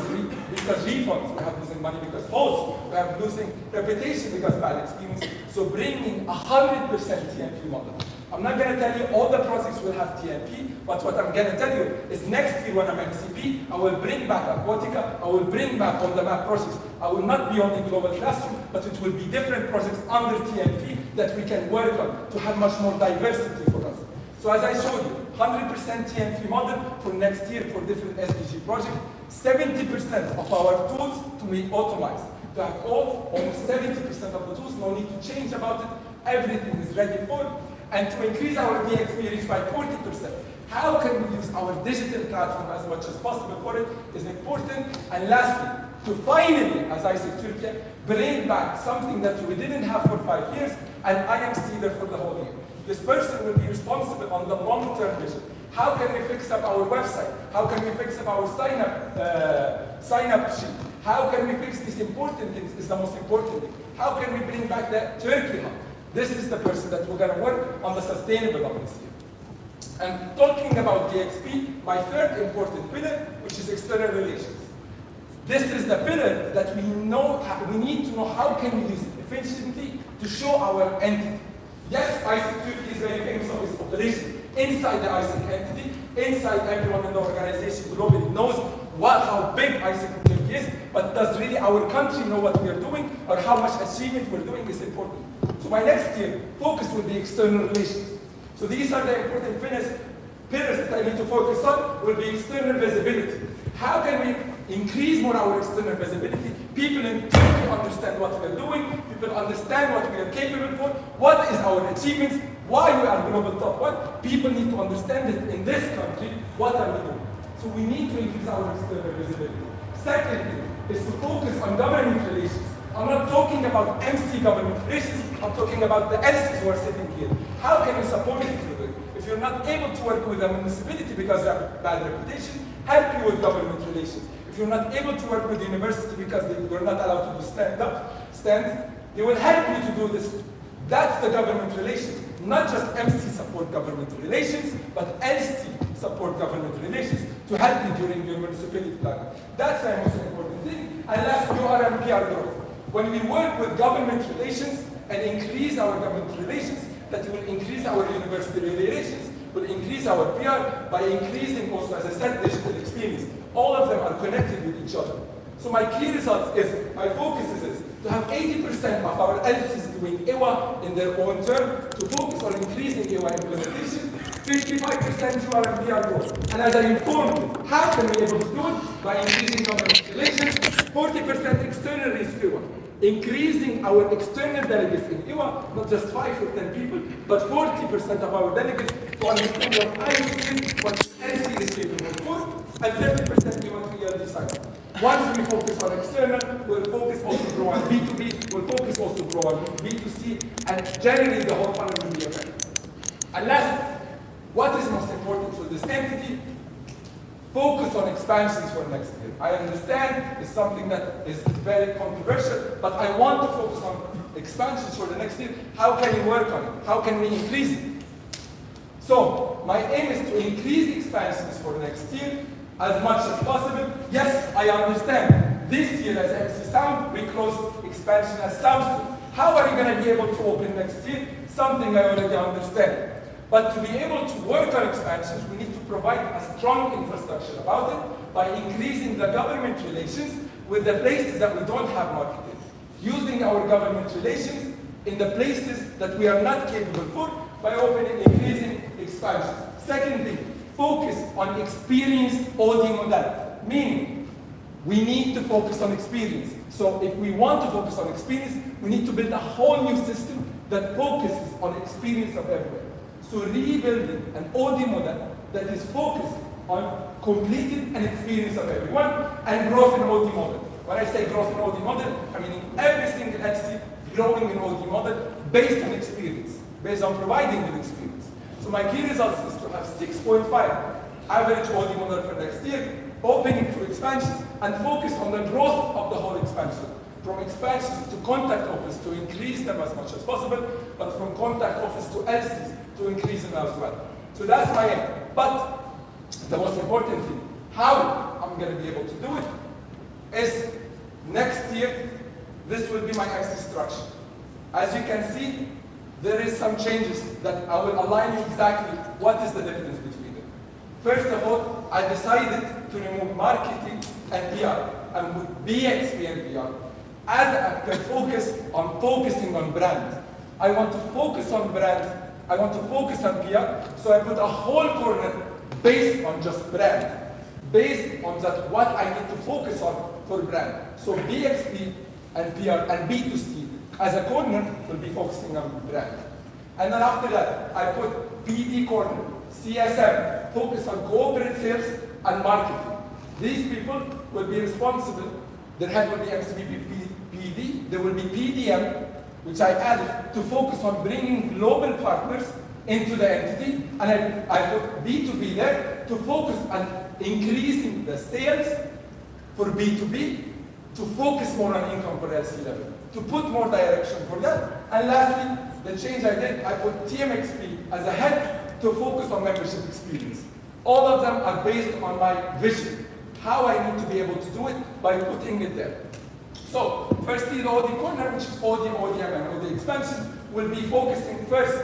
refunds, we have losing money because hosts, we have losing reputation because bad experience. So bringing 100% TNP model. I'm not going to tell you all the projects will have TNP, but what I'm going to tell you is next year when I'm MCP, I will bring back Aquatica, I will bring back on the map projects. I will not be only global classroom, but it will be different projects under TNP that we can work on to have much more diversity for us. So as I showed you, 100% TNP model for next year for different SDG projects, 70% of our tools to be automized. To have almost 70% of the tools, no need to change about it, everything is ready for, and to increase our DXP reach by 40%. How can we use our digital platform as much as possible for it is important. And lastly, to finally, as I said, Türkiye, bring back something that we didn't have for 5 years, and I am there for the whole year. This person will be responsible on the long-term vision. How can we fix up our website? How can we fix up our sign-up sheet? How can we fix these important things is the most important thing. How can we bring back the Turkey hub? This is the person that we're going to work on the sustainable of this year. And talking about DXP, my third important pillar, which is external relations. This is the pillar that we need to know how can we use it efficiently to show our entity. Yes, AIESEC Turkey is very famous for its population. Inside the AIESEC entity, inside everyone in the organization globally knows how big AIESEC Turkey is, but does really our country know what we are doing or how much achievement we're doing is important. So my next year, focus will be external relations. So these are the important pillars that I need to focus on, will be external visibility. How can we increase more our external visibility? People in Turkey understand what we are doing, people understand what we are capable for, what is our achievements, why we are global top one. People need to understand that in this country, what are we doing? So we need to increase our external visibility. Secondly, is to focus on government relations. I'm not talking about MC government relations, I'm talking about the LCs who are sitting here. How can we support each other? If you're not able to work with a municipality because they have a bad reputation, help you with government relations. If you're not able to work with the university because you're not allowed to do stands, they will help you to do this. That's the government relations. Not just MC support government relations, but LC support government relations to help you during your municipality planning. That's the most important thing. And last, URMPR growth. When we work with government relations and increase our government relations, that will increase our university relations, will increase our PR by increasing also, as I said, digital experience. All of them are connected with each other. So my key results is, my focus is to have 80% of our LCs doing EWA in their own term, to focus on increasing EWA implementation, 55% URMPR growth. And as I informed you, how can we be able to do it? By increasing government relations, 40% external risk EWA. Increasing our external delegates in EWA, not just 5 or 10 people, but 40% of our delegates to understand what IC is, what LC is capable for, and 30% we want to ELD cycle. Once we focus on external, we'll focus also grow on B2B, we'll focus also grow on B2C, and generally the whole funnel will be affected. And last, what is most important for this entity? Focus on expansions for next year. I understand it's something that is very controversial, but I want to focus on expansions for the next year. How can we work on it? How can we increase it? So, my aim is to increase expansions for next year as much as possible. Yes, I understand. This year as MC Sound, we closed expansion as Sound. How are you going to be able to open next year? Something I already understand. But to be able to work on expansions, we need to provide a strong infrastructure about it by increasing the government relations with the places that we don't have marketed. Using our government relations in the places that we are not capable for by increasing expansions. Second thing, focus on experienced OD model. Meaning, we need to focus on experience. So if we want to focus on experience, we need to build a whole new system that focuses on experience of everywhere. So rebuilding an OD model that is focused on completing an experience of everyone and growth in OD model. When I say growth in OD model, I mean every single entity growing in OD model based on experience, based on providing good experience. So my key results is to have 6.5 average OD model for next year, opening through expansions, and focus on the growth of the whole expansion. From expansions to contact office to increase them as much as possible, but from contact office to LCs to increase them as well. So that's my aim. But the most important thing, How I'm going to be able to do it is next year, this will be my MC structure. As you can see, there is some changes that I will align you exactly what is the difference between them. First of all, I decided to remove marketing and PR and put BXP and PR as a focus on focusing on brand. I want to focus on brand, I want to focus on PR, so I put a whole corner based on just brand, based on that what I need to focus on for brand. So BXP and PR and B2C as a corner will be focusing on brand. And then after that, I put PD corner, CSM, focus on corporate sales and marketing. These people will be responsible. Their head will be MCP PD. There will be PDM, which I added to focus on bringing global partners into the entity. And I put B2B there to focus on increasing the sales for B2B, to focus more on income for LC level, to put more direction for that. And lastly, the change I did, I put TMXP as a head to focus on membership experience. All of them are based on my vision, how I need to be able to do it by putting it there. So, firstly, the OD corner, which is OD, ODM, and OD expansion, will be focusing first.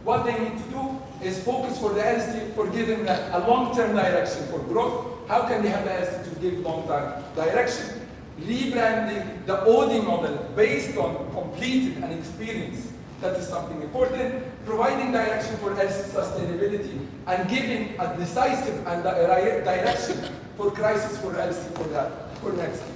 What they need to do is focus for the LC for giving a long-term direction for growth. How can they have the LC to give long-term direction? Rebranding the OD model based on completed and experience. That is something important. Providing direction for LC sustainability and giving a decisive and direction for crisis for LC for next year.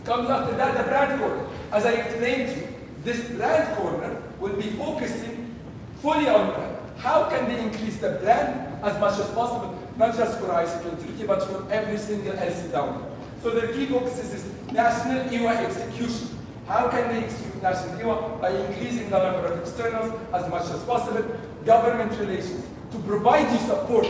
Comes after that the brand corner. As I explained to you, this brand corner will be focusing fully on brand. How can they increase the brand as much as possible, not just for AIESEC in Turkey, but for every single LC down there. So the key focus is national EWA execution. How can they execute national EWA? By increasing the number of externals as much as possible. Government relations, to provide you support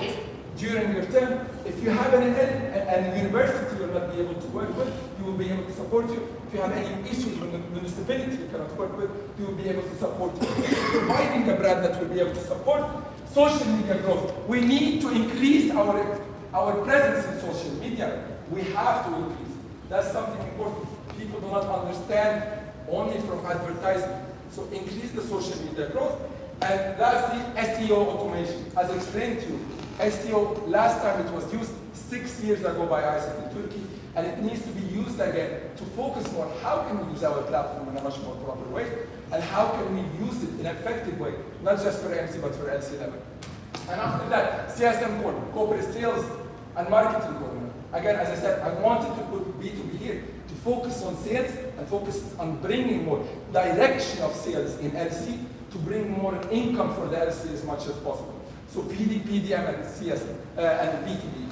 during your term. If you have an university you will not be able to work with, you will be able to support you. If you have any issues with the municipality you cannot work with, you will be able to support you. Providing the brand that will be able to support social media growth. We need to increase our presence in social media. We have to increase. That's something important. People do not understand only from advertising. So increase the social media growth. And lastly, SEO automation. As explained to you, SEO, last time it was used 6 years ago by AIESEC in Turkey, and it needs to be used again to focus more how can we use our platform in a much more proper way, and how can we use it in an effective way, not just for MC but for LC level. And after that, CSM corner, corporate sales and marketing corner. Again, as I said, I wanted to put B2B here to focus on sales and focus on bringing more direction of sales in LC to bring more income for the LC as much as possible. So PD, PDM, and CSM, and B2B.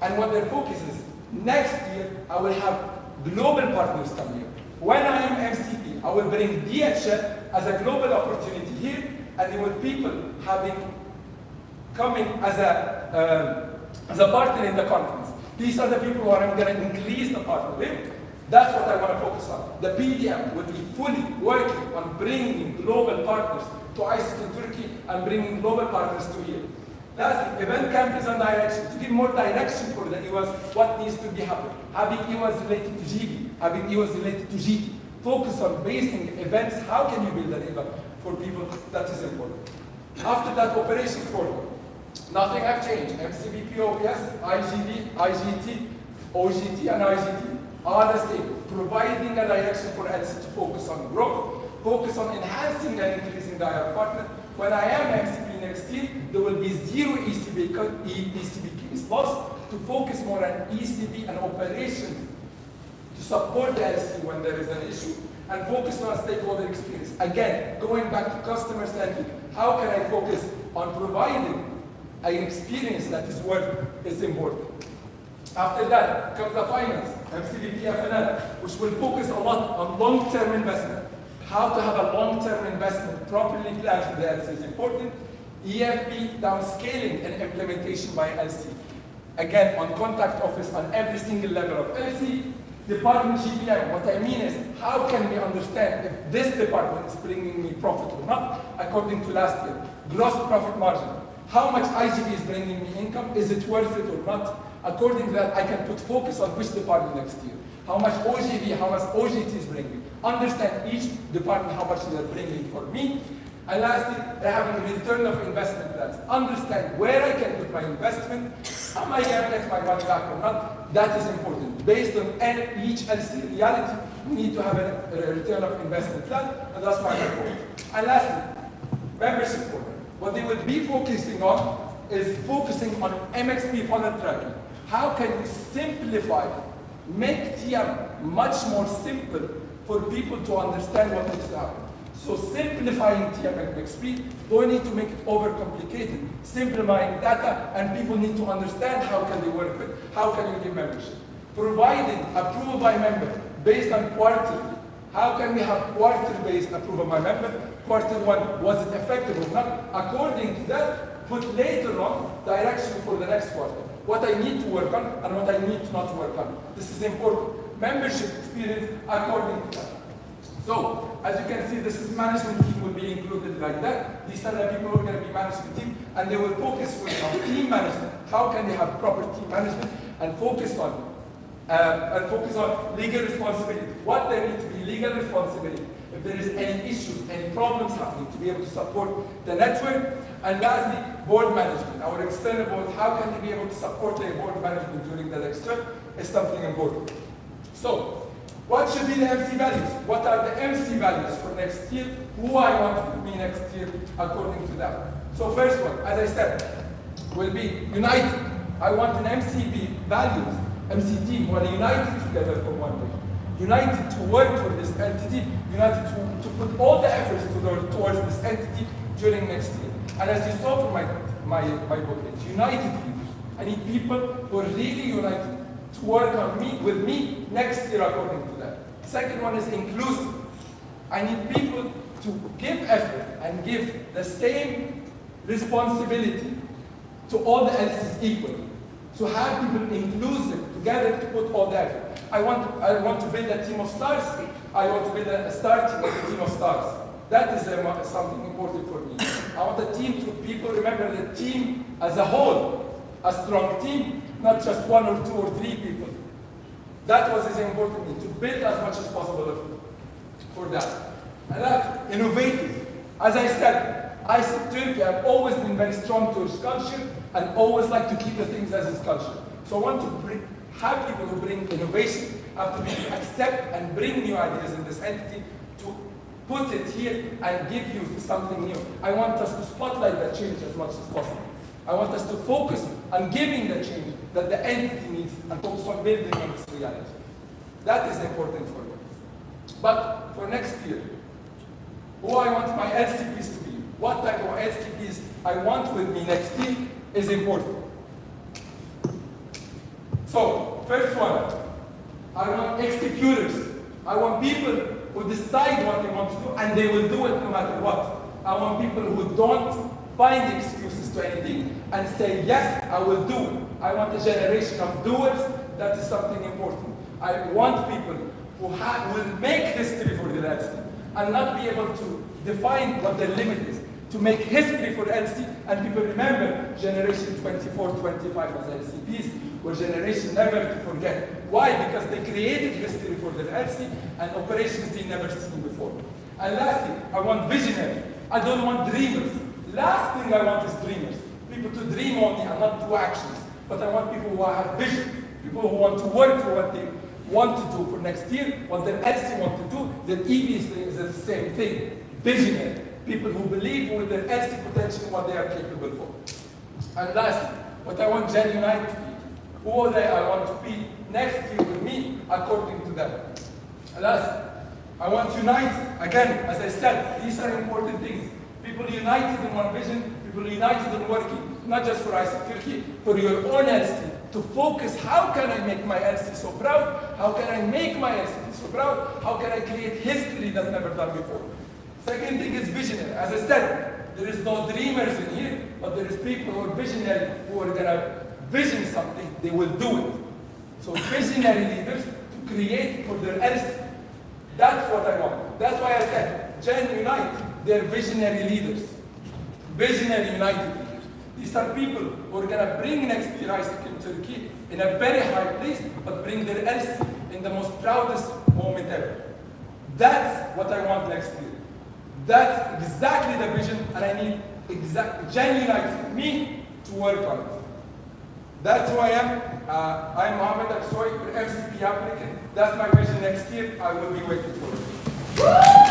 And what their focus is, next year, I will have global partners come here. When I am MCP, I will bring DHL as a global opportunity here, and there will people coming as a partner in the conference. These are the people who I'm going to increase the partner with. That's what I want to focus on. The PDM will be fully working on bringing global partners to AIESEC in Turkey and bringing global partners to here. Lastly, event campus and direction, to give more direction for the EWAs, what needs to be happening. Having EWAs related to GB, having EWAs related to GT. Focus on basing events, how can you build an EWA for people, that is important. After that, operations program. Nothing have changed. MCP, POPS, IGV, IGT, OGT, and IGT are the same. Providing a direction for LC to focus on growth, focus on enhancing and increasing the IR partner. When I am MCP next year, there will be zero ECB case loss to focus more on ECB and operations to support the LC when there is an issue, and focus on stakeholder experience. Again, going back to customer centric, how can I focus on providing an experience that is worth is important. After that comes the finance, MCP FNL, which will focus a lot on long-term investment. How to have a long-term investment properly planned for the LC is important. EFP, downscaling and implementation by LC. Again, on contact office on every single level of LC. Department GPM, what I mean is, how can we understand if this department is bringing me profit or not, according to last year. Gross profit margin. How much IGB is bringing me income? Is it worth it or not? According to that, I can put focus on which department next year. How much OGV, how much OGT is bringing. Understand each department how much they are bringing for me. And lastly, having a return of investment plans. Understand where I can put my investment. Am I going to get my money back or not? That is important. Based on each LC reality, we need to have a return of investment plan, and that's my report. And lastly, membership program. What they will be focusing on is focusing on MXP funnel tracking. How can we simplify, make TM much more simple for people to understand what needs to happen? So simplifying TM and MXP, don't need to make it overcomplicated. Simplifying data, and people need to understand how can they work with, how can you give membership. Providing approval by member based on quarterly. How can we have quarter-based approval by member? Quarter one, was it effective or not? According to that, put later on direction for the next quarter. What I need to work on and what I need to not work on. This is important. Membership experience according to that. So, as you can see, this is management team will be included like that. These are the people who are going to be management team, and they will focus on team management. How can they have proper team management and focus on legal responsibility? What there needs to be legal responsibility. If there is any issues, any problems happening, to be able to support the network. And lastly, board management. Our external board, how can they be able to support their board management during the next term is something important. So, what should be the MC values? What are the MC values for next year? Who I want to be next year according to that. So first one, as I said, will be united. I want an MCP values, MC team, who are united together for one day. United to work for this entity, united to put all the efforts towards this entity during next year. And as you saw from my booklet, united leaders. I need people who are really united to work on with me next year according to that. Second one is inclusive. I need people to give effort and give the same responsibility to all the LCs equally. To have people inclusive together to put all the effort. I want to build a team of stars. I want to build a star team with a team of stars. That is something important for me. I want a team to people remember the team as a whole, a strong team, not just one or two or three people. That was important to me, to build as much as possible for that. And that, innovative. As I said, AIESEC Turkey, I've always been very strong towards culture and always like to keep the things as is culture. So I want to have people who bring innovation, have to accept and bring new ideas in this entity, to put it here and give you something new. I want us to spotlight that change as much as possible. I want us to focus on giving the change that the entity needs and focus on building on this reality. That is important for me. But for next year, who I want my LCPs to be, what type of LCPs I want with me next year is important. So, first one, I want executors. I want people who decide what they want to do and they will do it no matter what. I want people who don't find excuses to anything and say, yes, I will do it. I want a generation of doers. That is something important. I want people who will make history for the LC and not be able to define what the limit is. To make history for LC, and people remember generation 24, 25 as LCPs were generation never to forget. Why? Because they created history for the LC and operations they never seen before. And lastly, I want visionary. I don't want dreamers. Last thing I want is dreamers. People to dream only and not do actions. But I want people who have vision. People who want to work for what they want to do for next year, what their LC want to do, their EB is the same thing. Visionary. People who believe with their LC potential what they are capable for. And lastly, what I want Gen Unite to be. Who I want to be next year with me according to them. And lastly, I want Unite, again, as I said, these are important things. People united in one vision, people united in working, not just for AIESEC Turkey, for your own LC, to focus, how can I make my LC so proud? How can I make my LC so proud? How can I create history that's never done before? Second thing is visionary. As I said, there is no dreamers in here, but there is people who are visionary, who are gonna vision something, they will do it. So visionary leaders to create for their LC. That's what I want. That's why I said, Gen Unite, they're visionary leaders. Visionary United leaders. These are people who are going to bring next year AIESEC in Turkey in a very high place, but bring their LC in the most proudest moment ever. That's what I want next year. That's exactly the vision, and I need genuine me to work on it. That's who I am. I'm Mohammed Aksoy, MCP applicant. That's my vision next year. I will be waiting for it.